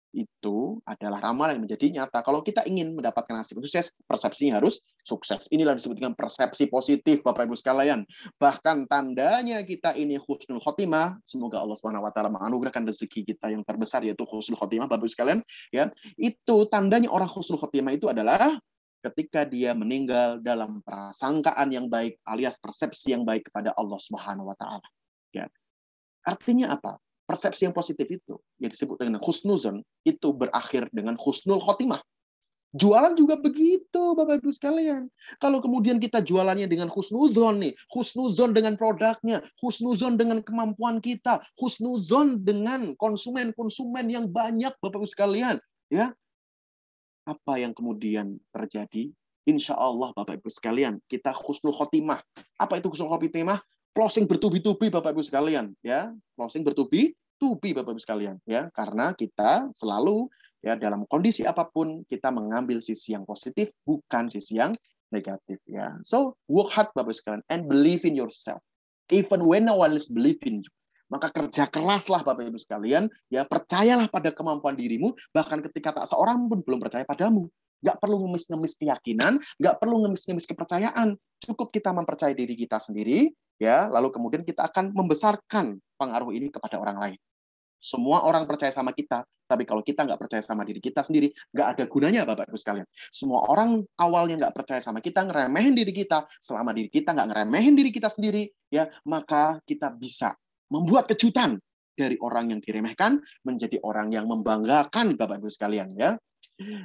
itu adalah ramalan yang menjadi nyata. Kalau kita ingin mendapatkan hasil sukses, persepsinya harus sukses. Inilah disebut dengan persepsi positif Bapak Ibu sekalian. Bahkan tandanya kita ini husnul khotimah, semoga Allah Subhanahu wa taala menganugerahkan rezeki kita yang terbesar yaitu husnul khotimah Bapak Ibu sekalian, ya. Itu tandanya orang husnul khotimah itu adalah ketika dia meninggal dalam prasangkaan yang baik alias persepsi yang baik kepada Allah Subhanahu wa taala. Ya. Artinya apa? Persepsi yang positif itu yang disebut dengan husnuzon itu berakhir dengan husnul khotimah. Jualan juga begitu, Bapak Ibu sekalian. Kalau kemudian kita jualannya dengan husnuzon nih, husnuzon dengan produknya, husnuzon dengan kemampuan kita, husnuzon dengan konsumen-konsumen yang banyak, Bapak Ibu sekalian, ya. Apa yang kemudian terjadi? Insya Allah, Bapak Ibu sekalian, kita husnul khotimah. Apa itu husnul khotimah? Closing bertubi-tubi Bapak Ibu sekalian, ya. Closing bertubi-tubi Bapak Ibu sekalian, ya. Karena kita selalu ya dalam kondisi apapun kita mengambil sisi yang positif bukan sisi yang negatif, ya. So, work hard Bapak Ibu sekalian and believe in yourself. Even when no one is believe in you. Maka kerja keraslah Bapak Ibu sekalian, ya, percayalah pada kemampuan dirimu bahkan ketika tak seorang pun belum percaya padamu. Nggak perlu ngemis-ngemis keyakinan, nggak perlu ngemis-ngemis kepercayaan. Cukup kita mempercayai diri kita sendiri, ya, lalu kemudian kita akan membesarkan pengaruh ini kepada orang lain. Semua orang percaya sama kita, tapi kalau kita nggak percaya sama diri kita sendiri, nggak ada gunanya Bapak Ibu sekalian. Semua orang awalnya nggak percaya sama kita, ngeremehin diri kita, selama diri kita nggak ngeremehin diri kita sendiri, ya, maka kita bisa membuat kejutan dari orang yang diremehkan menjadi orang yang membanggakan Bapak Ibu sekalian, ya.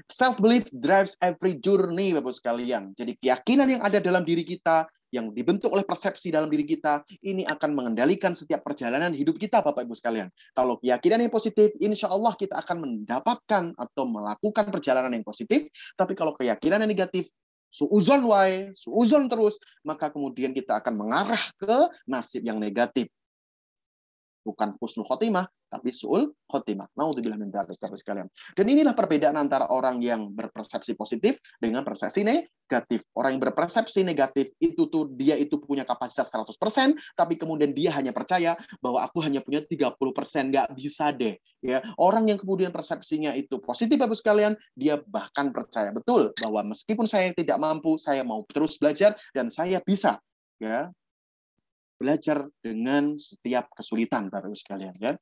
Self belief drives every journey Bapak sekalian. Jadi keyakinan yang ada dalam diri kita yang dibentuk oleh persepsi dalam diri kita ini akan mengendalikan setiap perjalanan hidup kita Bapak Ibu sekalian. Kalau keyakinan yang positif, insya Allah kita akan mendapatkan atau melakukan perjalanan yang positif. Tapi kalau keyakinan yang negatif, suuzon terus, maka kemudian kita akan mengarah ke nasib yang negatif. bukan husnul khotimah, tapi su'ul khotimah. Naudzubillah min dzalik, Bapak sekalian. Dan inilah perbedaan antara orang yang berpersepsi positif dengan persepsi negatif. Orang yang berpersepsi negatif itu tuh dia itu punya kapasitas 100%, tapi kemudian dia hanya percaya bahwa aku hanya punya 30%, nggak bisa deh. Ya, orang yang kemudian persepsinya itu positif, Bapak sekalian, dia bahkan percaya betul bahwa meskipun saya tidak mampu, saya mau terus belajar dan saya bisa, ya, belajar dengan setiap kesulitan, Bapak sekalian, ya.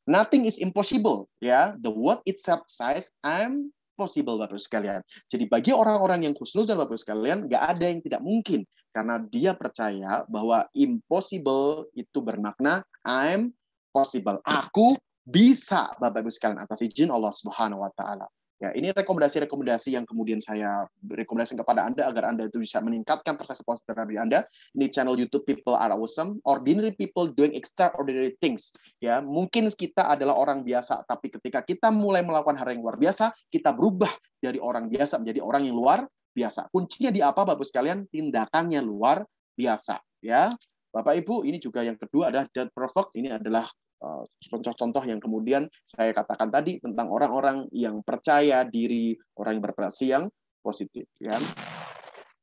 Nothing is impossible, ya. The word itself says I'm possible, Bapak sekalian. Jadi bagi orang-orang yang husnuzan, Bapak sekalian, nggak ada yang tidak mungkin karena dia percaya bahwa impossible itu bermakna I'm possible. Aku bisa, Bapak Ibu sekalian, atas izin Allah Subhanahu wa taala. Ya, ini rekomendasi-rekomendasi yang kemudian saya rekomendasikan kepada Anda agar Anda itu bisa meningkatkan persepsi positif dari Anda. Ini channel YouTube People Are Awesome, Ordinary People Doing Extraordinary Things. Ya, mungkin kita adalah orang biasa, tapi ketika kita mulai melakukan hal yang luar biasa, kita berubah dari orang biasa menjadi orang yang luar biasa. Kuncinya di apa, Bapak sekalian? Tindakannya luar biasa. Ya, Bapak Ibu, ini juga yang kedua adalah don't provoke. Ini adalah contoh-contoh yang kemudian saya katakan tadi tentang orang-orang yang percaya diri, orang yang berpersepsi yang positif. Ya.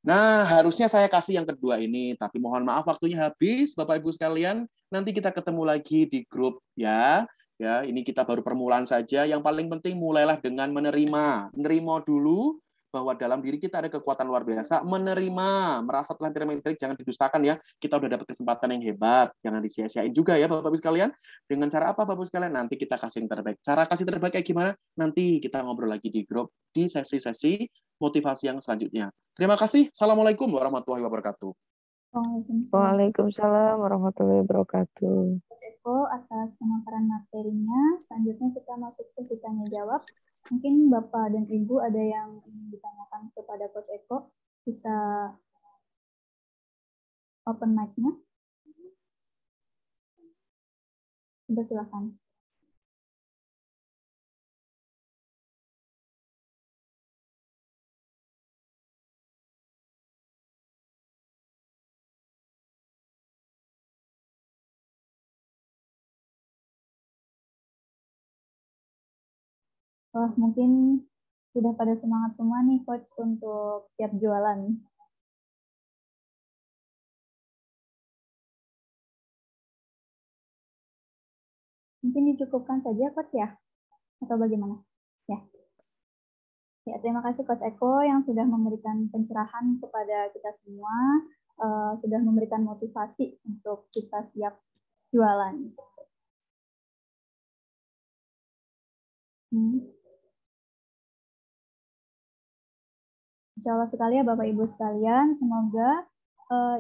Nah, harusnya saya kasih yang kedua ini, tapi mohon maaf waktunya habis, Bapak Ibu sekalian. Nanti kita ketemu lagi di grup, ya. Ya, ini kita baru permulaan saja. Yang paling penting mulailah dengan menerima dulu bahwa dalam diri kita ada kekuatan luar biasa, menerima, merasa telah terima, jangan didustakan ya. Kita udah dapat kesempatan yang hebat, jangan disia-siain juga ya Bapak Ibu sekalian. Dengan cara apa Bapak Ibu sekalian? Nanti kita kasih yang terbaik. Cara kasih terbaik kayak gimana? Nanti kita ngobrol lagi di grup di sesi-sesi motivasi yang selanjutnya. Terima kasih. Assalamualaikum warahmatullahi wabarakatuh. Waalaikumsalam warahmatullahi wabarakatuh. Coach Eko atas pemaparan materinya. Selanjutnya kita masuk sesi tanya jawab. Mungkin Bapak dan Ibu ada yang ingin ditanyakan kepada Coach Eko, bisa open mic-nya. Coba silakan. Wah, mungkin sudah pada semangat semua nih Coach untuk siap jualan. Mungkin dicukupkan saja Coach ya? Atau bagaimana? Ya. Ya, terima kasih Coach Eko yang sudah memberikan pencerahan kepada kita semua, sudah memberikan motivasi untuk kita siap jualan. Insya Allah sekali ya Bapak Ibu sekalian, semoga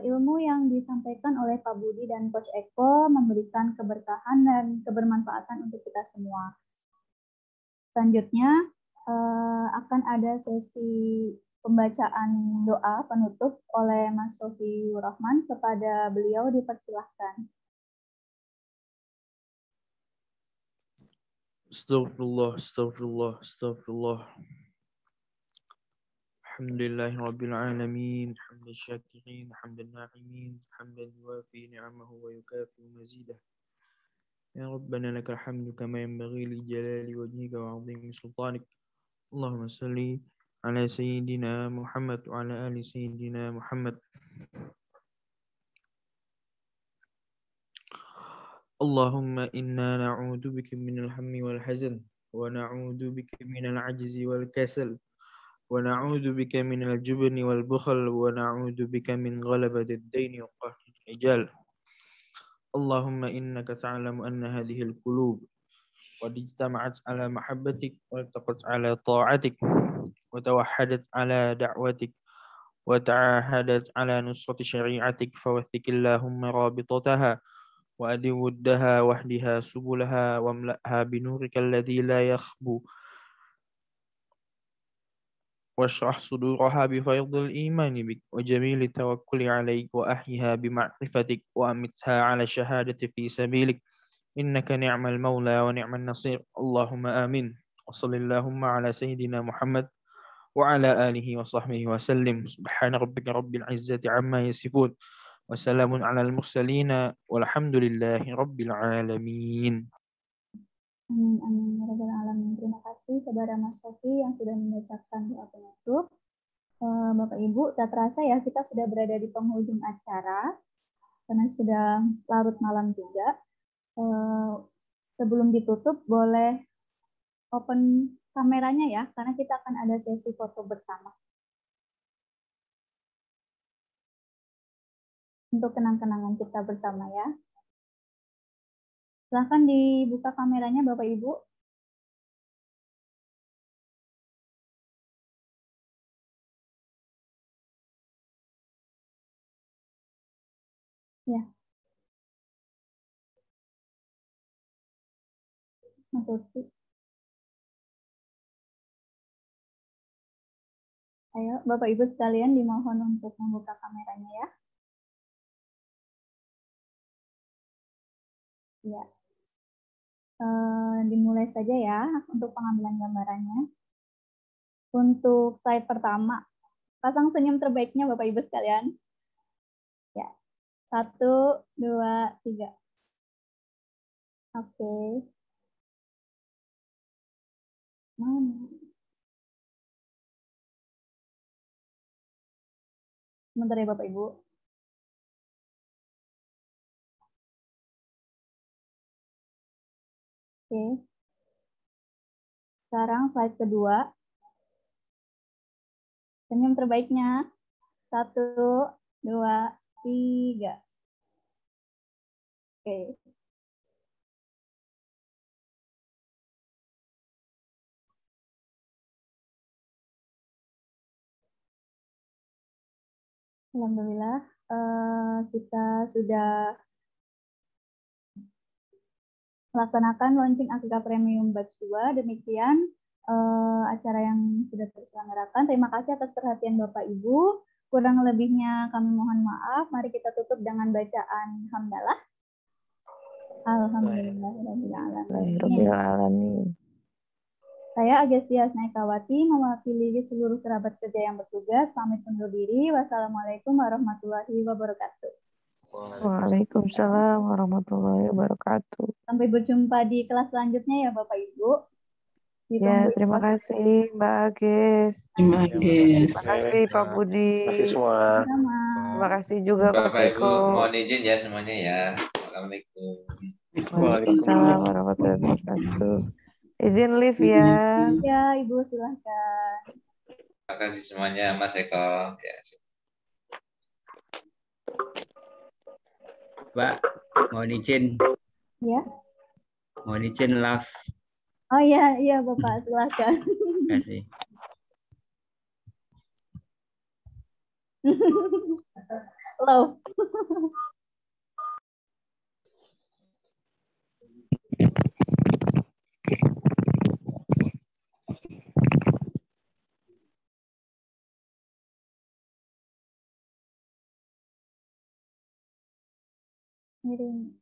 ilmu yang disampaikan oleh Pak Budi dan Coach Eko memberikan keberkahan dan kebermanfaatan untuk kita semua. Selanjutnya akan ada sesi pembacaan doa penutup oleh Mas Sofi Rahman. Kepada beliau dipersilahkan. Astagfirullah, astagfirullah, astagfirullah. Alhamdulillahi Rabbil Alamin, hamdan syakirin, hamdan na'imin, hamdan yuafi ni'amahu wa yukafi mazidah. Ya Rabbana lakal hamdu kama yanbaghi li jalali wajhika wa 'azimi sultanik. Allahumma salli ala sayyidina Muhammad wa ala ali sayyidina Muhammad. Allahumma inna na'udzu bika minal hammi wal hazan wa na'udzu bika minal 'ajzi wal kasal. ونعوذ بك من الجبن والبخل ونعوذ بك من غلبة الدين وقهر الرجال اللهم إنك تعلم أن هذه القلوب قد اجتمعت على محبتك والتقت على طاعتك وتوحدت على دعوتك وتعاهدت على نصرة شريعتك فوثق اللهم رابطتها وأدم ودها واهدها سبلها واملأها بنورك الذي لا يخبو واشرح صدورها بفيض الإيمان بك وجميل التوكل عليك وأحيها بمعرفتك وأمتها على الشهادة في سبيلك إنك نعم المولى ونعم النصير اللهم آمين وصل اللهم على سيدنا محمد وعلى آله وصحبه وسلم سبحان ربك رب العزة عما يصفون Wassalamun alal mursalin walhamdulillahi rabbil alamin. Amin, amin, ya rabbal alamin. Terima kasih kepada Mas Sofi yang sudah membacakan doa penutup. Bapak Ibu, tak terasa ya kita sudah berada di penghujung acara karena sudah larut malam juga. Sebelum ditutup boleh open kameranya ya, karena kita akan ada sesi foto bersama. Untuk kenang-kenangan kita bersama ya. Silahkan dibuka kameranya Bapak Ibu. Ya. Mas Lutfi. Ayo, Bapak Ibu sekalian dimohon untuk membuka kameranya ya. Ya. Dimulai saja ya untuk pengambilan gambarannya. Untuk slide pertama, pasang senyum terbaiknya Bapak Ibu sekalian. Ya. 1, 2, 3. Oke. Sebentar ya Bapak Ibu. Oke. Sekarang slide kedua. Senyum terbaiknya. 1, 2, 3. Oke. Alhamdulillah, kita sudah melaksanakan launching Akika Premium Batch 2. Demikian acara yang sudah terselenggarakan. Terima kasih atas perhatian Bapak Ibu. Kurang lebihnya kami mohon maaf. Mari kita tutup dengan bacaan hamdalah. Alhamdulillahirrahmanirrahim. Saya Agestia Snaikawati mewakili seluruh kerabat kerja yang bertugas. Pamit undur diri. Wassalamualaikum warahmatullahi wabarakatuh. Waalaikumsalam warahmatullahi wabarakatuh. Sampai berjumpa di kelas selanjutnya ya Bapak Ibu. Ya, terima kasih Mbak Ages. Terima kasih. Terima kasih Pak Budi. Terima kasih semua. Terima kasih juga Pak Bapak Ibu, Seko. mohon izin ya semuanya ya. Assalamualaikum. Waalaikumsalam warahmatullahi wabarakatuh. Izin live ya. Ya, Ibu silahkan. Terima kasih semuanya, Mas Eko. Ya. Mbak, mohon izin. Ya. Mohon izin live. Oh iya, iya Bapak, silahkan. Terima kasih. Low. Miring.